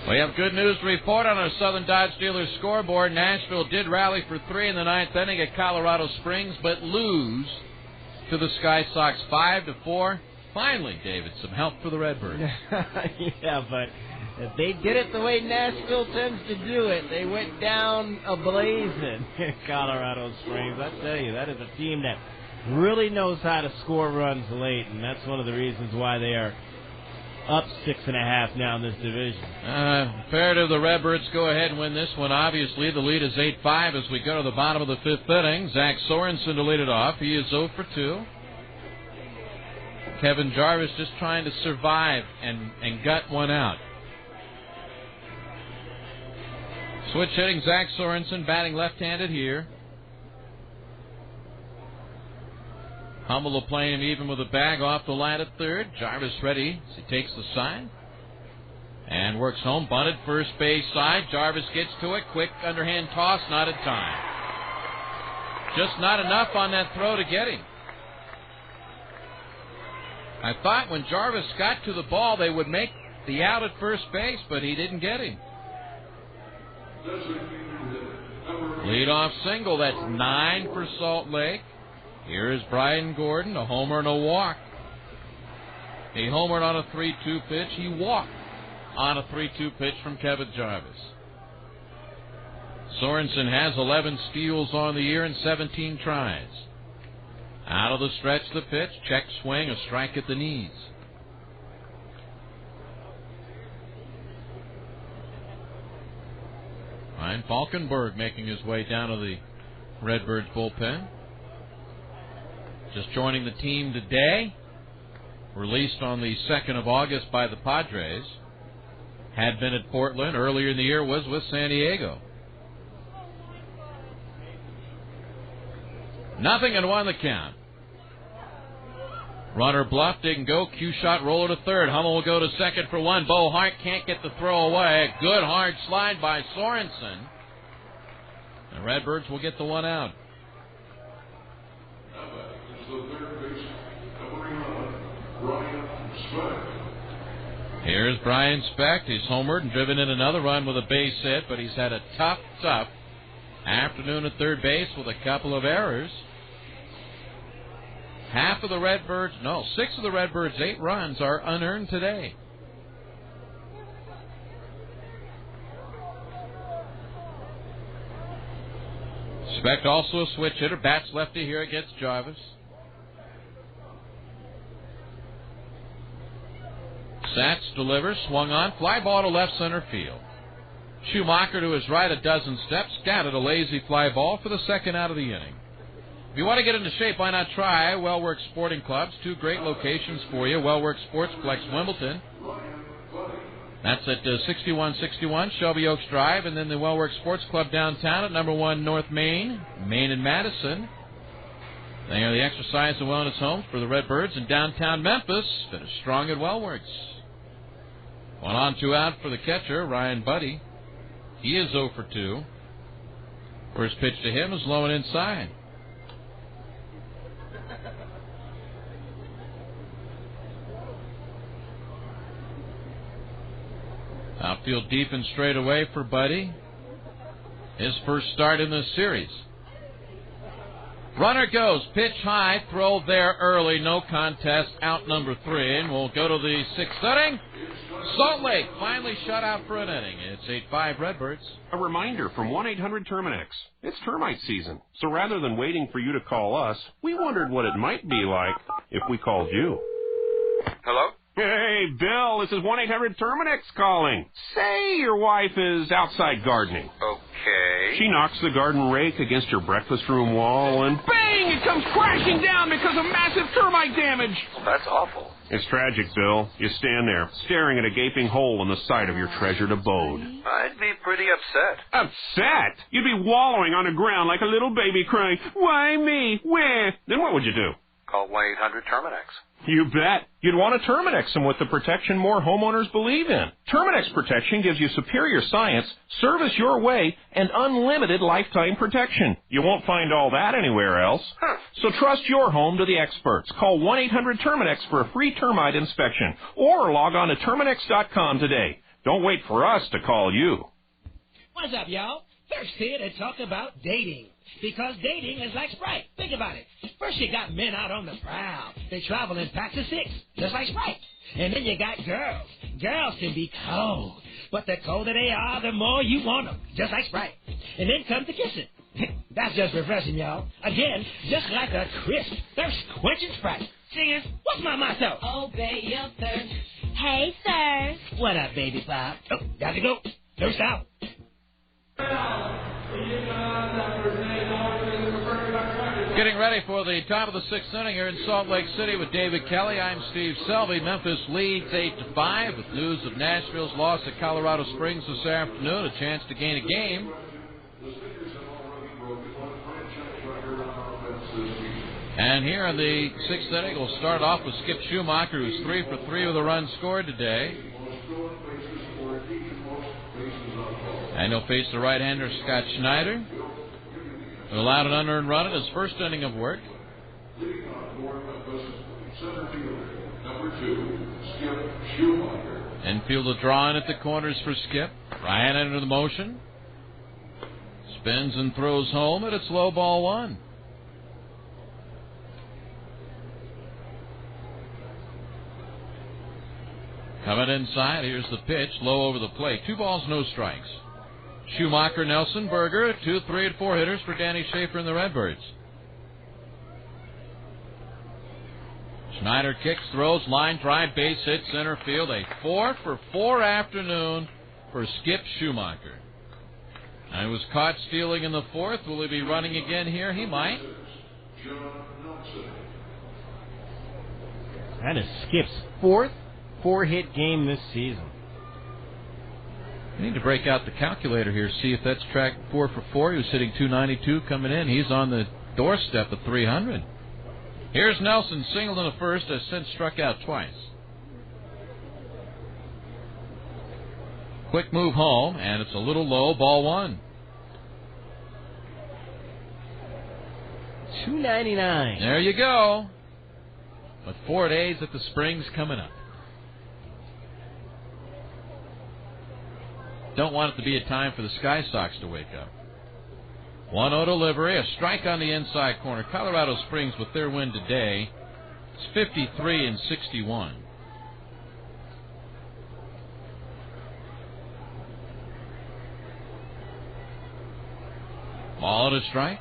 We have good news to report on our Southern Dodge Dealers scoreboard. Nashville did rally for 3 in the 9th inning at Colorado Springs, but lose to the Sky Sox 5-4. Finally, David, some help for the Redbirds. Yeah, but they did it the way Nashville tends to do it. They went down a-blazing in Colorado Springs. I tell you, that is a team that really knows how to score runs late, and that's one of the reasons why they are up 6.5 now in this division. Imperative the Redbirds go ahead and win this one. Obviously, the lead is 8-5 as we go to the bottom of the 5th inning. Zach Sorensen to lead it off. He is 0 for 2. Kevin Jarvis just trying to survive and gut one out. Switch hitting Zach Sorensen, batting left-handed here. Hummel will play him even with a bag off the line at third. Jarvis ready as he takes the side. And works home, bunted first base side. Jarvis gets to it. Quick underhand toss, not in time. Just not enough on that throw to get him. I thought when Jarvis got to the ball, they would make the out at first base, but he didn't get him. Leadoff single, that's 9 for Salt Lake. Here is Brian Gordon, a homer and a walk. He homered on a 3-2 pitch. He walked on a 3-2 pitch from Kevin Jarvis. Sorensen has 11 steals on the year and 17 tries. Out of the stretch, the pitch. Check swing, a strike at the knees. Ryan Falkenberg making his way down to the Redbirds bullpen. Just joining the team today. Released on the 2nd of August by the Padres. Had been at Portland. Earlier in the year was with San Diego. 0-1 the count. Runner bluffed, didn't go. Q shot, roller to third. Hummel will go to second for 1. Bo Hart can't get the throw away. Good hard slide by Sorensen. The Redbirds will get the one out. Here's Brian Specht. He's homered and driven in another run with a base hit, but he's had a tough afternoon at third base with a couple of errors. 6 of the Redbirds' 8 runs are unearned today. Specht also a switch hitter. Bats lefty here against Jarvis. Satz delivers, swung on, fly ball to left center field. Schumacher to his right, a dozen steps, scattered a lazy fly ball for the second out of the inning. If you want to get into shape, why not try Wellworks Sporting Clubs? 2 great locations for you. Wellworks Sportsplex Wimbledon. That's at 6161 Shelby Oaks Drive, and then the Wellworks Sports Club downtown at number 1 North Main and Madison. They are the exercise and wellness homes for the Redbirds in downtown Memphis. Finish strong at Wellworks. 1 on, 2 out for the catcher, Ryan Buddy. He is 0 for 2. First pitch to him is low and inside. Outfield deep and straight away for Buddy. His first start in this series. Runner goes, pitch high, throw there early, no contest, out number 3, and we'll go to the 6th inning. Salt Lake finally shut out for an inning. It's 8-5 Redbirds. A reminder from 1-800-Terminix. It's termite season, so rather than waiting for you to call us, we wondered what it might be like if we called you. Hello? Hey, Bill, this is 1-800-Terminex calling. Say your wife is outside gardening. Okay. She knocks the garden rake against your breakfast room wall, and bang! It comes crashing down because of massive termite damage. Well, that's awful. It's tragic, Bill. You stand there, staring at a gaping hole in the side of your treasured abode. I'd be pretty upset. Upset? You'd be wallowing on the ground like a little baby crying, "Why me? Where?" Then what would you do? Call 1-800-Terminex. You bet. You'd want to Terminex them with the protection more homeowners believe in. Terminex protection gives you superior science, service your way, and unlimited lifetime protection. You won't find all that anywhere else. So trust your home to the experts. Call 1-800-Terminex for a free termite inspection, or log on to Terminex.com today. Don't wait for us to call you. What's up, y'all? First here to talk about dating. Because dating is like Sprite. Think about it. First you got men out on the prowl. They travel in packs of 6, just like Sprite. And then you got girls. Girls can be cold. But the colder they are, the more you want them, just like Sprite. And then comes the kissing. That's just refreshing, y'all. Again, just like a crisp, thirst-quenching Sprite. Singers, what's my motto? Obey your thirst. Hey, sir. What up, baby pop? Oh, got to go. Thirst out. Getting ready for the top of the 6th inning here in Salt Lake City with David Kelly. I'm Steve Selvey. Memphis leads 8-5 with news of Nashville's loss at Colorado Springs this afternoon. A chance to gain a game. And here in the 6th inning, we'll start off with Skip Schumacher, who's 3 for 3 with a run scored today. And he'll face the right-hander Scott Schneider, who allowed an unearned run in his first inning of work. Infield a draw in at the corners for Skip. Ryan under the motion. Spins and throws home, and it's low, ball 1. Coming inside, here's the pitch, low over the plate. 2 balls, no strikes. Schumacher, Nelson, Berger, 2, 3, and 4 hitters for Danny Schaefer and the Redbirds. Schneider kicks, throws, line drive, base hit, center field. A 4 for 4 afternoon for Skip Schumacher. And he was caught stealing in the 4th. Will he be running again here? He might. That is Skip's 4th 4-hit game this season. We need to break out the calculator here, see if that's track 4 for 4. He was hitting .292 coming in. He's on the doorstep of 300. Here's Nelson, singled in the first, has since struck out twice. Quick move home, and it's a little low, ball 1. $2.99. There you go. With 4 days at the Springs coming up. Don't want it to be a time for the Sky Sox to wake up. 1-0 delivery, a strike on the inside corner. Colorado Springs, with their win today, it's 53-61. Ball at a strike.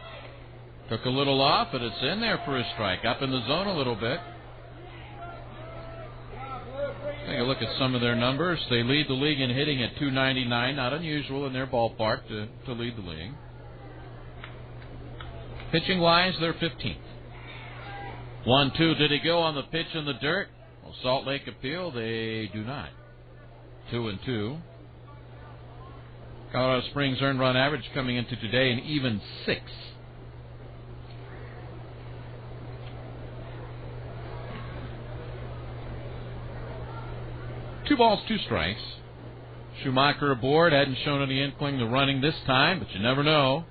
Took a little off, but it's in there for a strike. Up in the zone a little bit. Take a look at some of their numbers. They lead the league in hitting at .299. Not unusual in their ballpark to lead the league. Pitching-wise, they're 15th. 1-2. Did he go on the pitch in the dirt? Well, Salt Lake appeal, they do not. 2-2. Colorado Springs earned run average coming into today an even 6. Two balls, 2 strikes. Schumacher aboard. Hadn't shown any inkling to running this time, but you never know.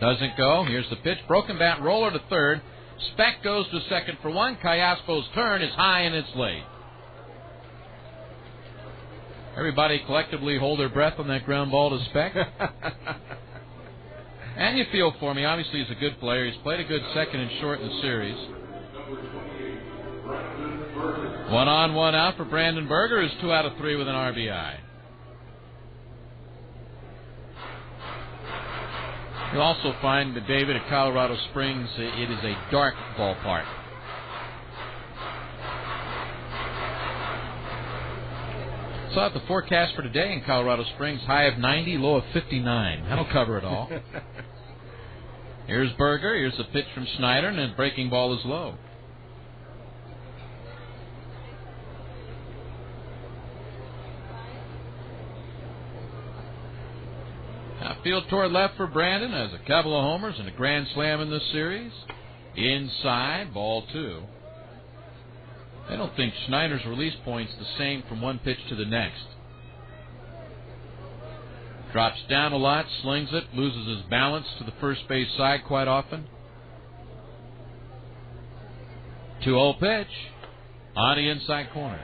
Doesn't go. Here's the pitch. Broken bat roller to third. Speck goes to second for 1. Callaspo's turn is high and it's late. Everybody collectively hold their breath on that ground ball to Speck. And you feel for me. Obviously, he's a good player. He's played a good second and short in the series. 1 on, 1 out for Brandon Berger, who's 2 out of 3 with an RBI. You'll also find that, David, at Colorado Springs, it is a dark ballpark. out the forecast for today in Colorado Springs. High of 90, low of 59. That'll cover it all. Here's Berger. Here's the pitch from Snyder, and the breaking ball is low. Now field toward left for Brandon. Has a couple of homers and a grand slam in this series. Inside, ball 2. I don't think Snyder's release point's the same from one pitch to the next. Drops down a lot, slings it, loses his balance to the first base side quite often. 2-0 pitch on the inside corner.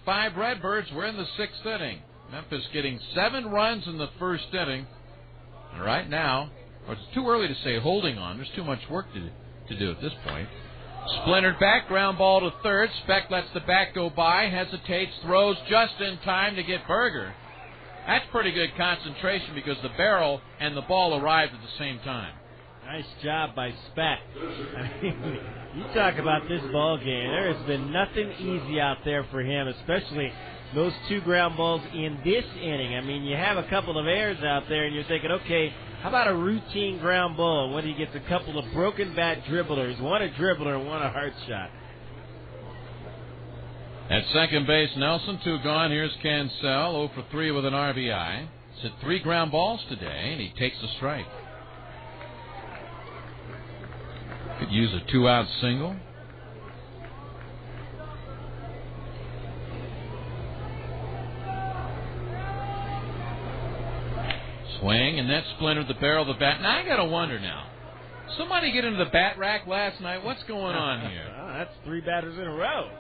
8-5 Redbirds. We're in the 6th inning. Memphis getting 7 runs in the first inning. And right now, it's too early to say holding on. There's too much work to do at this point. Splintered back, ground ball to third. Speck lets the bat go by, hesitates, throws just in time to get Berger. That's pretty good concentration because the barrel and the ball arrived at the same time. Nice job by Speck. I mean, you talk about this ball game. There has been nothing easy out there for him, especially those 2 ground balls in this inning. I mean, you have a couple of errors out there, and you're thinking, okay, how about a routine ground ball when he gets a couple of broken bat dribblers, one a dribbler and one a hard shot. At second base, Nelson, 2 gone. Here's Cancel, 0 for 3 with an RBI. He's hit 3 ground balls today, and he takes a strike. Could use a 2-out single. Swing, and that splintered the barrel of the bat. Now I gotta wonder now. Somebody get into the bat rack last night. What's going on here? Oh, that's 3 batters in a row.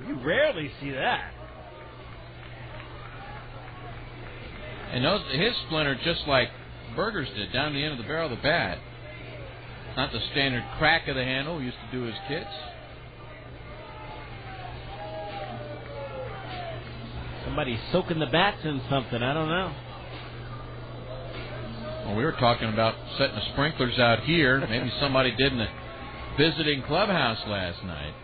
You rarely see that. And his splintered just like Berger's did, down the end of the barrel of the bat. Not the standard crack of the handle we used to do as kids. Somebody's soaking the bats in something. I don't know. Well, we were talking about setting the sprinklers out here. Maybe somebody did in the visiting clubhouse last night.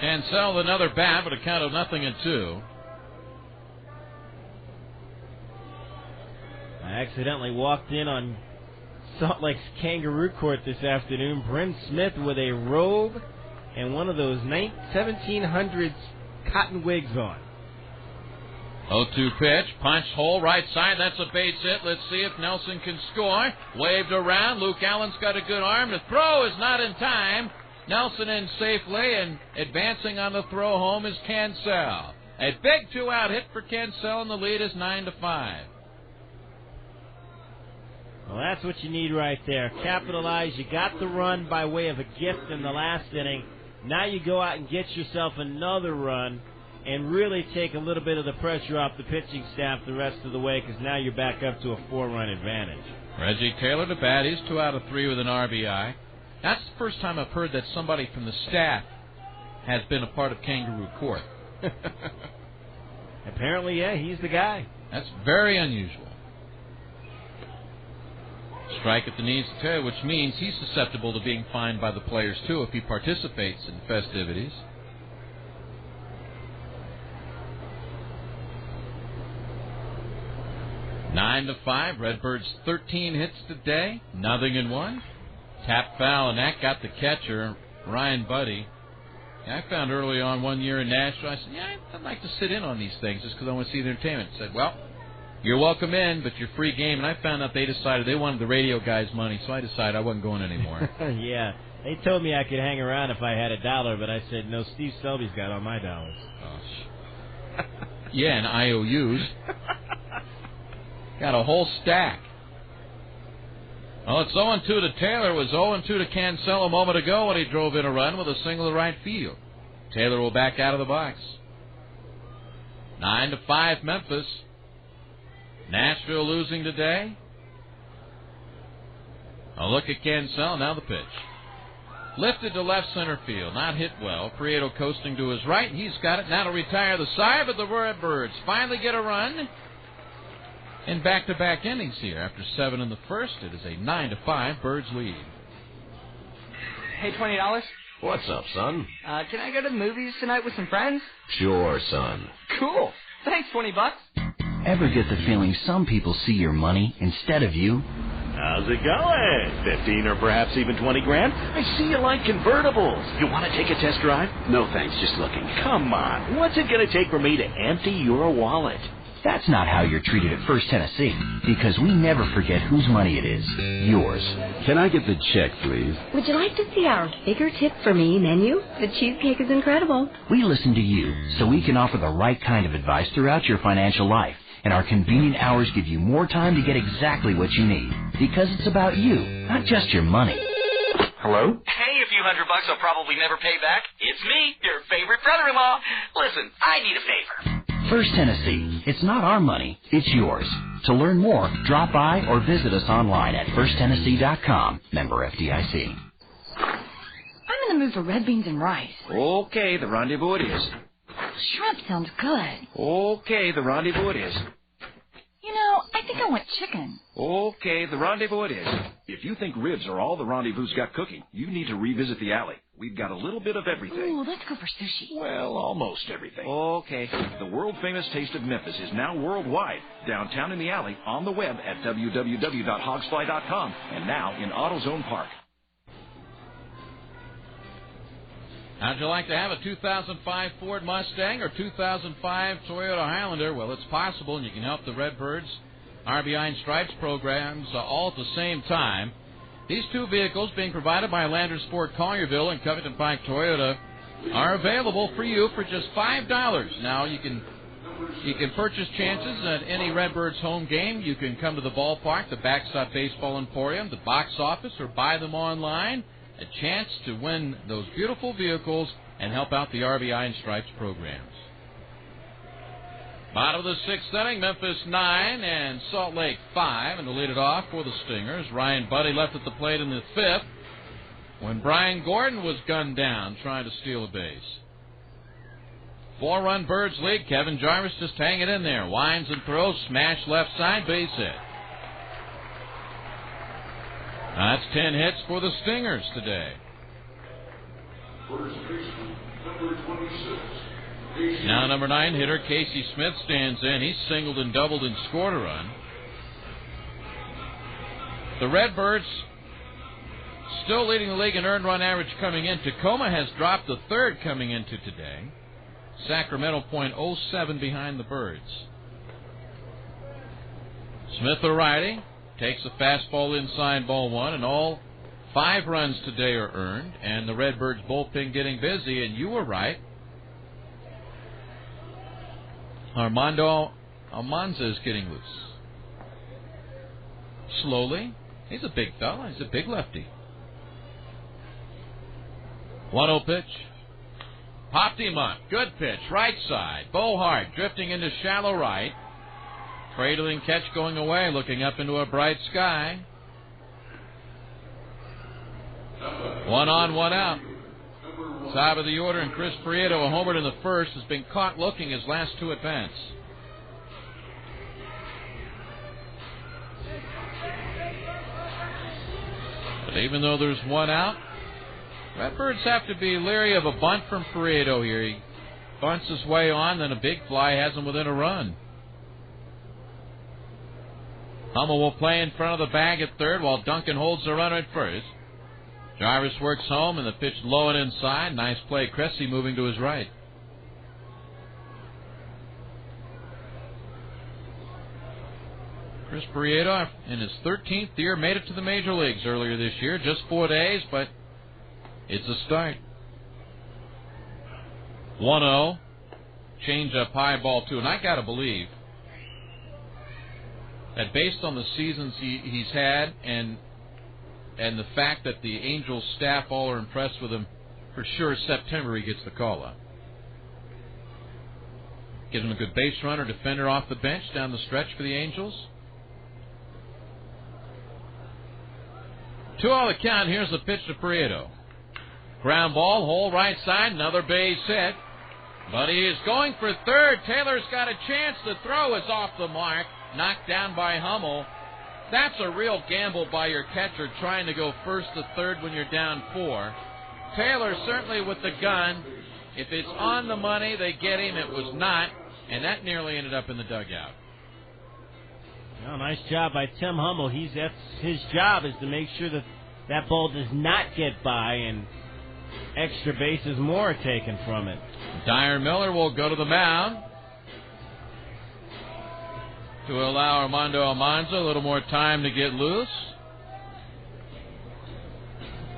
Cancel another bat, but a count of 0-2. I accidentally walked in on Salt Lake's Kangaroo Court this afternoon. Bryn Smith with a robe and one of those 1700s cotton wigs on. 0-2 pitch, punch hole, right side. That's a base hit. Let's see if Nelson can score. Waved around. Luke Allen's got a good arm. The throw is not in time. Nelson in safely, and advancing on the throw home is Cancel. A big 2-out hit for Cancel, and the lead is 9-5. Well, that's what you need right there. Capitalize. You got the run by way of a gift in the last inning. Now you go out and get yourself another run and really take a little bit of the pressure off the pitching staff the rest of the way, because now you're back up to a 4-run advantage. Reggie Taylor to bat. He's 2 out of 3 with an RBI. That's the first time I've heard that somebody from the staff has been a part of Kangaroo Court. Apparently, yeah, he's the guy. That's very unusual. Strike at the knees to Taylor, which means he's susceptible to being fined by the players, too, if he participates in festivities. Nine to 5. Redbirds 13 hits today. 0-1. Tap foul, and that got the catcher, Ryan Buddy. I found early on one year in Nashville, I said, yeah, I'd like to sit in on these things just because I want to see the entertainment. I said, well, you're welcome in, but you're free game. And I found out they decided they wanted the radio guys' money, so I decided I wasn't going anymore. Yeah, they told me I could hang around if I had $1, but I said, no, Steve Selby's got all my dollars. Oh, yeah, and IOUs. Got a whole stack. Well, it's 0-2 to Taylor. It was 0-2 to Cancel a moment ago when he drove in a run with a single to right field. Taylor will back out of the box. 9-5 Memphis. Nashville losing today. A look at Cancel. Now the pitch. Lifted to left center field. Not hit well. Prieto coasting to his right. He's got it. Now to retire the side, but the Redbirds finally get a run in back-to-back innings here. After 7 in the first, it is a 9-5 Birds lead. Hey, $20? What's up, son? Can I go to the movies tonight with some friends? Sure, son. Cool. Thanks, $20. Ever get the feeling some people see your money instead of you? How's it going? 15 or perhaps even 20 grand? I see you like convertibles. You want to take a test drive? No thanks, just looking. Come on. What's it going to take for me to empty your wallet? That's not how you're treated at First Tennessee, because we never forget whose money it is. Yours. Can I get the check, please? Would you like to see our bigger tip for me menu? The cheesecake is incredible. We listen to you, so we can offer the right kind of advice throughout your financial life. And our convenient hours give you more time to get exactly what you need. Because it's about you, not just your money. Hello? Hey, a few $100 I'll probably never pay back. It's me, your favorite brother-in-law. Listen, I need a favor. First Tennessee. It's not our money, it's yours. To learn more, drop by or visit us online at firsttennessee.com. Member FDIC. I'm in the mood for red beans and rice. Okay, the rendezvous it is. Shrimp sounds good. Okay, the rendezvous it is. You know, I think I want chicken. Okay, the rendezvous it is. If you think ribs are all the rendezvous's got cooking, you need to revisit the alley. We've got a little bit of everything. Ooh, let's go for sushi. Well, almost everything. Okay. The world-famous Taste of Memphis is now worldwide. Downtown in the alley, on the web at www.hogsfly.com, and now in AutoZone Park. How'd you like to have a 2005 Ford Mustang or 2005 Toyota Highlander? Well, it's possible, and you can help the Redbirds, RBI, and Stripes programs all at the same time. These two vehicles, being provided by Landers Ford Collierville and Covington Pike Toyota, are available for you for just $5. Now, you can purchase chances at any Redbirds home game. You can come to the ballpark, the Backstop Baseball Emporium, the box office, or buy them online. A chance to win those beautiful vehicles and help out the RBI and Stripes programs. Bottom of the sixth inning, Memphis 9 and Salt Lake 5, and to lead it off for the Stingers, Ryan Buddy left at the plate in the fifth when Brian Gordon was gunned down trying to steal a base. 4-run Birds lead. Kevin Jarvis just hanging in there. Winds and throws, smash left side, base hit. That's 10 hits for the Stingers today. Now number 9 hitter Casey Smith stands in. He's singled and doubled and scored a run. The Redbirds still leading the league in earned run average coming in. Tacoma has dropped the third coming into today. Sacramento .07 behind the Birds. Smith, the righty, takes a fastball inside ball one, and all 5 runs today are earned, and the Redbirds bullpen getting busy, and you were right. Armando Almanza is getting loose. Slowly. He's a big fella. He's a big lefty. 1-0 pitch. Popped him up. Good pitch. Right side. Bohart drifting into shallow right. Cradling catch going away. Looking up into a bright sky. 1 on, 1 out. Top of the order, and Chris Prieto, a homer in the first, has been caught looking his last 2 at-bats. But even though there's 1 out, Redbirds have to be leery of a bunt from Prieto here. He bunts his way on, then a big fly has him within a run. Hummel will play in front of the bag at third while Duncan holds the runner at first. Jarvis works home, and the pitch low and inside. Nice play. Cressy moving to his right. Chris Prieto, in his 13th year, made it to the major leagues earlier this year. Just 4 days, but it's a start. 1-0. Change up high ball 2. And I got to believe that based on the seasons he's had and the fact that the Angels staff all are impressed with him, for sure September he gets the call-up. Gives him a good base runner, defender off the bench down the stretch for the Angels. 2-0 the count. Here's the pitch to Prieto. Ground ball, hole right side, another base hit. But he is going for third. Taylor's got a chance. The throw is off the mark. Knocked down by Hummel. That's a real gamble by your catcher trying to go first to third when you're down 4. Taylor certainly with the gun. If it's on the money, they get him. It was not, and that nearly ended up in the dugout. Well, nice job by Tim Hummel. That's his job, is to make sure that that ball does not get by and extra bases more are taken from it. Dyer Miller will go to the mound to allow Armando Almanza a little more time to get loose.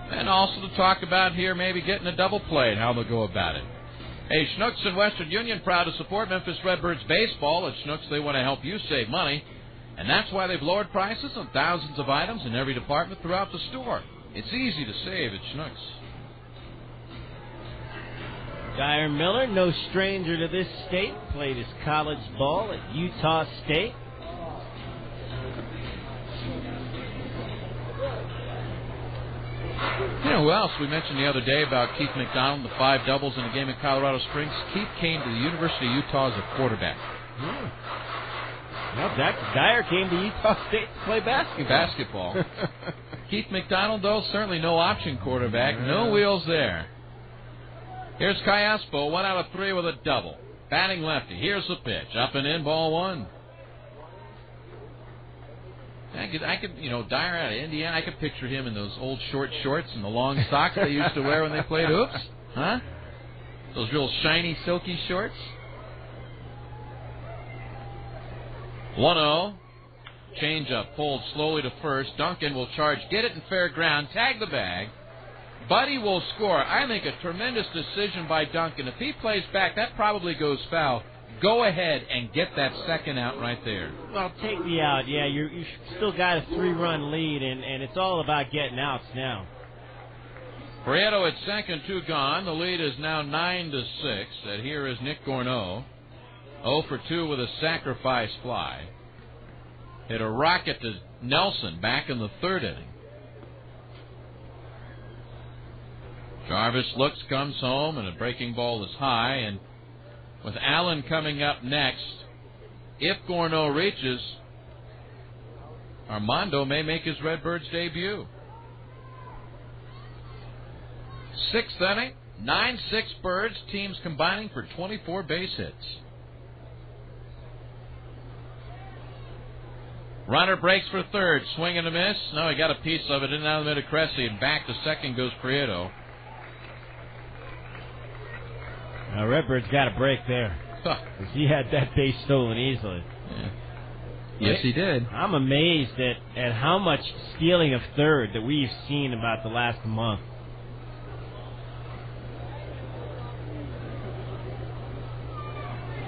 And also to talk about here maybe getting a double play and how they'll go about it. Hey, Schnucks and Western Union proud to support Memphis Redbirds baseball. At Schnucks, they want to help you save money. And that's why they've lowered prices on thousands of items in every department throughout the store. It's easy to save at Schnucks. Dyer Miller, no stranger to this state, played his college ball at Utah State. You know who else we mentioned the other day about Keith McDonald, the 5 doubles in a game at Colorado Springs? Keith came to the University of Utah as a quarterback. Well, Dyer came to Utah State to play basketball. Keith McDonald, though, certainly no option quarterback. No wheels there. Here's Cayaspo, 1 out of 3 with a double. Batting lefty. Here's the pitch. Up and in, ball 1. I could, Dyer out of Indiana, I could picture him in those old short shorts and the long socks they used to wear when they played hoops. Huh? Those real shiny, silky shorts. 1-0. Change up, pulled slowly to first. Duncan will charge, get it in fair ground, tag the bag. Buddy will score. I think a tremendous decision by Duncan. If he plays back, that probably goes foul. Go ahead and get that second out right there. Well, take the out. Yeah, you still got a 3-run lead, and it's all about getting outs now. Prieto at second, 2 gone. The lead is now 9-6. And here is Nick Gorneau. 0 for 2 with a sacrifice fly. Hit a rocket to Nelson back in the 3rd inning. Jarvis looks, comes home, and a breaking ball is high. And with Allen coming up next, if Gorneau reaches, Armando may make his Redbirds debut. 6th inning, 9-6 Birds, teams combining for 24 base hits. Runner breaks for third, swing and a miss. No, he got a piece of it in and out of the middle of Cressy, and back to second goes Prieto. Now Redbird's got a break there. He had that base stolen easily. Yeah. Yes, he did. I'm amazed at how much stealing of third that we've seen about the last month.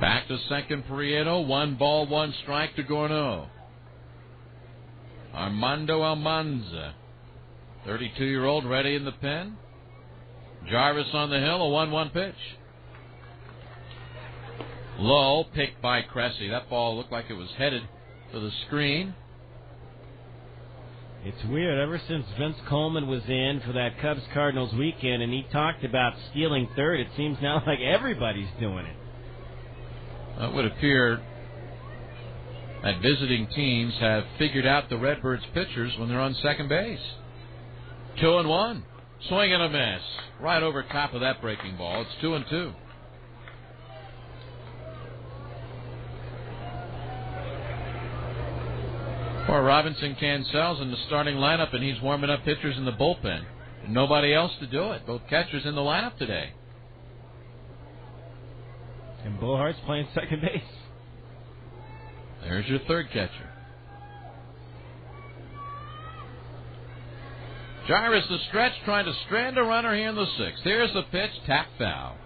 Back to second, Prieto. 1 ball, 1 strike to Gorneau. Armando Almanza, 32-year-old, ready in the pen. Jarvis on the hill, a 1-1 pitch. Low, picked by Cressy. That ball looked like it was headed for the screen. It's weird. Ever since Vince Coleman was in for that Cubs-Cardinals weekend and he talked about stealing third, it seems now like everybody's doing it. It would appear that visiting teams have figured out the Redbirds pitchers when they're on second base. 2-1. Swing and a miss. Right over top of that breaking ball. It's 2-2. Or Robinson Cancel's in the starting lineup, and he's warming up pitchers in the bullpen. Nobody else to do it. Both catchers in the lineup today. And Bohart's playing second base. There's your third catcher. Jarvis the stretch, trying to strand a runner here in the 6th. Here's the pitch, tap foul.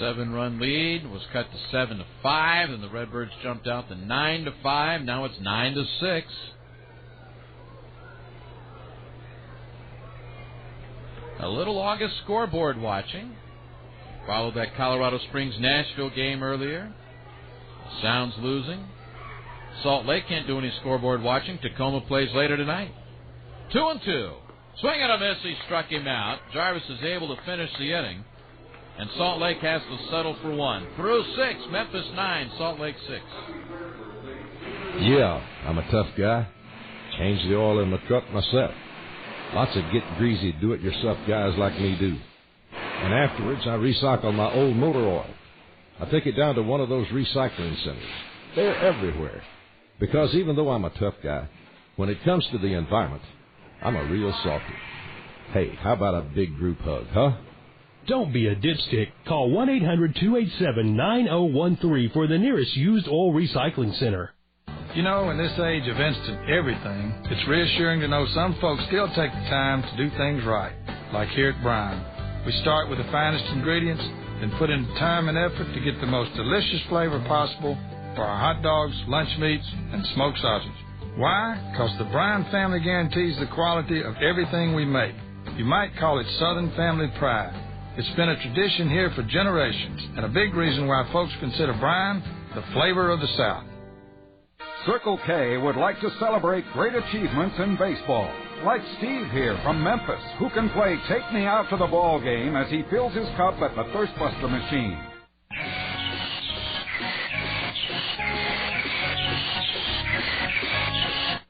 7-run lead was cut to 7-5, and the Redbirds jumped out to 9-5. Now it's 9-6. A little August scoreboard watching. Followed that Colorado Springs-Nashville game earlier. Sounds losing. Salt Lake can't do any scoreboard watching. Tacoma plays later tonight. 2-2. Swing and a miss. He struck him out. Jarvis is able to finish the inning. And Salt Lake has to settle for 1. Through 6. Memphis 9. Salt Lake 6. Yeah, I'm a tough guy. Change the oil in my truck myself. Lots of get-greasy, do-it-yourself guys like me do. And afterwards, I recycle my old motor oil. I take it down to one of those recycling centers. They're everywhere. Because even though I'm a tough guy, when it comes to the environment, I'm a real softy. Hey, how about a big group hug, huh? Don't be a dipstick. Call 1-800-287-9013 for the nearest used oil recycling center. You know, in this age of instant everything, it's reassuring to know some folks still take the time to do things right, like here at Bryan. We start with the finest ingredients, then put in time and effort to get the most delicious flavor possible for our hot dogs, lunch meats, and smoked sausage. Why? Because the Bryan family guarantees the quality of everything we make. You might call it Southern family pride. It's been a tradition here for generations, and a big reason why folks consider Bryan the flavor of the South. Circle K would like to celebrate great achievements in baseball, like Steve here from Memphis, who can play Take Me Out to the Ball Game as he fills his cup at the Thirstbuster machine.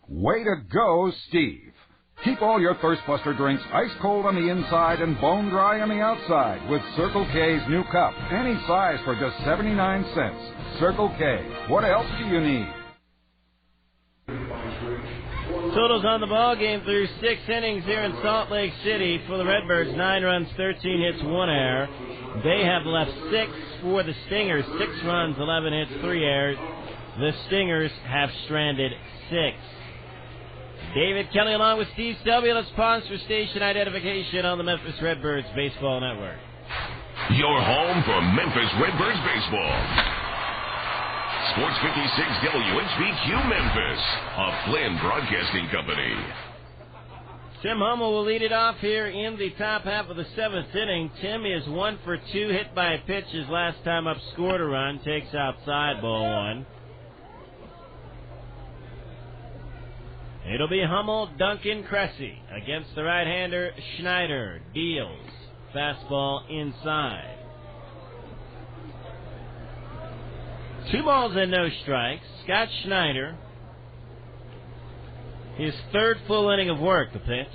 Way to go, Steve. Keep all your Thirstbuster drinks ice cold on the inside and bone dry on the outside with Circle K's new cup. Any size for just 79 cents. Circle K. What else do you need? Totals on the ball game through 6 innings here in Salt Lake City for the Redbirds. 9 runs, 13 hits, 1 error. They have left 6 for the Stingers. 6 runs, 11 hits, 3 errors. The Stingers have stranded 6. David Kelly along with Steve Selby. Let's pause for station identification on the Memphis Redbirds Baseball Network. Your home for Memphis Redbirds baseball. Sports 56 WHBQ Memphis, a Flynn Broadcasting Company. Tim Hummel will lead it off here in the top half of the 7th inning. Tim is 1 for 2, hit by a pitch. His last time up scored a run, takes outside, ball 1. It'll be Hummel, Duncan, Cressy against the right-hander Schneider. Deals. Fastball inside. 2 balls and no strikes. Scott Schneider. His 3rd full inning of work, the pitch.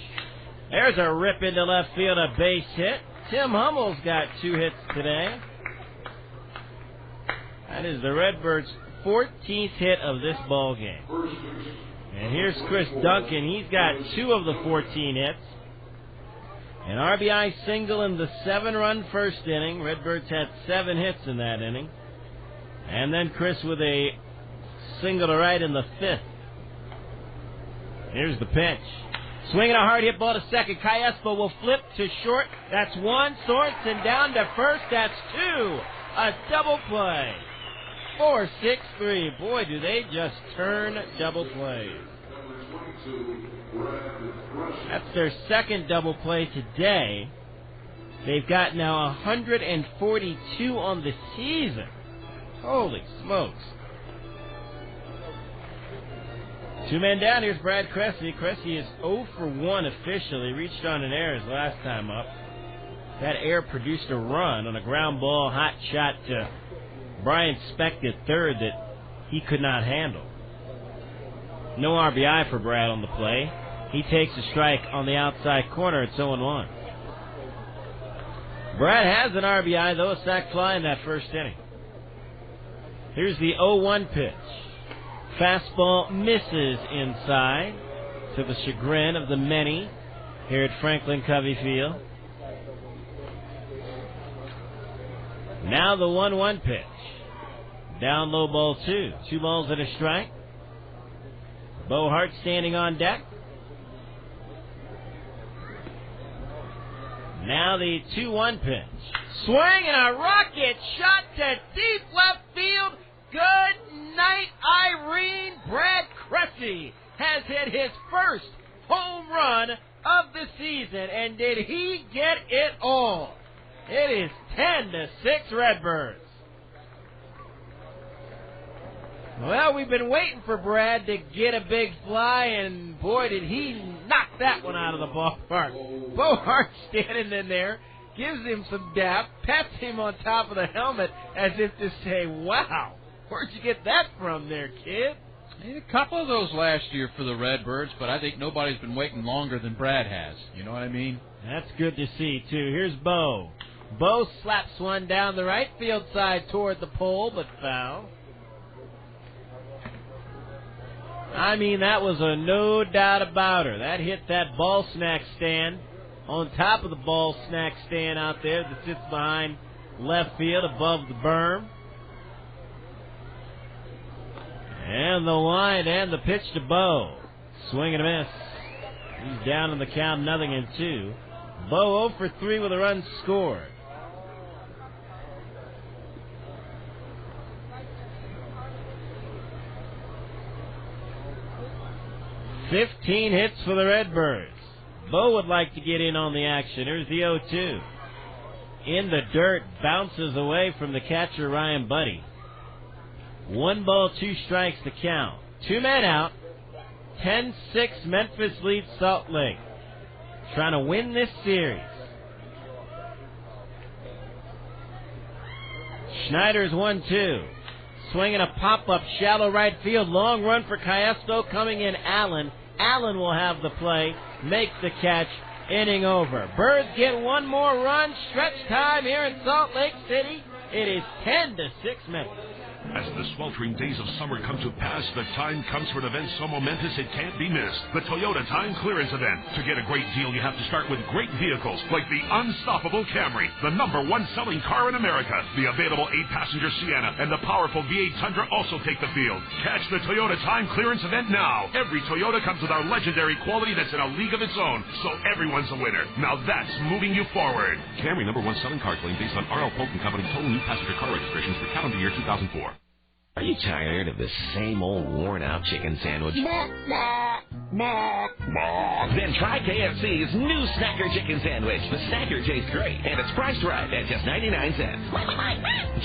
There's a rip into left field, a base hit. Tim Hummel's got 2 hits today. That is the Redbirds' 14th hit of this ball game. And here's Chris Duncan. He's got 2 of the 14 hits. An RBI single in the 7-run first inning. Redbirds had 7 hits in that inning. And then Chris with a single to right in the 5th. Here's the pitch. Swinging a hard hit ball to second. Cayespo will flip to short. That's 1. Sorensen down to first. That's 2. A double play. 4-6-3. Boy, do they just turn double plays. That's their 2nd double play today. They've got now 142 on the season. Holy smokes. 2 men down. Here's Brad Cressy. Cressy is 0 for 1 officially. Reached on an error his last time up. That error produced a run on a ground ball, hot shot to Brian Speck at third that he could not handle. No RBI for Brad on the play. He takes a strike on the outside corner. It's 0-1. Brad has an RBI, though, a sac fly in that first inning. Here's the 0-1 pitch. Fastball misses inside to the chagrin of the many here at Franklin Covey Field. Now the 1-1 pitch. Down low, ball 2. 2 balls and a strike. Bo Hart standing on deck. Now the 2-1 pitch. Swing and a rocket shot to deep left field. Good night, Irene. Brad Cressy has hit his first home run of the season. And did he get it all? It is 10-6 Redbirds. Well, we've been waiting for Brad to get a big fly, and boy, did he knock that one out of the ballpark. Bo Hart standing in there, gives him some dap, pats him on top of the helmet as if to say, wow, where'd you get that from there, kid? He had a couple of those last year for the Redbirds, but I think nobody's been waiting longer than Brad has. You know what I mean? That's good to see, too. Here's Bo. Bo slaps one down the right field side toward the pole, but foul. I mean, that was a no doubt about her. That hit that ball snack stand on top of the ball snack stand out there that sits behind left field above the berm. And the line and the pitch to Bo. Swing and a miss. He's down in the count, 0-2. Bo 0 for 3 with a run scored. "15 hits for the Redbirds. Bo would like to get in on the action. Here's the 0-2. In the dirt, bounces away from the catcher, Ryan Buddy. 1 ball, 2 strikes to count. 2 men out. 10-6, Memphis leads Salt Lake. Trying to win this series. Schneider's 1-2. Swinging a pop-up, shallow right field. Long run for Caiesco, coming in Allen. Allen will have the play, make the catch, inning over. Birds get 1 more run. Stretch time here in Salt Lake City. It is 10-6 Memphis. As the sweltering days of summer come to pass, the time comes for an event so momentous it can't be missed. The Toyota Time Clearance Event. To get a great deal, you have to start with great vehicles like the unstoppable Camry, the #1 selling car in America. The available 8-passenger Sienna and the powerful V8 Tundra also take the field. Catch the Toyota Time Clearance Event now. Every Toyota comes with our legendary quality that's in a league of its own, so everyone's a winner. Now that's moving you forward. Camry #1 selling car claim based on R.L. Polk & Company total new passenger car registrations for calendar year 2004. Are you tired of the same old worn-out chicken sandwich? Then try KFC's new Snacker Chicken Sandwich. The Snacker tastes great, and it's priced right at just 99 cents.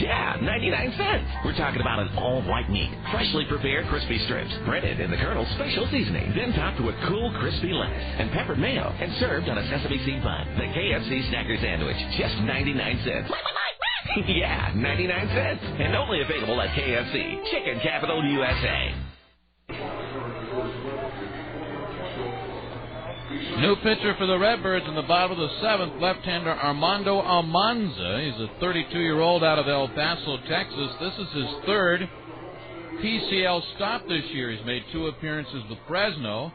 Yeah, 99 cents. We're talking about an all-white meat, freshly prepared crispy strips, breaded in the Colonel's special seasoning, then topped with cool crispy lettuce and peppered mayo, and served on a sesame seed bun. The KFC Snacker Sandwich, just 99 cents. Yeah, 99 cents. And only available at KFC, Chicken Capital USA. New pitcher for the Redbirds in the bottom of the 7th, left-hander Armando Almanza. He's a 32-year-old out of El Paso, Texas. This is his 3rd PCL stop this year. He's made 2 appearances with Fresno,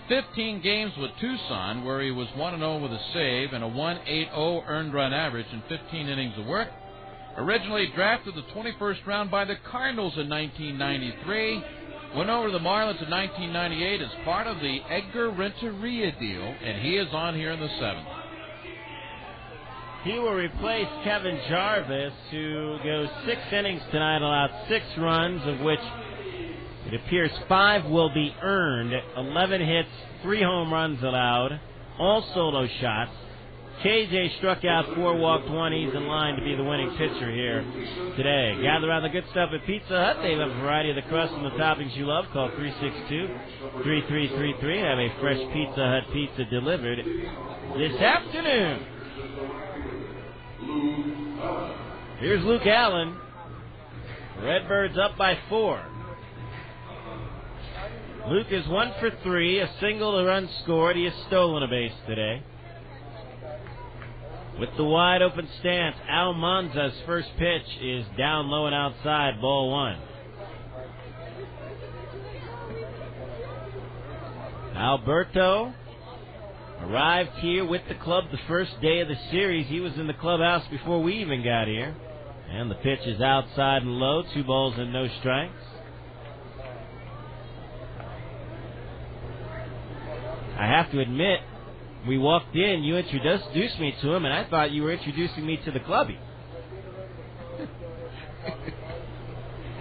15 games with Tucson, where he was 1-0 with a save and a 1.80 earned run average in 15 innings of work. Originally drafted the 21st round by the Cardinals in 1993. Went over to the Marlins in 1998 as part of the Edgar Renteria deal, and he is on here in the 7th. He will replace Kevin Jarvis, who goes 6 innings tonight, allowed 6 runs, of which it appears 5 will be earned. 11 hits, 3 home runs allowed, all solo shots. KJ struck out 4, walked 1. He's in line to be the winning pitcher here today. Gather around the good stuff at Pizza Hut. They have a variety of the crust and the toppings you love. Call 362-3333. Have a fresh Pizza Hut pizza delivered this afternoon. Here's Luke Allen. Redbirds up by 4. Luke is 1 for 3, a single, a run scored. He has stolen a base today. With the wide open stance, Almanza's first pitch is down low and outside, ball 1. Alberto arrived here with the club the first day of the series. He was in the clubhouse before we even got here. And the pitch is outside and low, 2 balls and no strikes. I have to admit, we walked in, you introduced me to him, and I thought you were introducing me to the clubby.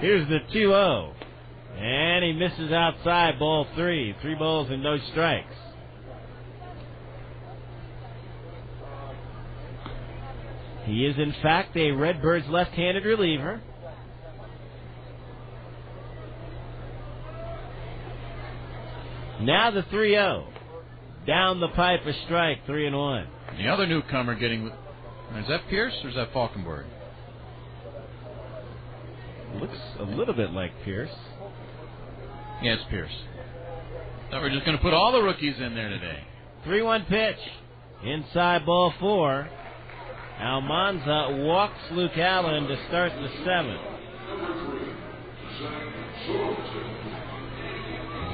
Here's the 2-0. And he misses outside, ball 3. 3 balls and no strikes. He is, in fact, a Redbirds left-handed reliever. Now the 3-0. Down the pipe, a strike, 3-1. The other newcomer getting... Is that Pierce or is that Falkenberg? Looks a little bit like Pierce. Yeah, it's Pierce. Thought we were just going to put all the rookies in there today. 3-1 pitch. Inside ball 4. Almanza walks Luke Allen to start the 7th.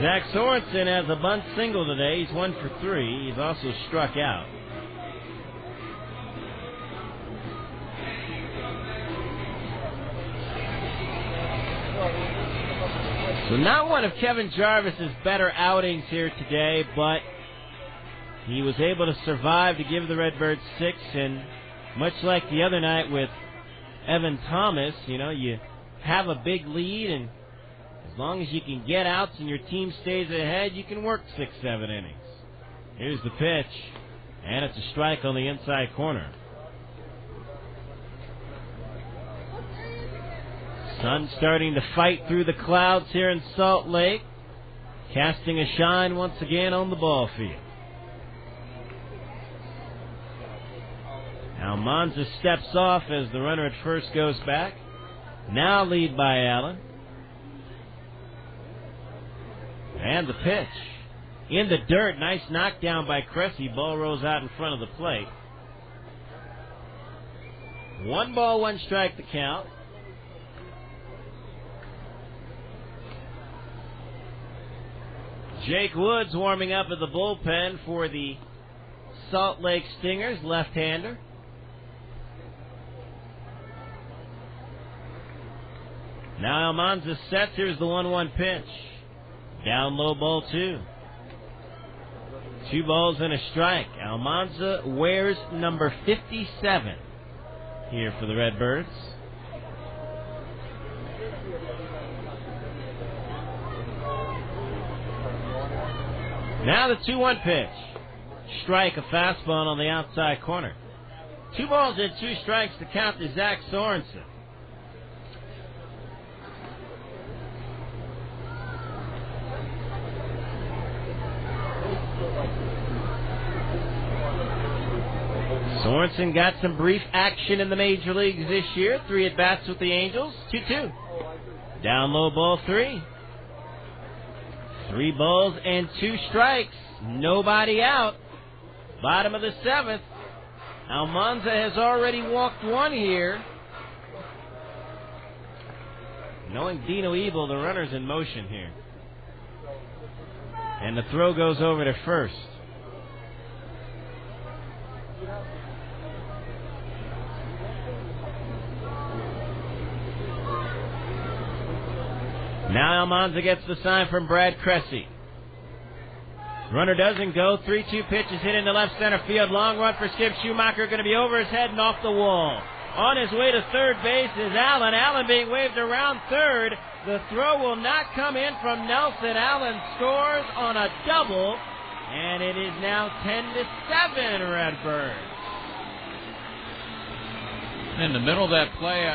Zach Sorensen has a bunt single today. He's 1 for 3. He's also struck out. So not one of Kevin Jarvis's better outings here today, but he was able to survive to give the Redbirds 6, and much like the other night with Evan Thomas, you have a big lead, and as long as you can get outs and your team stays ahead, you can work 6-7 innings. Here's the pitch, and it's a strike on the inside corner. Sun starting to fight through the clouds here in Salt Lake, casting a shine once again on the ball field. Almanza steps off as the runner at first goes back. Now lead by Allen. And the pitch. In the dirt. Nice knockdown by Cressy. Ball rolls out in front of the plate. 1 ball, 1 strike to count. Jake Woods warming up at the bullpen for the Salt Lake Stingers, left-hander. Now Almanza sets. Here's the 1-1 pitch. Down low, ball 2. 2 balls and a strike. Almanza wears number 57 here for the Redbirds. Now the 2-1 pitch. Strike, a fastball on the outside corner. 2 balls and 2 strikes to count to Zach Sorensen. Sorensen got some brief action in the major leagues this year. 3 at-bats with the Angels. 2-2. Down low, ball 3. 3 balls and 2 strikes. Nobody out. Bottom of the 7th. Almanza has already walked 1 here. Knowing Dino Ebel, the runner's in motion here. And the throw goes over to first. Now Almanza gets the sign from Brad Cressy. Runner doesn't go. 3-2 pitch is hit into left center field. Long run for Skip Schumacher. Going to be over his head and off the wall. On his way to third base is Allen. Allen being waved around third. The throw will not come in from Nelson. Allen scores on a double. And it is now 10-7 Redbirds. In the middle of that play,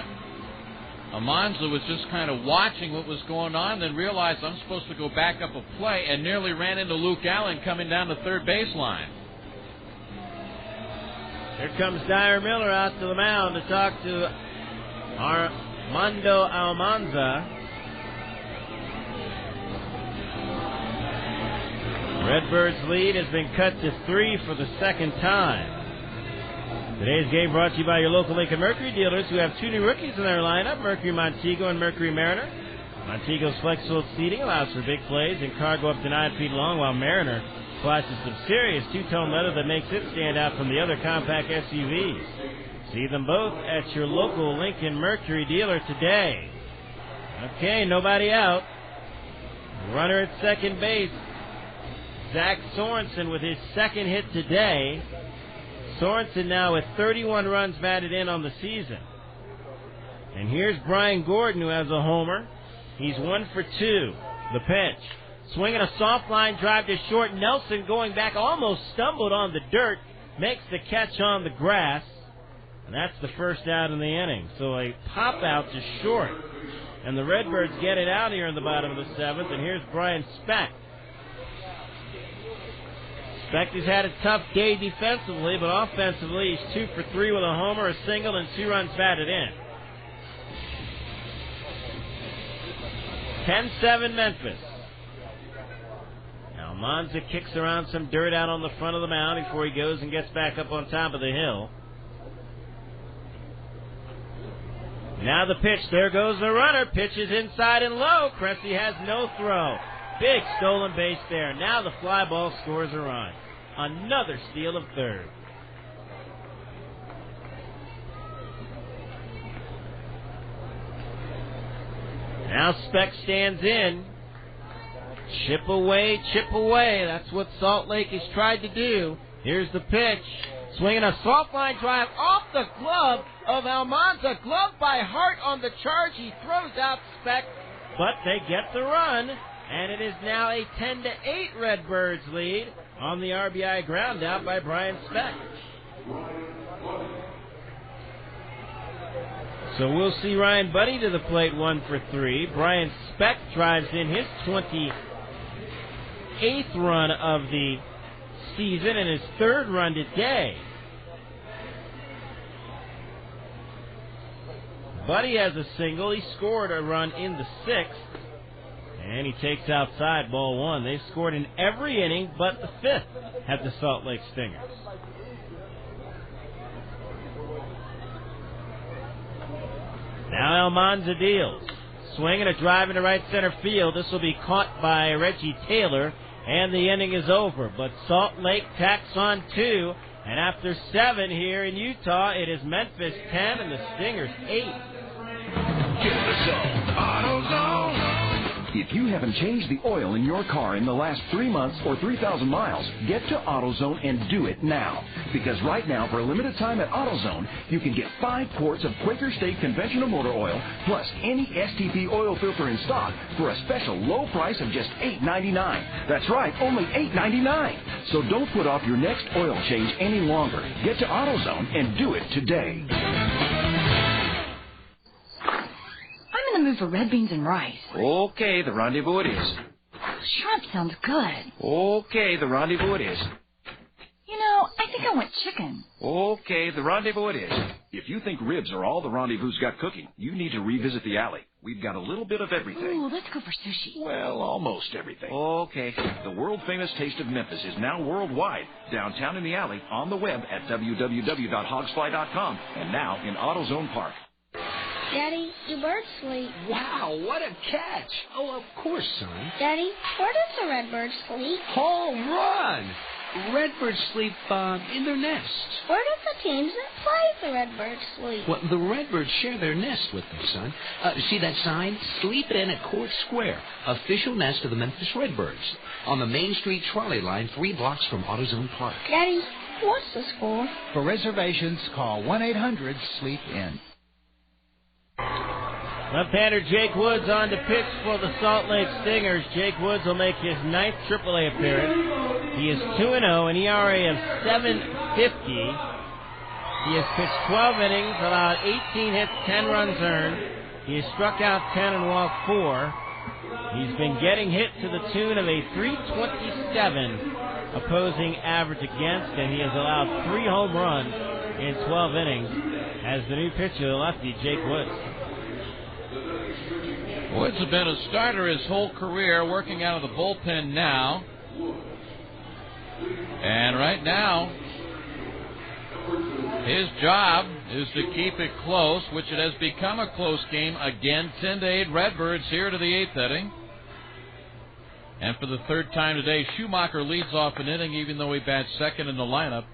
Almanza was just kind of watching what was going on, then realized I'm supposed to go back up a play, and nearly ran into Luke Allen coming down the third baseline. Here comes Dyer Miller out to the mound to talk to Armando Almanza. Redbirds' lead has been cut to 3 for the second time. Today's game brought to you by your local Lincoln Mercury dealers, who have 2 new rookies in their lineup, Mercury Montego and Mercury Mariner. Montego's flexible seating allows for big plays and cargo up to 9 feet long, while Mariner flashes some serious 2-tone leather that makes it stand out from the other compact SUVs. See them both at your local Lincoln Mercury dealer today. Okay, nobody out. Runner at second base, Zach Sorensen with his second hit today. Sorensen now with 31 runs batted in on the season. And here's Brian Gordon, who has a homer. He's 1 for 2. The pitch. Swinging a soft line drive to short. Nelson going back, almost stumbled on the dirt. Makes the catch on the grass. And that's the first out in the inning. So a pop out to short. And the Redbirds get it out here in the bottom of the 7th. And here's Brian Speck. Speck has had a tough day defensively, but offensively he's 2 for 3 with a homer, a single, and 2 runs batted in. 10-7 Memphis. Almanza kicks around some dirt out on the front of the mound before he goes and gets back up on top of the hill. Now the pitch. There goes the runner. Pitches inside and low. Cressy has no throw. Big stolen base there. Now the fly ball scores a run. Another steal of third. Now Speck stands in. Chip away, chip away. That's what Salt Lake has tried to do. Here's the pitch. Swinging a soft line drive off the glove of Almanza. Glove by Hart on the charge. He throws out Speck, but they get the run. And it is now a 10-8 Redbirds lead on the RBI ground out by Brian Speck. So we'll see Ryan Buddy to the plate, 1 for 3. Brian Speck drives in his 28th run of the season and his 3rd run today. Buddy has a single. He scored a run in the 6th. And he takes outside, ball 1. They've scored in every inning but the 5th at the Salt Lake Stingers. Now Almanza deals. Swinging a drive into right center field. This will be caught by Reggie Taylor, and the inning is over. But Salt Lake tacks on 2, and after 7 here in Utah, it is Memphis 10 and the Stingers 8. Get the zone. AutoZone. If you haven't changed the oil in your car in the last 3 months or 3,000 miles, get to AutoZone and do it now. Because right now, for a limited time at AutoZone, you can get 5 quarts of Quaker State conventional motor oil plus any STP oil filter in stock for a special low price of just $8.99. That's right, only $8.99. So don't put off your next oil change any longer. Get to AutoZone and do it today. I'm in the mood for red beans and rice. Okay, the rendezvous it is. Shrimp sounds good. Okay, the rendezvous it is. You know, I think I want chicken. Okay, the rendezvous it is. If you think ribs are all the rendezvous got cooking, you need to revisit the alley. We've got a little bit of everything. Ooh, let's go for sushi. Well, almost everything. Okay. The world-famous Taste of Memphis is now worldwide. Downtown in the alley, on the web at www.hogsfly.com, and now in AutoZone Park. Daddy, do birds sleep? Wow, what a catch. Oh, of course, son. Daddy, where does the redbird sleep? Home run. Redbirds sleep in their nest. Where do the teams that play the redbirds sleep? Well, the Redbirds share their nest with them, son. See that sign? Sleep in at Court Square, official nest of the Memphis Redbirds, on the Main Street trolley line 3 blocks from AutoZone Park. Daddy, what's the score? For reservations, call 1-800-SLEEP-IN. Left-hander Jake Woods on to pitch for the Salt Lake Stingers. Jake Woods will make his 9th AAA appearance. He is 2-0, an ERA of 7.50. He has pitched 12 innings, allowed 18 hits, 10 runs earned. He has struck out 10 and walked 4. He's been getting hit to the tune of a .327 opposing average against, and he has allowed 3 home runs in 12 innings as the new pitcher, the lefty, Jake Woods. Woods has been a starter his whole career, working out of the bullpen now. And right now, his job is to keep it close, which it has become a close game again. 10-8 Redbirds here to the 8th inning. And for the 3rd time today, Schumacher leads off an inning, even though he bats second in the lineup.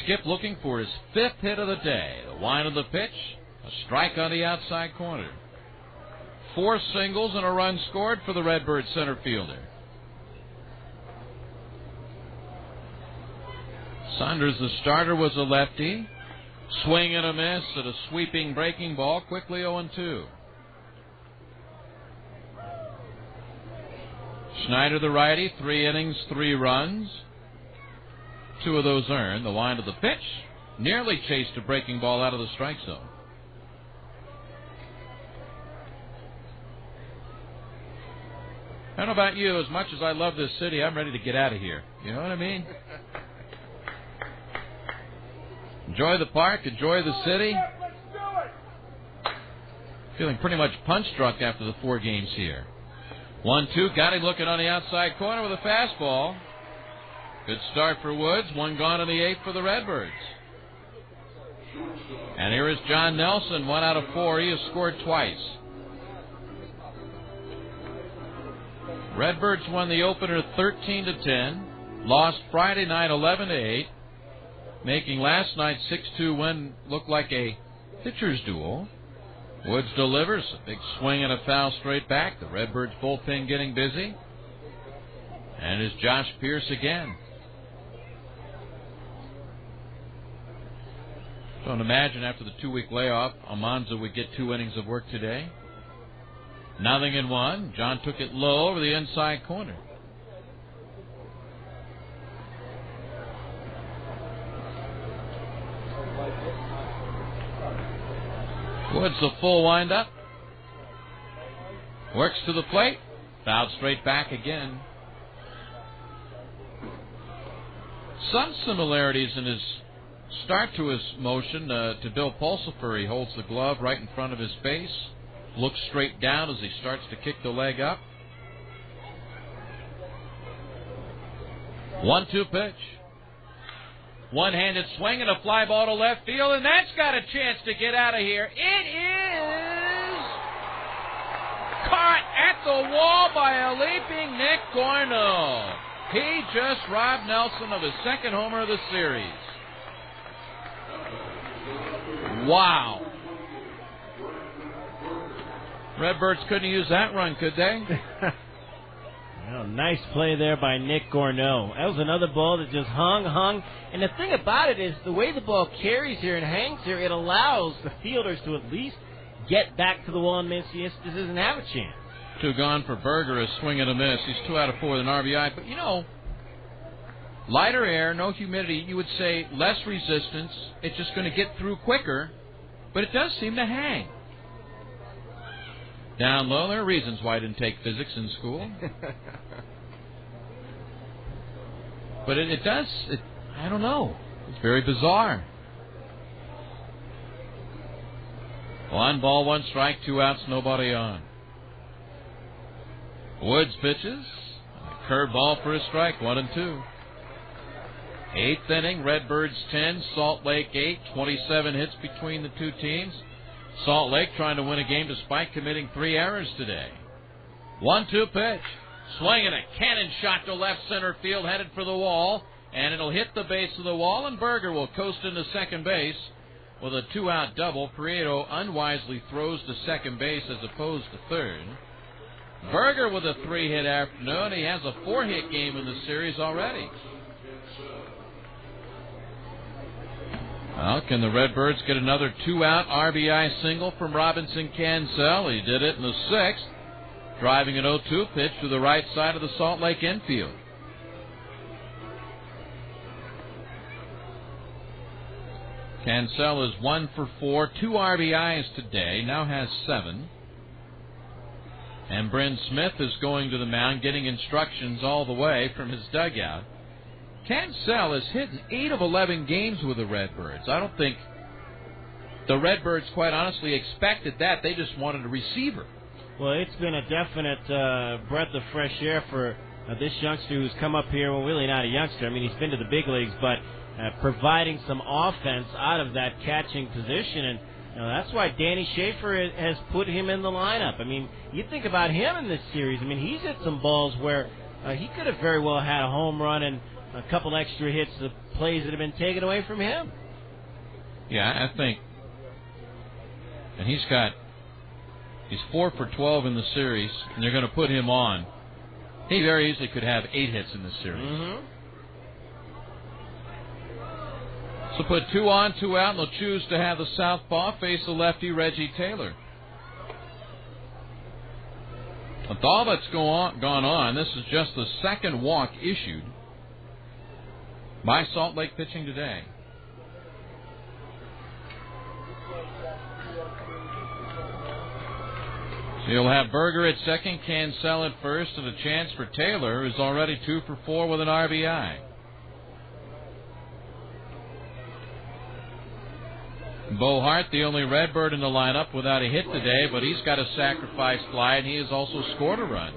Skip looking for his 5th hit of the day. The wind of the pitch, a strike on the outside corner. 4 singles and a run scored for the Redbird center fielder. Saunders, the starter, was a lefty. Swing and a miss at a sweeping breaking ball. Quickly 0-2. Schneider, the righty, 3 innings, 3 runs. 2 of those earned. The wind of the pitch nearly chased a breaking ball out of the strike zone. I don't know about you, as much as I love this city, I'm ready to get out of here. You know what I mean? Enjoy the park, enjoy the city. Feeling pretty much punch-drunk after the 4 games here. 1-2, got him looking on the outside corner with a fastball. Good start for Woods. One gone in the eighth for the Redbirds. And here is John Nelson, 1 out of 4. He has scored twice. Redbirds won the opener 13-10. Lost Friday night 11-8. Making last night's 6-2 win look like a pitcher's duel. Woods delivers a big swing and a foul straight back. The Redbirds bullpen getting busy. And it's Josh Pierce again. Don't imagine after the 2-week layoff, Almanza would get 2 innings of work today. 0-1. John took it low over the inside corner. Woods the full windup. Works to the plate. Fouled straight back again. Some similarities in his start to his motion to Bill Pulsifer. He holds the glove right in front of his face. Looks straight down as he starts to kick the leg up. 1-2 pitch. One-handed swing and a fly ball to left field, and that's got a chance to get out of here. It is caught at the wall by a leaping Nick Gorno. He just robbed Nelson of his second homer of the series. Wow. Redbirds couldn't use that run, could they? Well, nice play there by Nick Gorno. That was another ball that just hung. And the thing about it is the way the ball carries here and hangs here, it allows the fielders to at least get back to the wall, and Mancias doesn't have a chance. 2 gone for Berger, a swing and a miss. He's 2 out of 4 with an RBI. But, you know, lighter air, no humidity, you would say less resistance. It's just going to get through quicker. But it does seem to hang. Down low, there are reasons why I didn't take physics in school. But it does, I don't know. It's very bizarre. 1 ball, 1 strike, 2 outs, nobody on. Woods pitches. A curveball for a strike, 1-2. 8th inning, Redbirds 10, Salt Lake 8, 27 hits between the two teams. Salt Lake trying to win a game despite committing 3 errors today. 1-2 pitch. Swing and a cannon shot to left center field, headed for the wall, and it'll hit the base of the wall, and Berger will coast into second base with a 2-out double. Prieto unwisely throws to second base as opposed to third. Berger with a 3-hit afternoon. He has a 4-hit game in the series already. Well, can the Redbirds get another 2-out RBI single from Robinson Cancel? He did it in the 6th, driving an 0-2 pitch to the right side of the Salt Lake infield. Cancel is 1 for 4, 2 RBIs today, now has 7. And Bryn Smith is going to the mound, getting instructions all the way from his dugout. Cancel has hit 8 of 11 games with the Redbirds. I don't think the Redbirds, quite honestly, expected that. They just wanted a receiver. Well, it's been a definite breath of fresh air for this youngster who's come up here. Well, really not a youngster. I mean, he's been to the big leagues, but providing some offense out of that catching position. And that's why Danny Schaefer has put him in the lineup. I mean, you think about him in this series. I mean, he's hit some balls where he could have very well had a home run and a couple extra hits, the plays that have been taken away from him. Yeah, I think. And he's 4 for 12 in the series, and they're going to put him on. He very easily could have 8 hits in the series. Mm-hmm. So put 2 on, 2 out, and they'll choose to have the southpaw face the lefty Reggie Taylor. With all that's gone on, this is just the second walk issued by Salt Lake pitching today. So you'll have Berger at second, Cancel at first, and a chance for Taylor, who's already 2 for 4 with an RBI. Bo Hart, the only Redbird in the lineup without a hit today, but he's got a sacrifice fly, and he has also scored a run.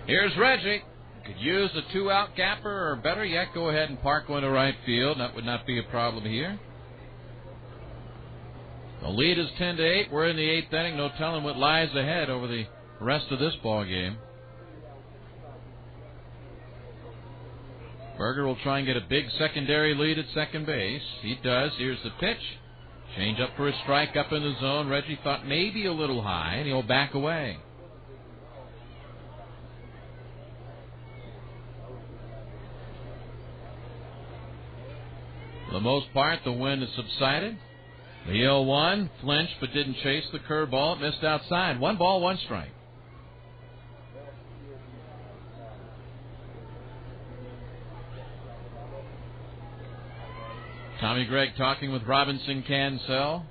Here's Reggie. Could use a 2-out gapper, or better yet, go ahead and park one to right field. That would not be a problem here. The lead is 10-8. We're in the 8th inning. No telling what lies ahead over the rest of this ball game. Berger will try and get a big secondary lead at second base. He does. Here's the pitch. Change up for a strike up in the zone. Reggie thought maybe a little high, and he'll back away. For the most part, the wind has subsided. The 0-1 flinched but didn't chase the curveball. It missed outside. 1 ball, 1 strike. Tommy Gregg talking with Robinson Cancel.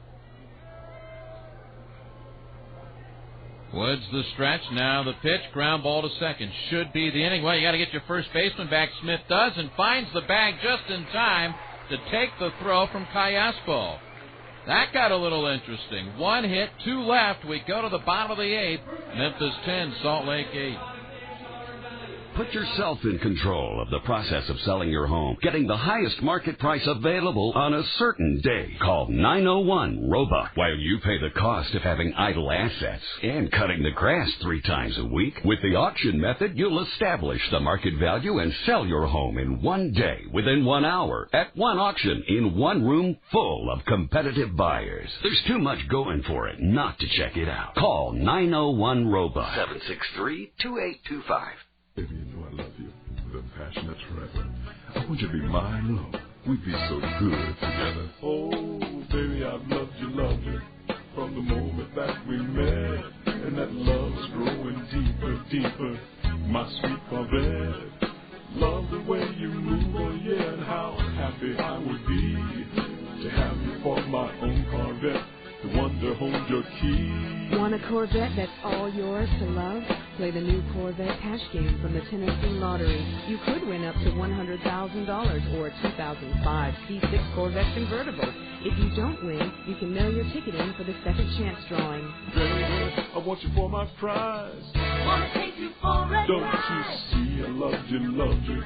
Woods the stretch. Now the pitch. Ground ball to second. Should be the inning. Well, you got to get your first baseman back. Smith does and finds the bag just in time to take the throw from Callaspo. That got a little interesting. 1 hit, 2 left. We go to the bottom of the 8th. Memphis 10, Salt Lake 8. Put yourself in control of the process of selling your home, getting the highest market price available on a certain day. Call 901-ROBUCK while you pay the cost of having idle assets and cutting the grass 3 times a week. With the auction method, you'll establish the market value and sell your home in 1 day, within 1 hour, at 1 auction, in 1 room full of competitive buyers. There's too much going for it not to check it out. Call 901-ROBUCK. 763-2825. Baby, you know I love you. The passionate forever. I want you to be mine, love. We'd be so good together. Oh, baby, I've loved you from the moment that we met. And that love's growing deeper, deeper. My sweet Corvette. Love the way you move, oh yeah, and how happy I would be to have you for my own Corvette. The one to hold your key. Want a Corvette that's all yours to love? Play the new Corvette cash game from the Tennessee Lottery. You could win up to $100,000 or a 2005 C6 Corvette convertible. If you don't win, you can mail your ticket in for the second chance drawing. Baby, I want you for my prize. Wanna take you for a Don't ride. you see I loved you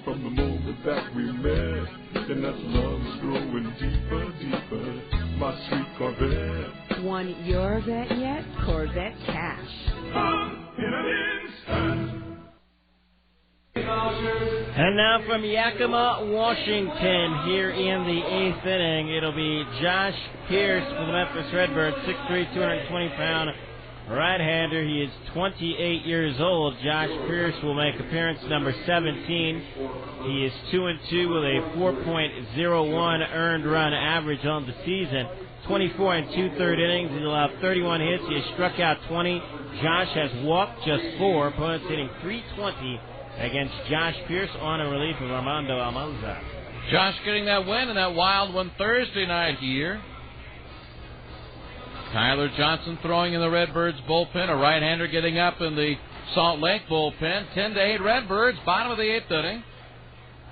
from the moment that we met. And that love's growing deeper, deeper. My sweet Corvette. Won your vet yet? Corvette Cash. In an instant. And now from Yakima, Washington, here in the 8th inning, it'll be Josh Pierce for the Memphis Redbirds, 6'3", 220-pound right-hander. He is 28 years old. Josh Pierce will make appearance number 17. He is 2-2 with a 4.01 earned run average on the season. 24 and 2/3 innings. He's allowed 31 hits. He has struck out 20. Josh has walked just 4. Opponents hitting .320 against Josh Pierce on a relief of Armando Almanza. Josh getting that win in that wild one Thursday night here. Tyler Johnson throwing in the Redbirds bullpen. A right-hander getting up in the Salt Lake bullpen. 10-8 Redbirds, bottom of the 8th inning.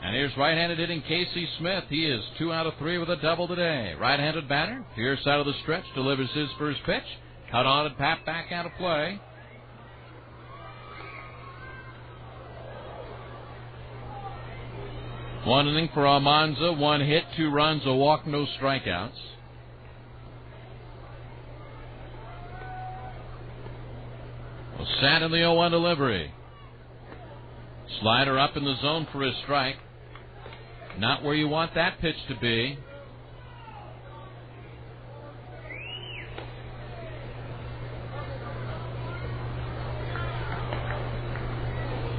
And here's right-handed hitting Casey Smith. He is 2 out of 3 with a double today. Right-handed batter. Pierce out of the stretch delivers his first pitch. Cut on and pat back out of play. One inning for Almanza. 1 hit, 2 runs, a walk, no strikeouts. Well, sat in the 0-1 delivery. Slider up in the zone for his strike. Not where you want that pitch to be.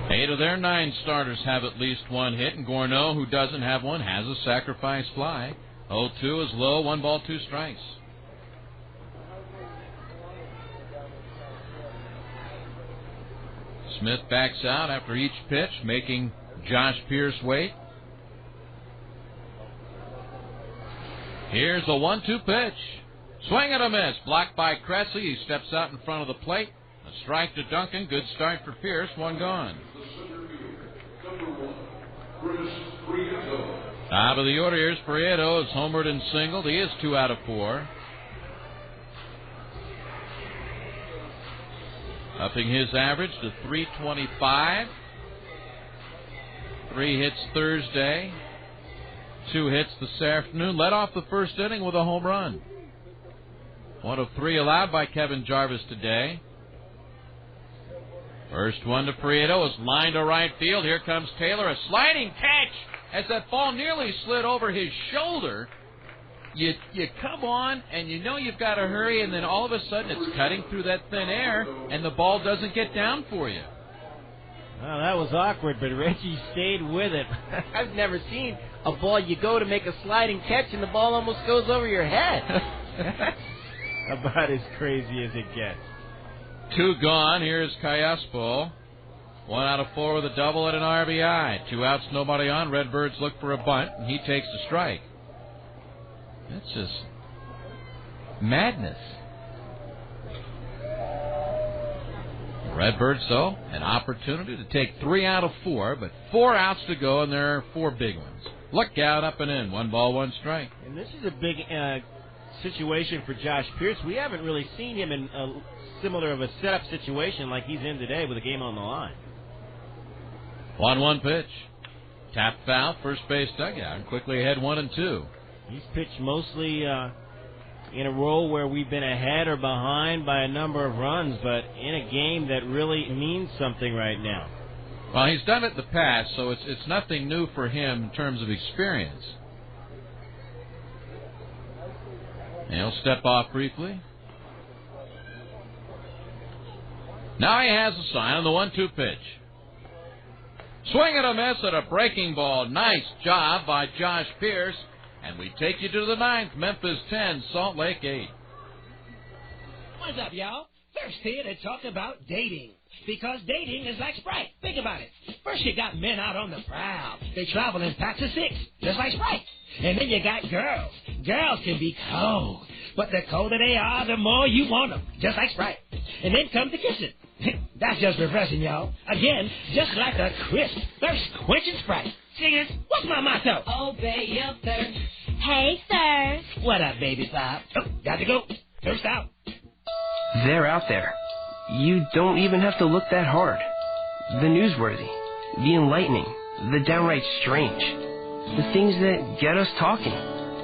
Eight of their 9 starters have at least 1 hit, and Gorneau, who doesn't have one, has a sacrifice fly. 0-2 is low, 1 ball, 2 strikes. Smith backs out after each pitch, making Josh Pierce wait. Here's a 1-2 pitch. Swing and a miss. Blocked by Cressy. He steps out in front of the plate. A strike to Duncan. Good start for Pierce. 1 gone. Top of the order, here's Prieto. Is homered and singled. He is 2 out of 4. upping his average to .325. 3 hits Thursday, 2 hits this afternoon. Led off the first inning with a home run. 1 of 3 allowed by Kevin Jarvis today. First one to Prieto is lined to right field. Here comes Taylor, a sliding catch as that ball nearly slid over his shoulder. You come on, and you know you've got to hurry, and then all of a sudden it's cutting through that thin air, and the ball doesn't get down for you. Well, that was awkward, but Reggie stayed with it. I've never seen a ball you go to make a sliding catch, and the ball almost goes over your head. About as crazy as it gets. 2 gone. Here's Callaspo. 1 out of 4 with a double and an RBI. 2 outs, nobody on. Redbirds look for a bunt, and he takes the strike. That's just madness. Redbirds, though, an opportunity to take 3 out of 4, but 4 outs to go, and there are 4 big ones. Look out, up and in. 1 ball, 1 strike. And this is a big situation for Josh Pierce. We haven't really seen him in a similar of a setup situation like he's in today with a game on the line. 1-1 pitch. Tap foul, first base dugout, and quickly ahead 1-2. He's pitched mostly in a role where we've been ahead or behind by a number of runs, but in a game that really means something right now. Well, he's done it in the past, so it's nothing new for him in terms of experience. And he'll step off briefly. Now he has a sign on the 1-2 pitch. Swing and a miss at a breaking ball. Nice job by Josh Pierce. And we take you to the 9th. Memphis 10, Salt Lake 8. What's up, y'all? First here to talk about dating. Because dating is like Sprite. Think about it. First you got men out on the prowl. They travel in packs of 6, just like Sprite. And then you got girls. Girls can be cold. But the colder they are, the more you want them, just like Sprite. And then comes the kissing. That's just refreshing, y'all. Again, just like a crisp, thirst-quenching Sprite. Singers, what's my motto? Obey your thirst. Hey, sir. What up, baby pop? Oh, got to go. Thirst out. They're out there. You don't even have to look that hard. The newsworthy, the enlightening, the downright strange, the things that get us talking,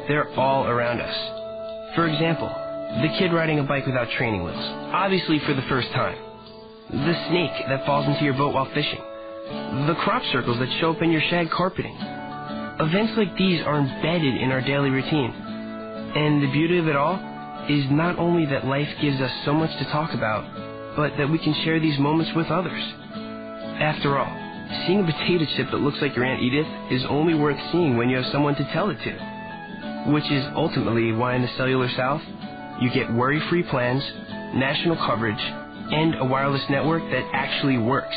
they're all around us. For example, the kid riding a bike without training wheels, obviously for the first time. The snake that falls into your boat while fishing. The crop circles that show up in your shag carpeting. Events like these are embedded in our daily routine. And the beauty of it all is not only that life gives us so much to talk about, but that we can share these moments with others. After all, seeing a potato chip that looks like your Aunt Edith is only worth seeing when you have someone to tell it to. Which is ultimately why in the Cellular South, you get worry-free plans, national coverage, and a wireless network that actually works.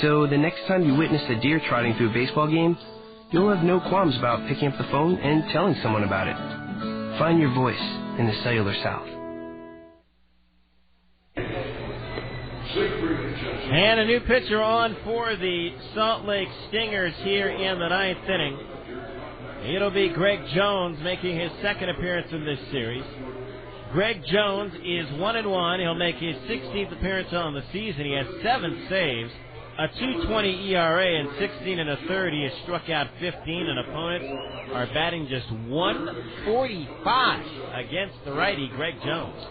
So the next time you witness a deer trotting through a baseball game, you'll have no qualms about picking up the phone and telling someone about it. Find your voice in the Cellular South. And a new pitcher on for the Salt Lake Stingers here in the 9th inning. It'll be Greg Jones making his second appearance in this series. Greg Jones is 1-1. He'll make his 16th appearance on the season. He has 7 saves, a 2.20 ERA, and 16 1/3. He has struck out 15, and opponents are batting just 145 against the righty, Greg Jones.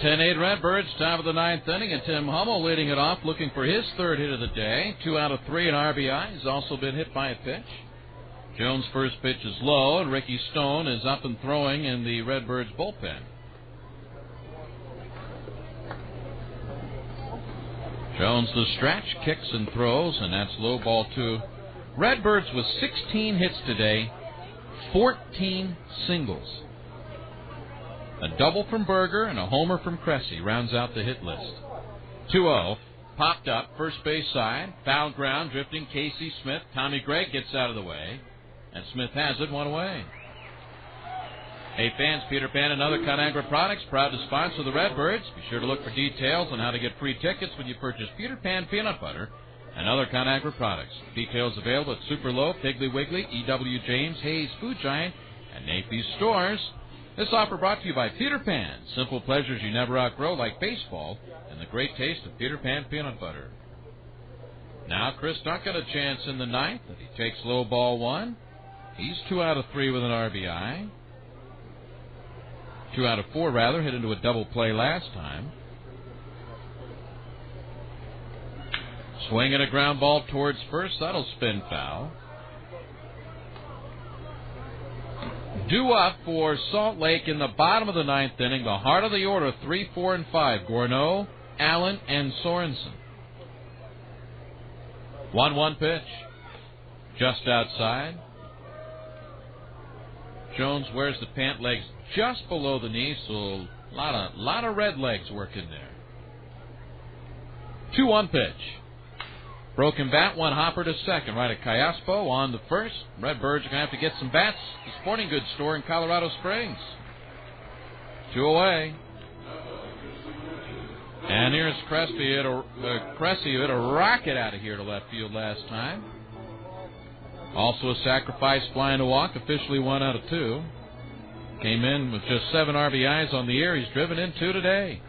10-8 Redbirds, top of the 9th inning, and Tim Hummel leading it off, looking for his 3rd hit of the day. 2 out of 3 in RBI. He's also been hit by a pitch. Jones' first pitch is low, and Ricky Stone is up and throwing in the Redbirds bullpen. Jones the stretch, kicks and throws, and that's low, ball 2. Redbirds with 16 hits today, 14 singles. A double from Berger and a homer from Cressy rounds out the hit list. 2-0, popped up, first base side, foul ground, drifting Casey Smith. Tommy Gregg gets out of the way, and Smith has it, 1 away. Hey fans, Peter Pan and other ConAgra products proud to sponsor the Redbirds. Be sure to look for details on how to get free tickets when you purchase Peter Pan peanut butter and other ConAgra products. Details available at Super Loaf, Piggly Wiggly, E.W. James, Hayes Food Giant, and Naples stores. This offer brought to you by Peter Pan. Simple pleasures you never outgrow, like baseball and the great taste of Peter Pan peanut butter. Now Chris Duncan a chance in the ninth, and he takes low ball one. He's 2 out of 3 with an RBI. 2 out of 4, rather, hit into a double play last time. Swinging a ground ball towards first. That'll spin foul. Due up for Salt Lake in the bottom of the ninth inning. The heart of the order, 3, 4, and 5. Gorneau, Allen, and Sorensen. 1-1 pitch. Just outside. Jones wears the pant legs just below the knee, so a lot of red legs working there. 2-1 pitch. Broken bat, one hopper to second. Right at Cayaspo on the first. Redbirds are going to have to get some bats. The Sporting Goods store in Colorado Springs. 2 away. And here's Cressy, who hit a rocket out of here to left field last time. Also a sacrifice flying to walk, officially 1 out of 2. Came in with just 7 RBIs on the year. He's driven in 2 today.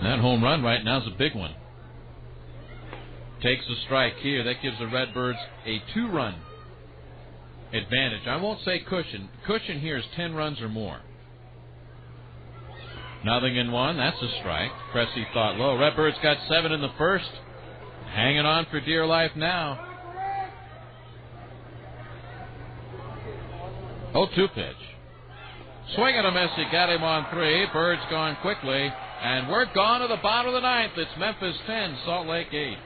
That home run right now is a big one. Takes a strike here. That gives the Redbirds a 2-run advantage. I won't say cushion. Cushion here is 10 runs or more. 0-1. That's a strike. Cressy thought low. Redbirds got 7 in the first. Hanging on for dear life now. 0-2 pitch. Swing and a miss. He got him on 3. Birds gone quickly. And we're gone to the bottom of the ninth. It's Memphis 10, Salt Lake 8.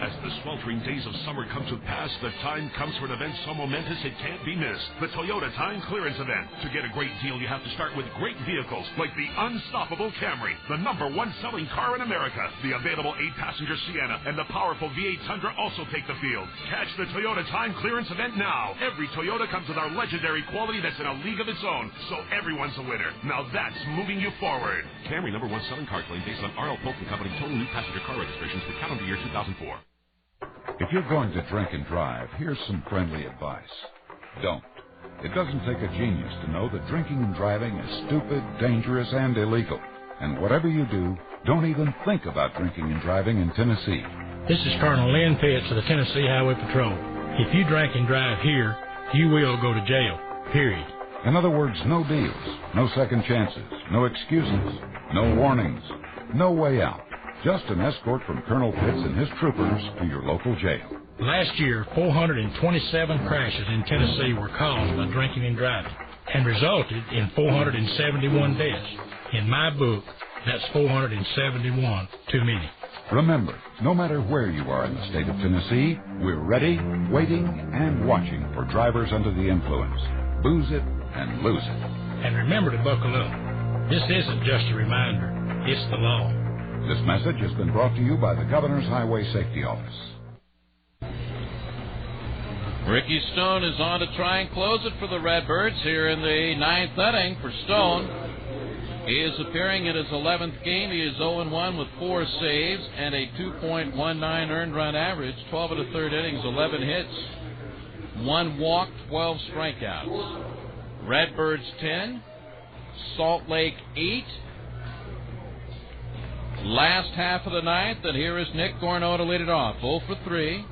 As the sweltering days of summer come to pass, the time comes for an event so momentous it can't be missed. The Toyota Time Clearance Event. To get a great deal, you have to start with great vehicles like the unstoppable Camry, the #1 selling car in America. The available 8-passenger Sienna and the powerful V8 Tundra also take the field. Catch the Toyota Time Clearance Event now. Every Toyota comes with our legendary quality that's in a league of its own, so everyone's a winner. Now that's moving you forward. Camry #1 selling car claim based on R.L. Polk & Company total new passenger car registrations for calendar year 2004. If you're going to drink and drive, here's some friendly advice. Don't. It doesn't take a genius to know that drinking and driving is stupid, dangerous, and illegal. And whatever you do, don't even think about drinking and driving in Tennessee. This is Colonel Lynn Pitts of the Tennessee Highway Patrol. If you drink and drive here, you will go to jail, period. In other words, no deals, no second chances, no excuses, no warnings, no way out. Just an escort from Colonel Pitts and his troopers to your local jail. Last year, 427 crashes in Tennessee were caused by drinking and driving and resulted in 471 deaths. In my book, that's 471 too many. Remember, no matter where you are in the state of Tennessee, we're ready, waiting, and watching for drivers under the influence. Booze it and lose it. And remember to buckle up. This isn't just a reminder, it's the law. This message has been brought to you by the Governor's Highway Safety Office. Ricky Stone is on to try and close it for the Redbirds here in the ninth inning for Stone. He is appearing in his 11th game. He is 0-1 with 4 saves and a 2.19 earned run average. 12 of the third innings, 11 hits, 1 walk, 12 strikeouts. Redbirds 10, Salt Lake 8. Last half of the ninth, and here is Nick Gorneau to lead it off. 0 for 3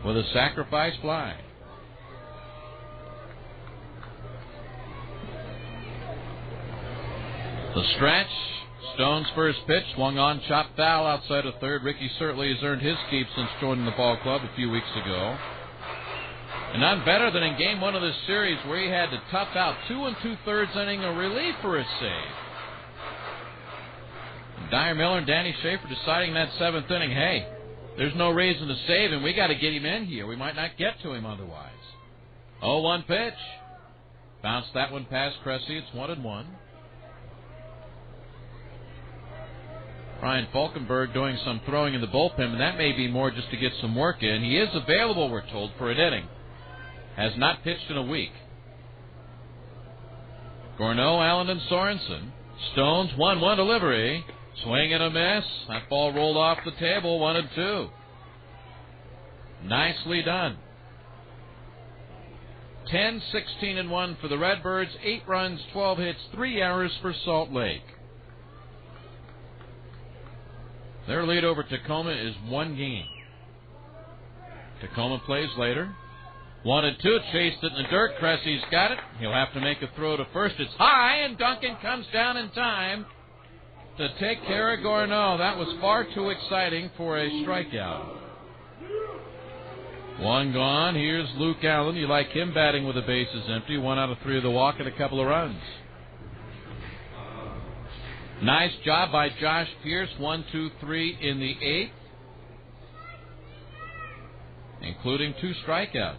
with a sacrifice fly. The stretch. Stone's first pitch swung on, chopped foul outside of third. Ricky certainly has earned his keep since joining the ball club a few weeks ago. And none better than in game 1 of this series where he had to tough out 2 2/3 inning of relief for his save. Dyer Miller and Danny Schaefer deciding that 7th inning, hey, there's no reason to save him. We got to get him in here. We might not get to him otherwise. 0-1 pitch. Bounced that one past Cressy. It's 1-1. Ryan Falkenberg doing some throwing in the bullpen, and that may be more just to get some work in. He is available, we're told, for an inning. Has not pitched in a week. Gorneau, Allen, and Sorensen. Stone's 1-1 delivery. Swing and a miss. That ball rolled off the table, 1-2. Nicely done. 10-16-1 for the Redbirds. 8 runs, 12 hits, 3 errors for Salt Lake. Their lead over Tacoma is 1 game. Tacoma plays later. 1-2, chased it in the dirt. Cressy's got it. He'll have to make a throw to first. It's high, and Duncan comes down in time to take care of Gorneau. That was far too exciting for a strikeout. 1 gone. Here's Luke Allen. You like him batting with the bases empty. 1 out of 3 of the walk and a couple of runs. Nice job by Josh Pierce. 1, 2, 3 in the 8th, including 2 strikeouts.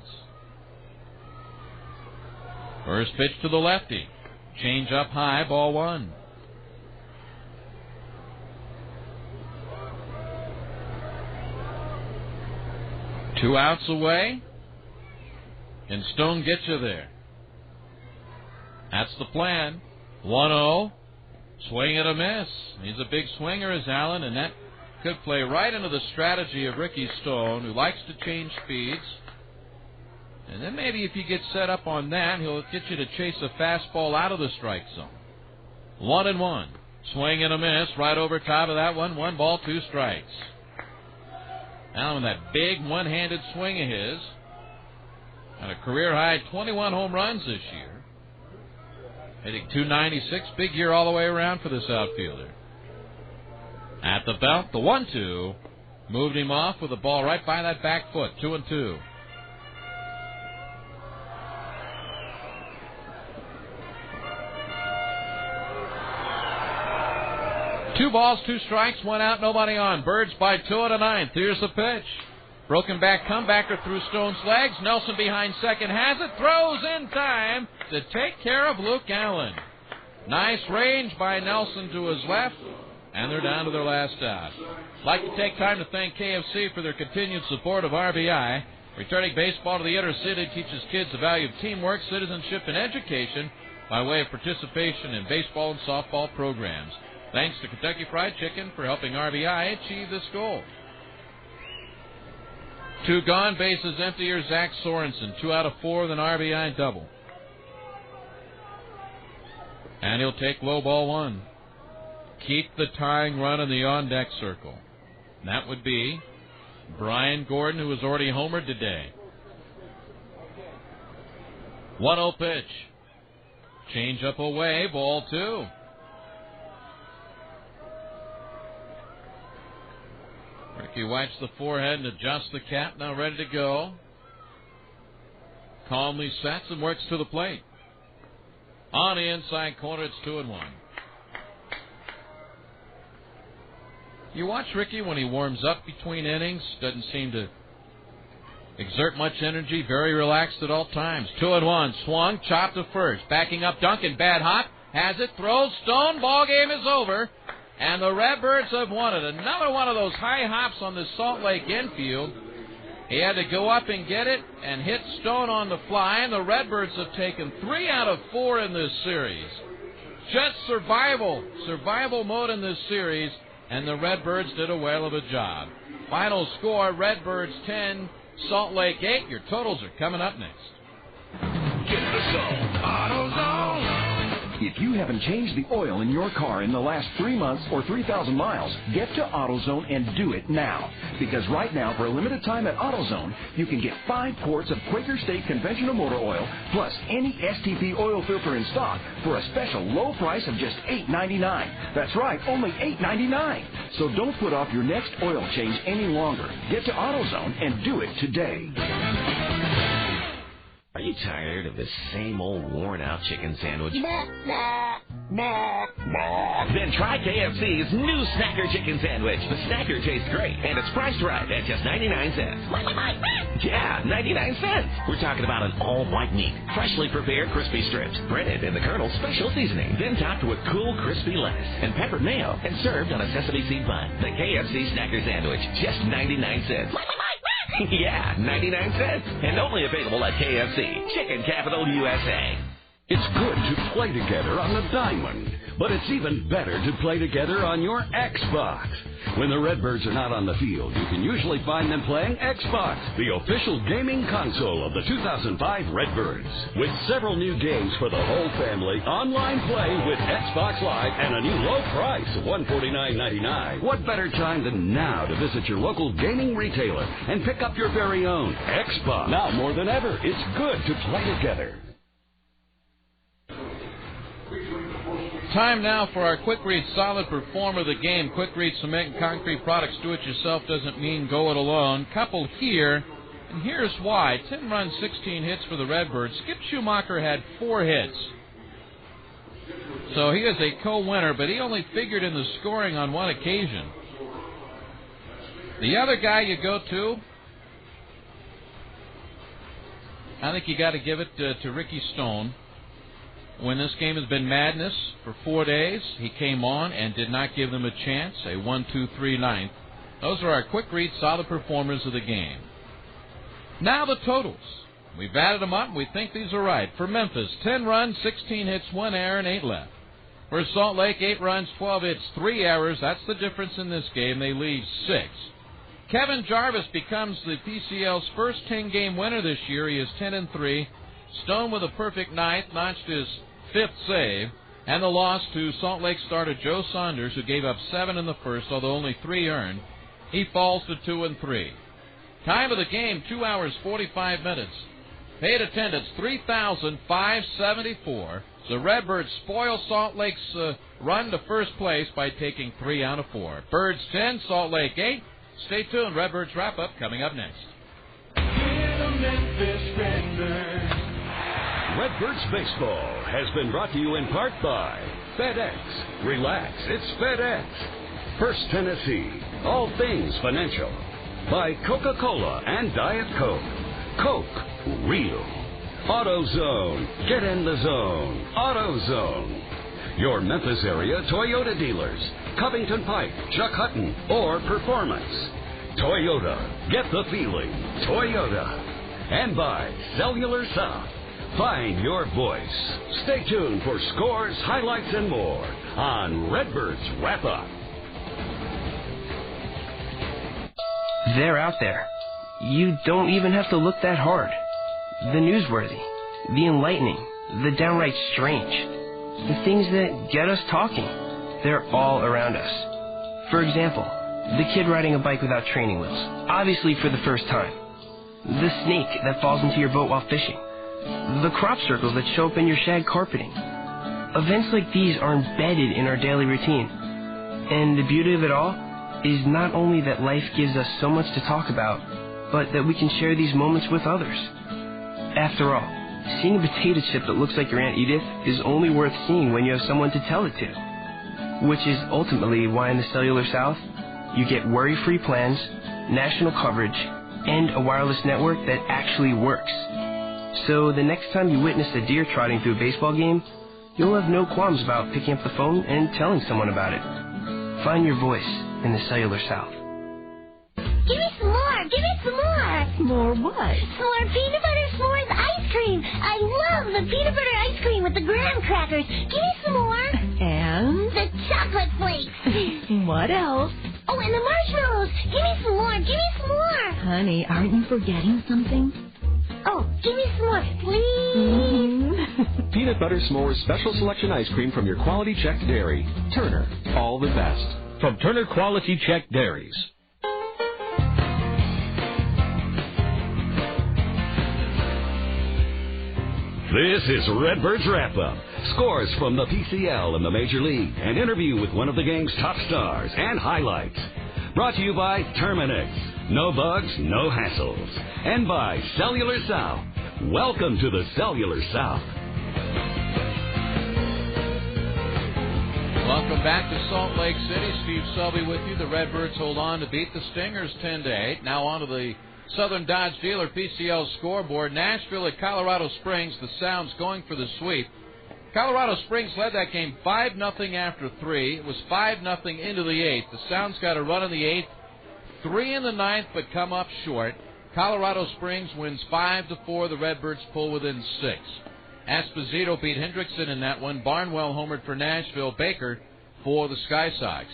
First pitch to the lefty. Change up high, ball 1. Two outs away. Can Stone get you there? That's the plan. 1-0. Swing and a miss. He's a big swinger, is Allen, and that could play right into the strategy of Ricky Stone, who likes to change speeds. And then maybe if you get set up on that, he'll get you to chase a fastball out of the strike zone. 1-1. Swing and a miss right over top of that one. 1 ball, 2 strikes. Allen, that big one-handed swing of his, at a career-high 21 home runs this year. Hitting .296, big year all the way around for this outfielder. At the belt, the 1-2. Moved him off with a ball right by that back foot. 2-2. Two balls, 2 strikes, 1 out, nobody on. Birds by 2 and a 9th. Here's the pitch. Broken back comebacker through Stone's legs. Nelson behind second has it. Throws in time to take care of Luke Allen. Nice range by Nelson to his left. And they're down to their last out. I'd like to take time to thank KFC for their continued support of RBI. Returning baseball to the inner city teaches kids the value of teamwork, citizenship, and education by way of participation in baseball and softball programs. Thanks to Kentucky Fried Chicken for helping RBI achieve this goal. 2 gone, bases empty. Here's Zach Sorensen. 2 out of 4 with an RBI double. And he'll take low ball 1. Keep the tying run in the on-deck circle. And that would be Brian Gordon, who has already homered today. 1-0 pitch. Change up away, ball 2. Ricky wipes the forehead and adjusts the cap, now ready to go. Calmly sets and works to the plate. On the inside corner, it's 2-1. You watch Ricky when he warms up between innings. Doesn't seem to exert much energy. Very relaxed at all times. 2-1. Swung, chopped to first. Backing up Duncan. Bad hop. Has it. Throws. Stone. Ball game is over. And the Redbirds have won it. Another one of those high hops on the Salt Lake infield. He had to go up and get it and hit Stone on the fly. And the Redbirds have taken 3 out of 4 in this series. Just survival mode in this series. And the Redbirds did a whale of a job. Final score, Redbirds 10, Salt Lake 8. Your totals are coming up next. Get the zone. AutoZone. If you haven't changed the oil in your car in the last 3 months or 3,000 miles, get to AutoZone and do it now. Because right now, for a limited time at AutoZone, you can get 5 quarts of Quaker State conventional motor oil plus any STP oil filter in stock for a special low price of just $8.99. That's right, only $8.99. So don't put off your next oil change any longer. Get to AutoZone and do it today. Are you tired of the same old worn-out chicken sandwich? Then try KFC's new Snacker Chicken Sandwich. The Snacker tastes great, and it's priced right at just 99 cents. Yeah, 99 cents. We're talking about an all-white meat, freshly prepared crispy strips, breaded in the Colonel's special seasoning, then topped with cool crispy lettuce and peppered mayo, and served on a sesame seed bun. The KFC Snacker Sandwich, just 99 cents. Yeah, 99 cents. And only available at KFC, Chicken Capital USA. It's good to play together on the Diamond, but it's even better to play together on your Xbox. When the Redbirds are not on the field, you can usually find them playing Xbox, the official gaming console of the 2005 Redbirds. With several new games for the whole family, online play with Xbox Live, and a new low price of $149.99. What better time than now to visit your local gaming retailer and pick up your very own Xbox? Now more than ever, it's good to play together. Time now for our Quick Read Solid Performer of the Game. Quick Read Cement and Concrete Products. Do it yourself doesn't mean go it alone. Coupled here, and here's why. 10 runs, 16 hits for the Redbirds. Skip Schumacher had 4 hits. So he is a co-winner, but he only figured in the scoring on one occasion. The other guy you go to, I think you got to give it to Ricky Stone. When this game has been madness for 4 days, he came on and did not give them a chance. A 1-2-3 ninth. Those are our quick read solid performers of the game. Now the totals. We've added them up, and we think these are right. For Memphis, 10 runs, 16 hits, 1 error, and 8 left. For Salt Lake, 8 runs, 12 hits, 3 errors. That's the difference in this game. They leave 6. Kevin Jarvis becomes the PCL's first 10-game winner this year. He is 10-3. Stone with a perfect ninth, notched his 5th save, and the loss to Salt Lake starter Joe Saunders, who gave up 7 in the first, although only 3 earned. He falls to 2-3. Time of the game, 2 hours, 45 minutes. Paid attendance, 3,574. The Redbirds spoil Salt Lake's run to first place by taking 3 out of 4. Birds 10, Salt Lake 8. Stay tuned. Redbirds wrap-up coming up next. Redbirds Baseball has been brought to you in part by FedEx. Relax, it's FedEx. First Tennessee, all things financial. By Coca-Cola and Diet Coke. Coke, real. AutoZone, get in the zone. AutoZone. Your Memphis area Toyota dealers. Covington Pike, Chuck Hutton, or Performance. Toyota, get the feeling. Toyota. And by Cellular South. Find your voice. Stay tuned for scores, highlights, and more on Redbirds Wrap Up. They're out there. You don't even have to look that hard. The newsworthy, the enlightening, the downright strange. The things that get us talking. They're all around us. For example, the kid riding a bike without training wheels, obviously for the first time. The snake that falls into your boat while fishing. The crop circles that show up in your shag carpeting. Events like these are embedded in our daily routine. And the beauty of it all is not only that life gives us so much to talk about, but that we can share these moments with others. After all, seeing a potato chip that looks like your Aunt Edith is only worth seeing when you have someone to tell it to. Which is ultimately why in the Cellular South, you get worry-free plans, national coverage, and a wireless network that actually works. So the next time you witness a deer trotting through a baseball game, you'll have no qualms about picking up the phone and telling someone about it. Find your voice in the Cellular South. Give me some more! Give me some more! More what? More peanut butter s'mores ice cream! I love the peanut butter ice cream with the graham crackers! Give me some more! And? The chocolate flakes! What else? Oh, and the marshmallows! Give me some more! Give me some more! Honey, aren't you forgetting something? Oh, give me some more, please! Mm-hmm. Peanut Butter S'mores Special Selection Ice Cream from your Quality Check Dairy. Turner, all the best. From Turner Quality Check Dairies. This is Redbirds Wrap-Up. Scores from the PCL and the Major League. An interview with one of the game's top stars and highlights. Brought to you by Terminix. No bugs, no hassles. And by Cellular South. Welcome to the Cellular South. Welcome back to Salt Lake City. Steve Selby with you. The Redbirds hold on to beat the Stingers 10-8. Now on to the Southern Dodge Dealer PCL scoreboard. Nashville at Colorado Springs. The Sounds going for the sweep. Colorado Springs led that game 5-0 after 3. It was 5-0 into the 8th. The Sounds got a run in the 8th, 3 in the 9th, but come up short. Colorado Springs wins 5-4. The Redbirds pull within 6. Esposito beat Hendrickson in that one. Barnwell homered for Nashville. Baker for the Sky Sox.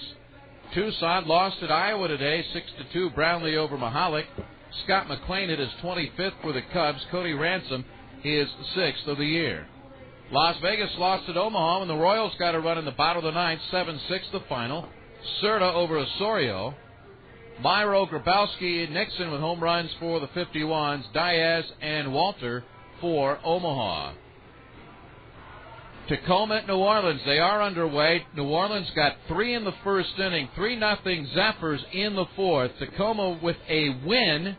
Tucson lost at Iowa today, 6-2. Brownlee over Mahalik. Scott McLean hit his 25th for the Cubs. Cody Ransom, his 6th of the year. Las Vegas lost at Omaha, and the Royals got a run in the bottom of the ninth, 7-6 the final. Serta over Osorio. Myro, Grabowski, Nixon with home runs for the 51s. Diaz and Walter for Omaha. Tacoma at New Orleans. They are underway. New Orleans got 3 in the first inning. 3-0 Zephyrs in the fourth. Tacoma with a win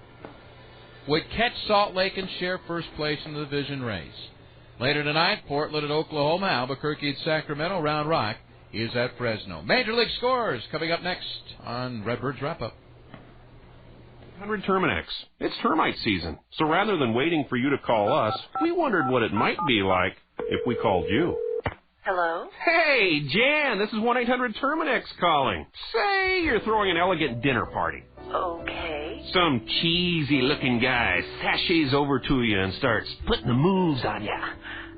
would catch Salt Lake and share first place in the division race. Later tonight, Portland at Oklahoma, Albuquerque at Sacramento, Round Rock is at Fresno. Major League scores coming up next on Redbirds Wrap-Up. 100 Terminex. It's termite season, so rather than waiting for you to call us, we wondered what it might be like if we called you. Hello? Hey, Jan, this is 1-800-Terminex calling. Say you're throwing an elegant dinner party. Okay. Some cheesy-looking guy sashays over to you and starts putting the moves on you.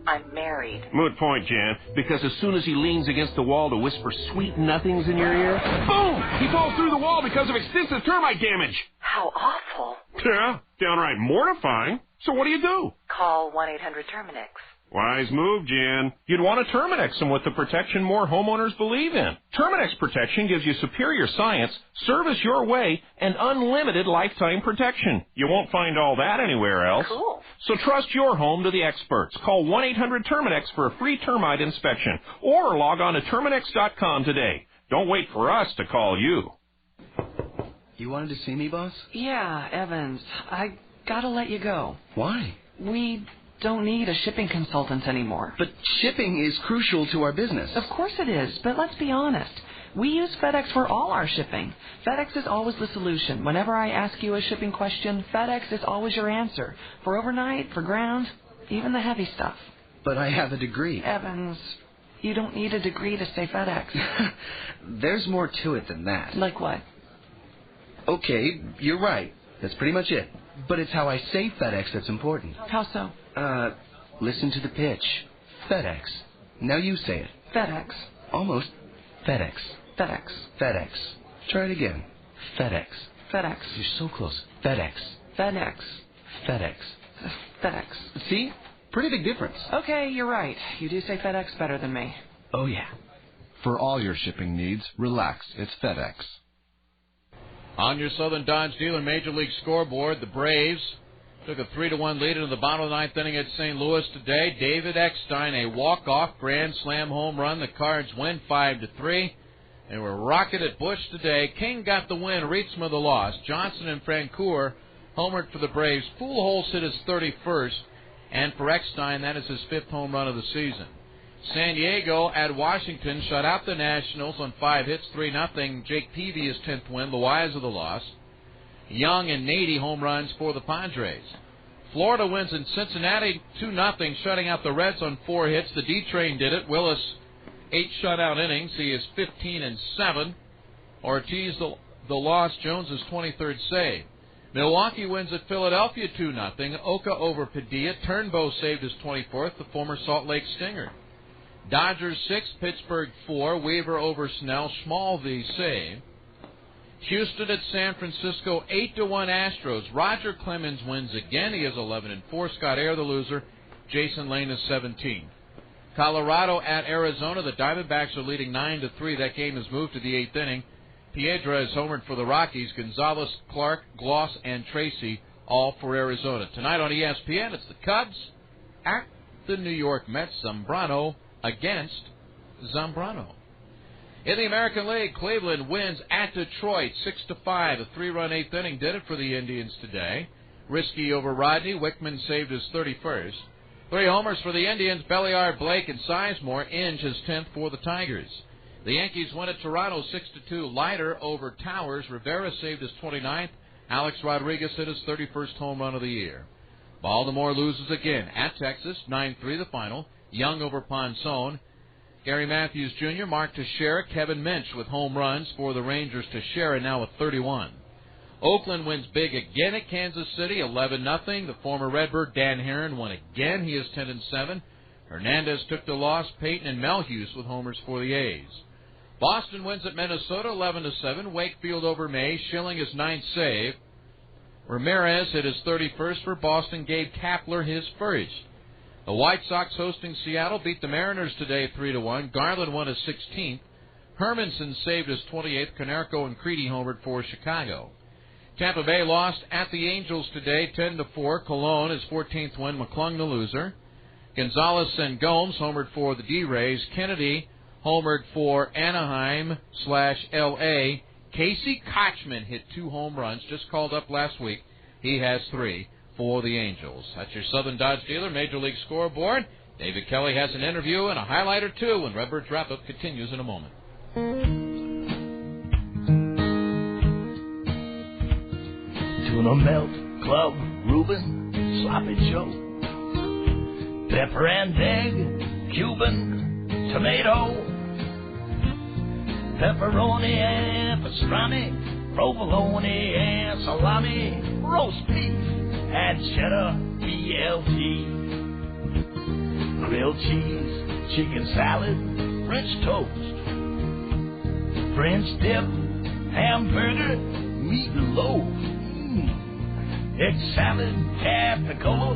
I'm married. Moot point, Jan, because as soon as he leans against the wall to whisper sweet nothings in your ear, boom! He falls through the wall because of extensive termite damage. How awful. Yeah, downright mortifying. So what do? Call 1-800-Terminex. Wise move, Jan. You'd want to Terminex them with the protection more homeowners believe in. Terminex protection gives you superior science, service your way, and unlimited lifetime protection. You won't find all that anywhere else. Cool. So trust your home to the experts. Call 1-800-Terminex for a free termite inspection, or log on to Terminex.com today. Don't wait for us to call you. You wanted to see me, boss? Yeah, Evans. I gotta let you go. Why? We don't need a shipping consultant anymore. But shipping is crucial to our business. Of course it is, but let's be honest. We use FedEx for all our shipping. FedEx is always the solution. Whenever I ask you a shipping question, FedEx is always your answer. For overnight, for ground, even the heavy stuff. But I have a degree. Evans, you don't need a degree to say FedEx. There's more to it than that. Like what? Okay, you're right. That's pretty much it. But it's how I say FedEx that's important. How so? Listen to the pitch. FedEx. Now you say it. FedEx. Almost. FedEx. FedEx. FedEx. Try it again. FedEx. FedEx. You're so close. FedEx. FedEx. FedEx. FedEx. See? Pretty big difference. Okay, you're right. You do say FedEx better than me. Oh, yeah. For all your shipping needs, relax. It's FedEx. On your Southern Dodge dealer Major League scoreboard, the Braves took a 3-1 lead into the bottom of the ninth inning at St. Louis today. David Eckstein, a walk-off grand slam home run. The Cards win 5-3. They were rocketed at Busch today. King got the win. Rietzma the loss. Johnson and Francoeur homered for the Braves. Pujols hit his 31st. And for Eckstein, that is his 5th home run of the season. San Diego at Washington shut out the Nationals on 5 hits, 3-0. Jake Peavy his 10th win. Loaiza the loss. Young and Nady home runs for the Padres. Florida wins in Cincinnati 2-0, shutting out the Reds on 4 hits. The D-Train did it. Willis 8 shutout innings. He is 15-7. Ortiz the loss. Jones' 23rd save. Milwaukee wins at Philadelphia 2-0. Oka over Padilla. Turnbow saved his 24th, the former Salt Lake Stinger. Dodgers 6, Pittsburgh 4. Weaver over Snell. Schmalvey save. Houston at San Francisco 8-1 Astros. Roger Clemens wins again. He is 11-4. Scott Air the loser. Jason Lane is 17. Colorado at Arizona. The Diamondbacks are leading 9-3. That game has moved to the 8th inning. Piedra is homered for the Rockies. Gonzalez, Clark, Gloss, and Tracy all for Arizona. Tonight on ESPN, it's the Cubs at the New York Mets. Zambrano against Zambrano. In the American League, Cleveland wins at Detroit 6-5. A 3-run 8th inning did it for the Indians today. Risky over Rodney. Wickman saved his 31st. 3 homers for the Indians. Belliard, Blake, and Sizemore. Inge his 10th for the Tigers. The Yankees win at Toronto 6-2. Leiter over Towers. Rivera saved his 29th. Alex Rodriguez hit his 31st home run of the year. Baltimore loses again at Texas 9-3 the final. Young over Ponson. Gary Matthews Jr., Mark Teixeira, Kevin Minch with home runs for the Rangers. Teixeira now with 31. Oakland wins big again at Kansas City, 11-0. The former Redbird Dan Herron won again. He is 10-7. Hernandez took the loss. Peyton and Melhuse with homers for the A's. Boston wins at Minnesota 11-7. Wakefield over May. Schilling his 9th save. Ramirez hit his 31st for Boston. Gave Kapler his first. The White Sox hosting Seattle beat the Mariners today 3-1. Garland won his 16th. Hermanson saved his 28th. Konerko and Creedy homered for Chicago. Tampa Bay lost at the Angels today 10-4. Colon his 14th win. McClung the loser. Gonzalez and Gomes homered for the D-Rays. Kennedy homered for Anaheim/L.A. Casey Kochman hit 2 home runs, just called up last week. He has 3 for the Angels. That's your Southern Dodge dealer Major League Scoreboard. David Kelly has an interview and a highlight or two when Redbirds Wrap-Up continues in a moment. Tuna melt, club, Reuben, sloppy Joe, pepper and egg, Cuban, tomato, pepperoni and pastrami, provolone and salami, roast beef and cheddar BLT, grilled cheese, chicken salad, French toast, French dip, hamburger, meatloaf, egg salad, capicola,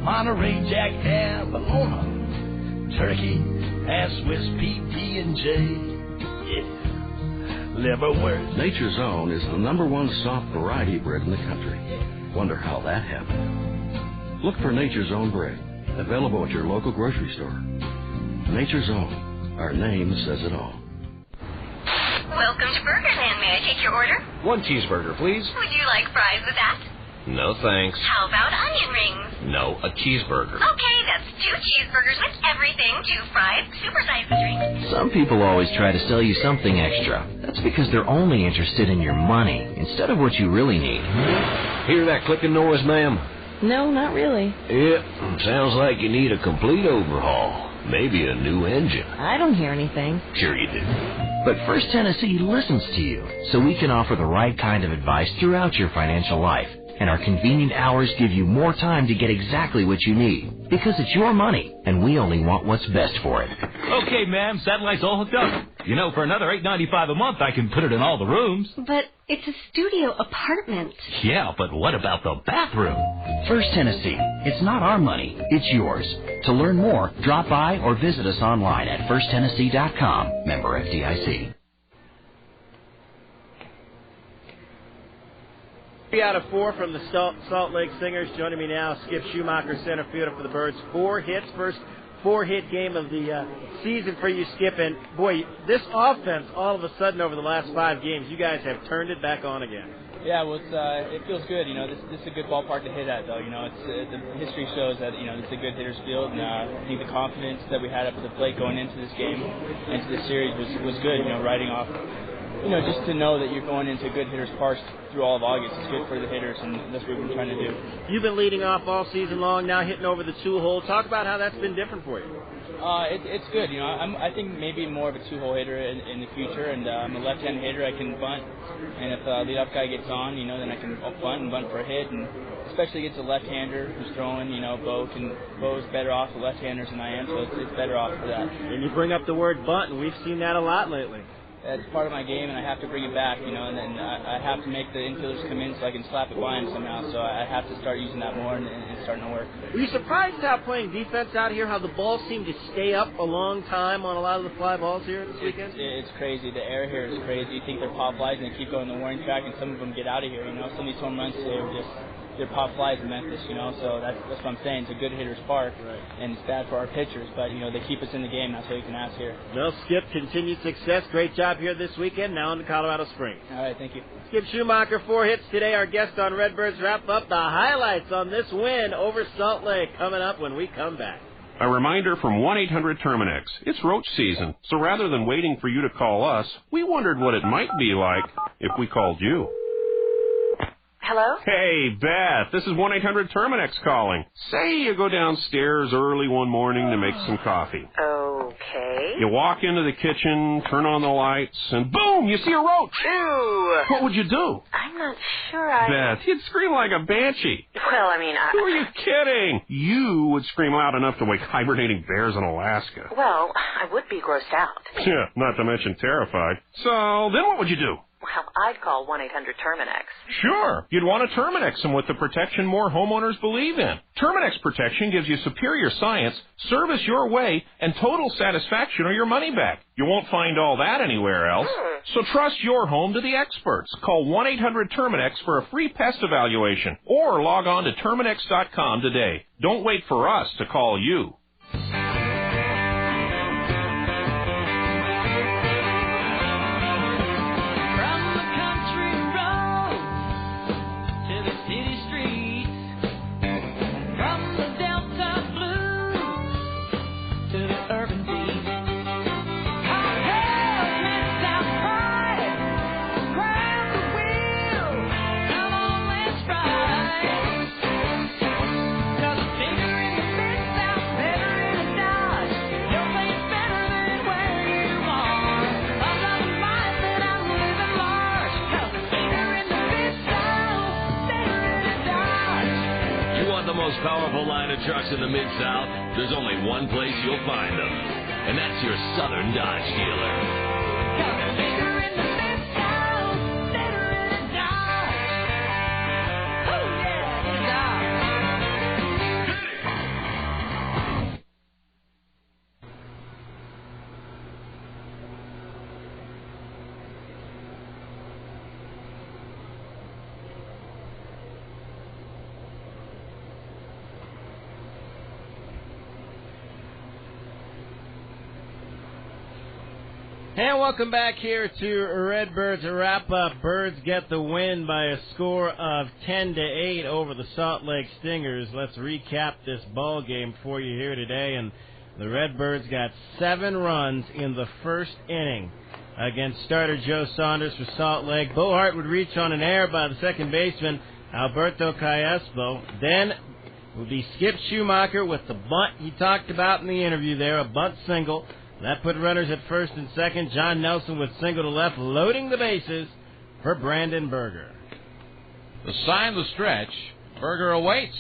Monterey Jack and bologna, turkey and Swiss PB&J. Liverwurst. Nature's Own is the #1 soft variety bread in the country. Wonder how that happened. Look for Nature's Own bread, available at your local grocery store. Nature's Own. Our name says it all. Welcome to Burgerland. May I take your order? 1 cheeseburger, please. Would you like fries with that? No, thanks. How about onion rings? No, a cheeseburger. Okay, that's 2 cheeseburgers with everything, 2 fries, supersize the drink. Some people always try to sell you something extra. That's because they're only interested in your money instead of what you really need. Hear that clicking noise, ma'am? No, not really. Yep, sounds like you need a complete overhaul. Maybe a new engine. I don't hear anything. Sure you do. But First Tennessee listens to you, so we can offer the right kind of advice throughout your financial life. And our convenient hours give you more time to get exactly what you need. Because it's your money, and we only want what's best for it. Okay, ma'am, satellite's all hooked up. You know, for another $8.95 a month, I can put it in all the rooms. But it's a studio apartment. Yeah, but what about the bathroom? First Tennessee. It's not our money, it's yours. To learn more, drop by or visit us online at firsttennessee.com. Member FDIC. 3 out of 4 from the Salt Lake Singers. Joining me now, Skip Schumacher, center fielder for the Birds. 4 hits, first 4-hit game of the season for you, Skip. And, boy, this offense, all of a sudden, over the last 5 games, you guys have turned it back on again. Yeah, well, it feels good. You know, this is a good ballpark to hit at, though. You know, it's the history shows that, you know, it's a good hitter's field, and I think the confidence that we had up at the plate going into this game, into this series, was good. You know, riding off, you know, just to know that you're going into a good hitter's park through all of August. It's good for the hitters, and that's what we've been trying to do. You've been leading off all season long, now hitting over the 2-hole. Talk about how that's been different for you. It's good. You know, I think maybe more of a 2-hole hitter in the future, and I'm a left-handed hitter. I can bunt, and if the lead-off guy gets on, you know, then I can bunt for a hit, and especially against a left-hander who's throwing, you know, Bo's better off the left-handers than I am, so it's better off for that. And you bring up the word bunt, and we've seen that a lot lately. That's part of my game, and I have to bring it back, you know, and then I have to make the infielders come in so I can slap it by them somehow, so I have to start using that more, and it's starting to work. Were you surprised how playing defense out here, how the ball seemed to stay up a long time on a lot of the fly balls here this weekend? It's crazy. The air here is crazy. You think they're pop flies, and they keep going the warning track, and some of them get out of here, you know. Some of these home runs today were just... they're pop flies in Memphis, you know, so that's what I'm saying. It's a good hitter's park, right, and it's bad for our pitchers, but, you know, they keep us in the game. That's all you can ask here. Well, Skip, continued success. Great job here this weekend. Now on to Colorado Springs. All right, thank you. Skip Schumacher, 4 hits today. Our guest on Redbirds wrap up the highlights on this win over Salt Lake coming up when we come back. A reminder from 1-800-TERMINEX. It's roach season, so rather than waiting for you to call us, we wondered what it might be like if we called you. Hello? Hey, Beth, this is 1-800-TERMINEX calling. Say you go downstairs early one morning to make some coffee. Okay. You walk into the kitchen, turn on the lights, and boom, you see a roach. Ew. What would you do? I'm I'm not sure I... Beth, you'd scream like a banshee. Well, I mean, Who are you kidding? You would scream loud enough to wake hibernating bears in Alaska. Well, I would be grossed out. Yeah, not to mention terrified. So, then what would you do? Well, I'd call 1-800-TERMINEX. Sure. You'd want to Terminex them with the protection more homeowners believe in. Terminex protection gives you superior science, service your way, and total satisfaction or your money back. You won't find all that anywhere else. So trust your home to the experts. Call 1-800-TERMINEX for a free pest evaluation or log on to Terminex.com today. Don't wait for us to call you. Powerful line of trucks in the Mid-South, there's only one place you'll find them, and that's your Southern Dodge dealer. And welcome back here to Redbirds wrap-up. Birds get the win by a score of 10-8 over the Salt Lake Stingers. Let's recap this ball game for you here today. And the Redbirds got 7 runs in the first inning against starter Joe Saunders for Salt Lake. Bohart would reach on an error by the second baseman, Alberto Callaspo. Then it would be Skip Schumacher with the bunt he talked about in the interview there, a bunt single. That put runners at first and second. John Nelson would single to left, loading the bases for Brandon Berger. The sign, the stretch. Berger awaits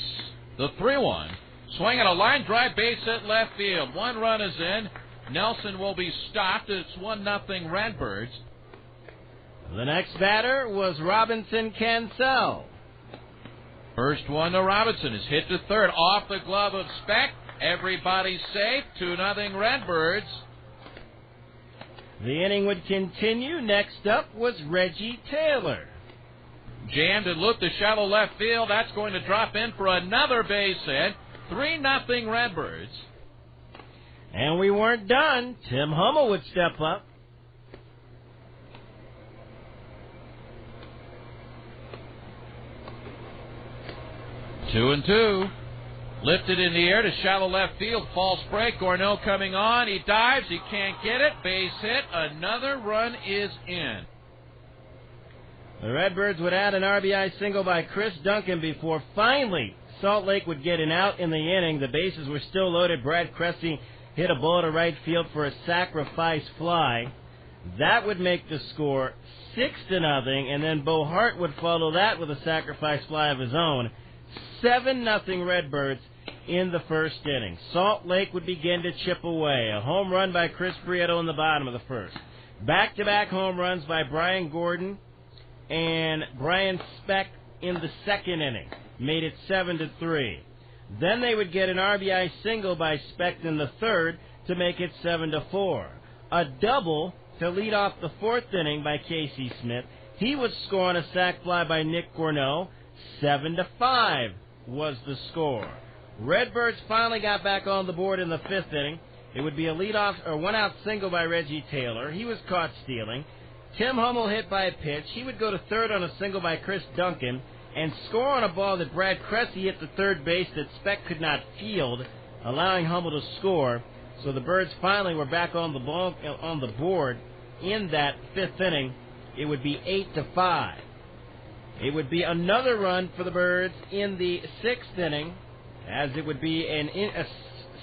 the 3-1. Swing and a line drive, base hit left field. 1 run is in. Nelson will be stopped. It's 1-0 Redbirds. The next batter was Robinson Cancel. First one to Robinson is hit to third. Off the glove of Speck. Everybody's safe. 2-0 Redbirds. The inning would continue. Next up was Reggie Taylor. Jammed and looped to shallow left field. That's going to drop in for another base hit. 3-0 Redbirds. And we weren't done. Tim Hummel would step up. Two and two. Lifted in the air to shallow left field. False break. Gornell coming on. He dives. He can't get it. Base hit. Another run is in. The Redbirds would add an RBI single by Chris Duncan before finally Salt Lake would get an out in the inning. The bases were still loaded. Brad Cressy hit a ball to right field for a sacrifice fly. That would make the score 6-0, and then Bo Hart would follow that with a sacrifice fly of his own. 7-0 Redbirds in the first inning. Salt Lake would begin to chip away. A home run by Chris Prieto in the bottom of the first. Back-to-back home runs by Brian Gordon and Brian Speck in the second inning. Made it 7-3. Then they would get an RBI single by Speck in the third to make it 7-4. A double to lead off the fourth inning by Casey Smith. He would score on a sac fly by Nick Gorneau. 7-5 was the score. Redbirds finally got back on the board in the fifth inning. It would be a leadoff or one-out single by Reggie Taylor. He was caught stealing. Tim Hummel hit by a pitch. He would go to third on a single by Chris Duncan and score on a ball that Brad Cressy hit to third base that Speck could not field, allowing Hummel to score. So the Birds finally were back on the board in that fifth inning. It would be 8-5. It would be another run for the Birds in the sixth inning, as it would be a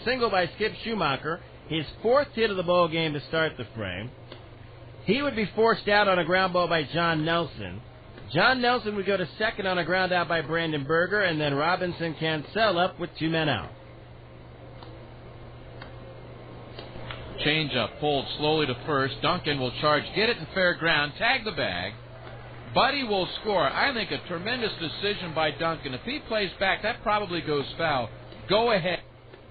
single by Skip Schumacher, his fourth hit of the ball game to start the frame. He would be forced out on a ground ball by John Nelson. John Nelson would go to second on a ground out by Brandon Berger, and then Robinson Cancel up with 2 men out. Change up, pulled slowly to first. Duncan will charge, get it in fair ground, tag the bag. Buddy will score. I think a tremendous decision by Duncan. If he plays back, that probably goes foul. Go ahead.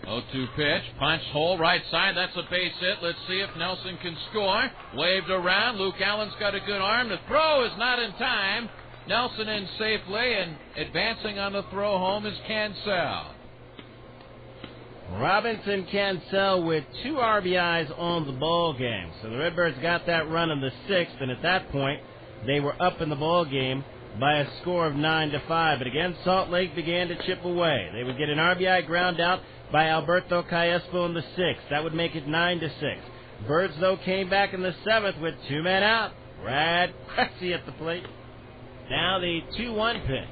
0-2 pitch, punch hole, right side. That's a base hit. Let's see if Nelson can score. Waved around. Luke Allen's got a good arm. The throw is not in time. Nelson in safely, and advancing on the throw home is Cancel. Robinson Cancel with 2 RBIs on the ball game. So the Redbirds got that run in the 6th, and at that point, they were up in the ball game by a score of 9-5. But again, Salt Lake began to chip away. They would get an RBI ground out by Alberto Calespo in the 6th. That would make it 9-6. Birds, though, came back in the 7th with 2 men out. Brad Cressy at the plate. Now the 2-1 pitch.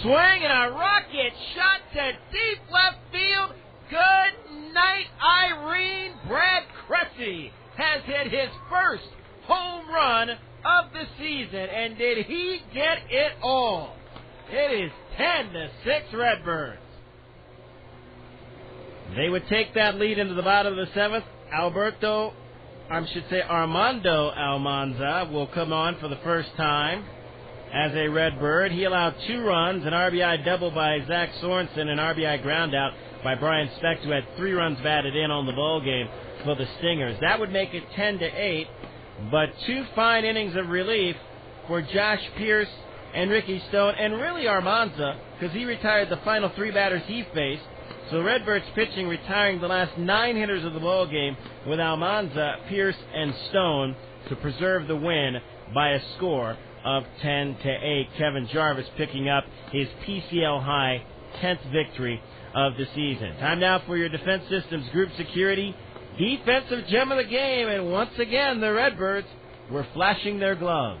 Swing and a rocket shot to deep left field. Good night, Irene. Brad Cressy has hit his first home run of the season, and did he get it all? It is 10-6 Redbirds. They would take that lead into the bottom of the 7th. Armando Almanza will come on for the first time as a Redbird. He allowed 2 runs, an RBI double by Zach Sorensen, an RBI ground out by Brian Specht, who had 3 runs batted in on the ball game for the Stingers. That would make it 10-8, but 2 fine innings of relief for Josh Pierce and Ricky Stone, and really Armanza, because he retired the final 3 batters he faced. So Redbirds pitching, retiring the last 9 hitters of the ball game with Almanza, Pierce, and Stone to preserve the win by a score of 10-8. Kevin Jarvis picking up his PCL high 10th victory of the season. Time now for your Defense Systems Group Security Defensive Gem of the Game, and once again the Redbirds were flashing their gloves.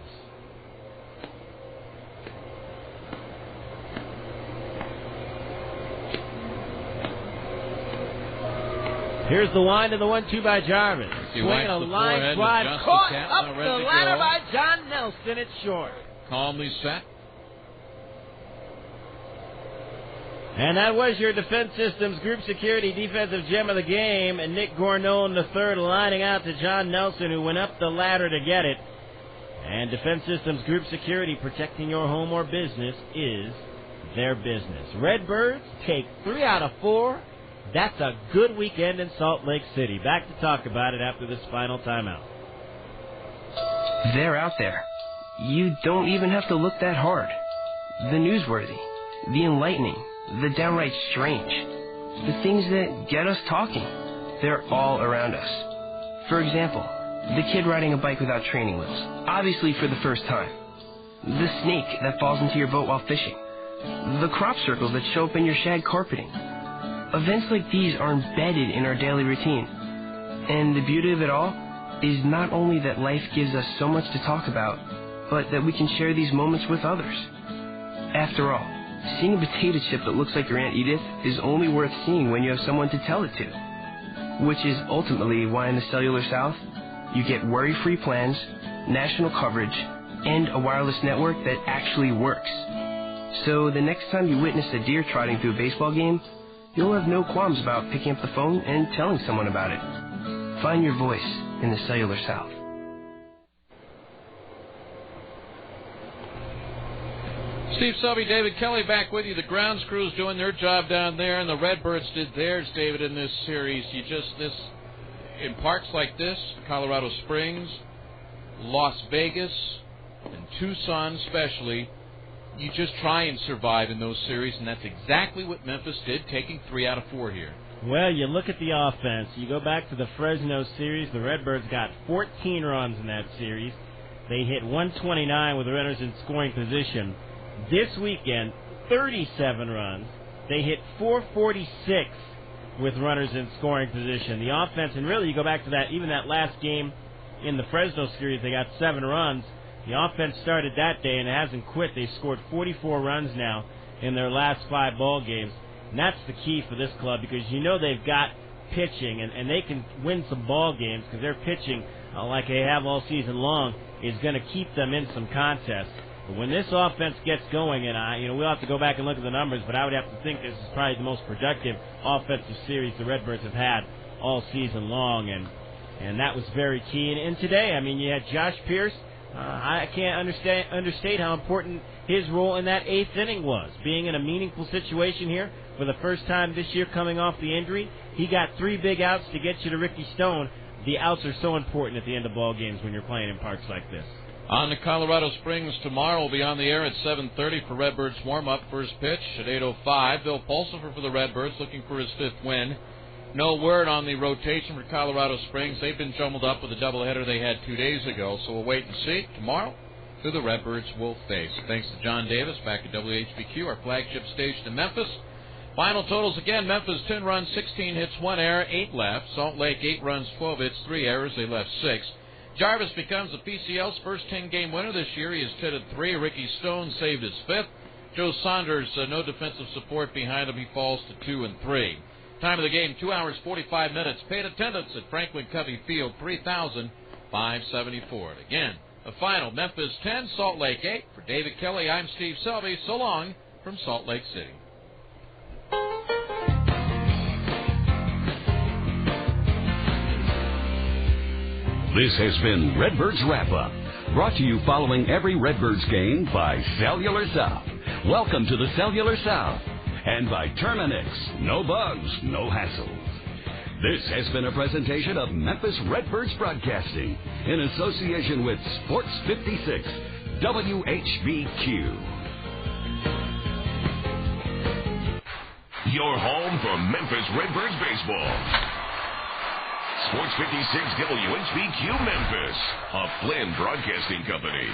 Here's the wind of the 1-2 by Jarvis. Swinging a line drive, caught up the ladder by John Nelson. It's short. Calmly set. And that was your Defense Systems Group Security Defensive Gem of the Game. And Nick Gornone III lining out to John Nelson, who went up the ladder to get it. And Defense Systems Group Security, protecting your home or business, is their business. Redbirds take 3 out of 4. That's a good weekend in Salt Lake City. Back to talk about it after this final timeout. They're out there. You don't even have to look that hard. The newsworthy, the enlightening, the downright strange, the things that get us talking, they're all around us. For example, the kid riding a bike without training wheels, obviously for the first time. The snake that falls into your boat while fishing. The crop circles that show up in your shag carpeting. Events like these are embedded in our daily routine. And the beauty of it all is not only that life gives us so much to talk about, but that we can share these moments with others. After all, seeing a potato chip that looks like your Aunt Edith is only worth seeing when you have someone to tell it to. Which is ultimately why in the Cellular South, you get worry-free plans, national coverage, and a wireless network that actually works. So the next time you witness a deer trotting through a baseball game, you'll have no qualms about picking up the phone and telling someone about it. Find your voice in the Cellular South. Steve Selby, David Kelly back with you. The grounds crew's doing their job down there, and the Redbirds did theirs, David, in this series. In parks like this, Colorado Springs, Las Vegas, and Tucson especially, you just try and survive in those series, and that's exactly what Memphis did, taking 3 out of 4 here. Well, you look at the offense. You go back to the Fresno series. The Redbirds got 14 runs in that series. They hit 129 with runners in scoring position. This weekend, 37 runs. They hit 446 with runners in scoring position. The offense, and really you go back to that, even that last game in the Fresno series, they got 7 runs. The offense started that day and it hasn't quit. They've scored 44 runs now in their last 5 ball games. And that's the key for this club, because you know they've got pitching, and they can win some ball games because their pitching, like they have all season long, is going to keep them in some contests. But when this offense gets going, and we'll have to go back and look at the numbers, but I would have to think this is probably the most productive offensive series the Redbirds have had all season long, and that was very key. And today, I mean, you had Josh Pierce. I can't understate how important his role in that 8th inning was. Being in a meaningful situation here for the first time this year coming off the injury, he got 3 big outs to get you to Ricky Stone. The outs are so important at the end of ball games when you're playing in parks like this. On to Colorado Springs tomorrow. We'll be on the air at 7:30 for Redbirds warm-up. First pitch at 8:05. Bill Pulsifer for the Redbirds looking for his 5th win. No word on the rotation for Colorado Springs. They've been jumbled up with a doubleheader they had 2 days ago, so we'll wait and see tomorrow who the Redbirds will face. Thanks to John Davis back at WHBQ, our flagship station in Memphis. Final totals again: Memphis 10 runs, 16 hits, 1 error, 8 left. Salt Lake 8 runs, 12 hits, 3 errors. They left 6. Jarvis becomes the PCL's first 10-game winner this year. He is 10-3. Ricky Stone saved his 5th. Joe Saunders, no defensive support behind him. He falls to 2-3. Time of the game, 2 hours, 45 minutes. Paid attendance at Franklin Covey Field, 3,574. And again, the final, Memphis 10, Salt Lake 8. For David Kelly, I'm Steve Selby. So long from Salt Lake City. This has been Redbirds Wrap-Up, brought to you following every Redbirds game by Cellular South. Welcome to the Cellular South. And by Terminix, no bugs, no hassles. This has been a presentation of Memphis Redbirds Broadcasting in association with Sports 56 WHBQ. Your home for Memphis Redbirds baseball. Sports 56 WHBQ Memphis, a Flynn Broadcasting Company.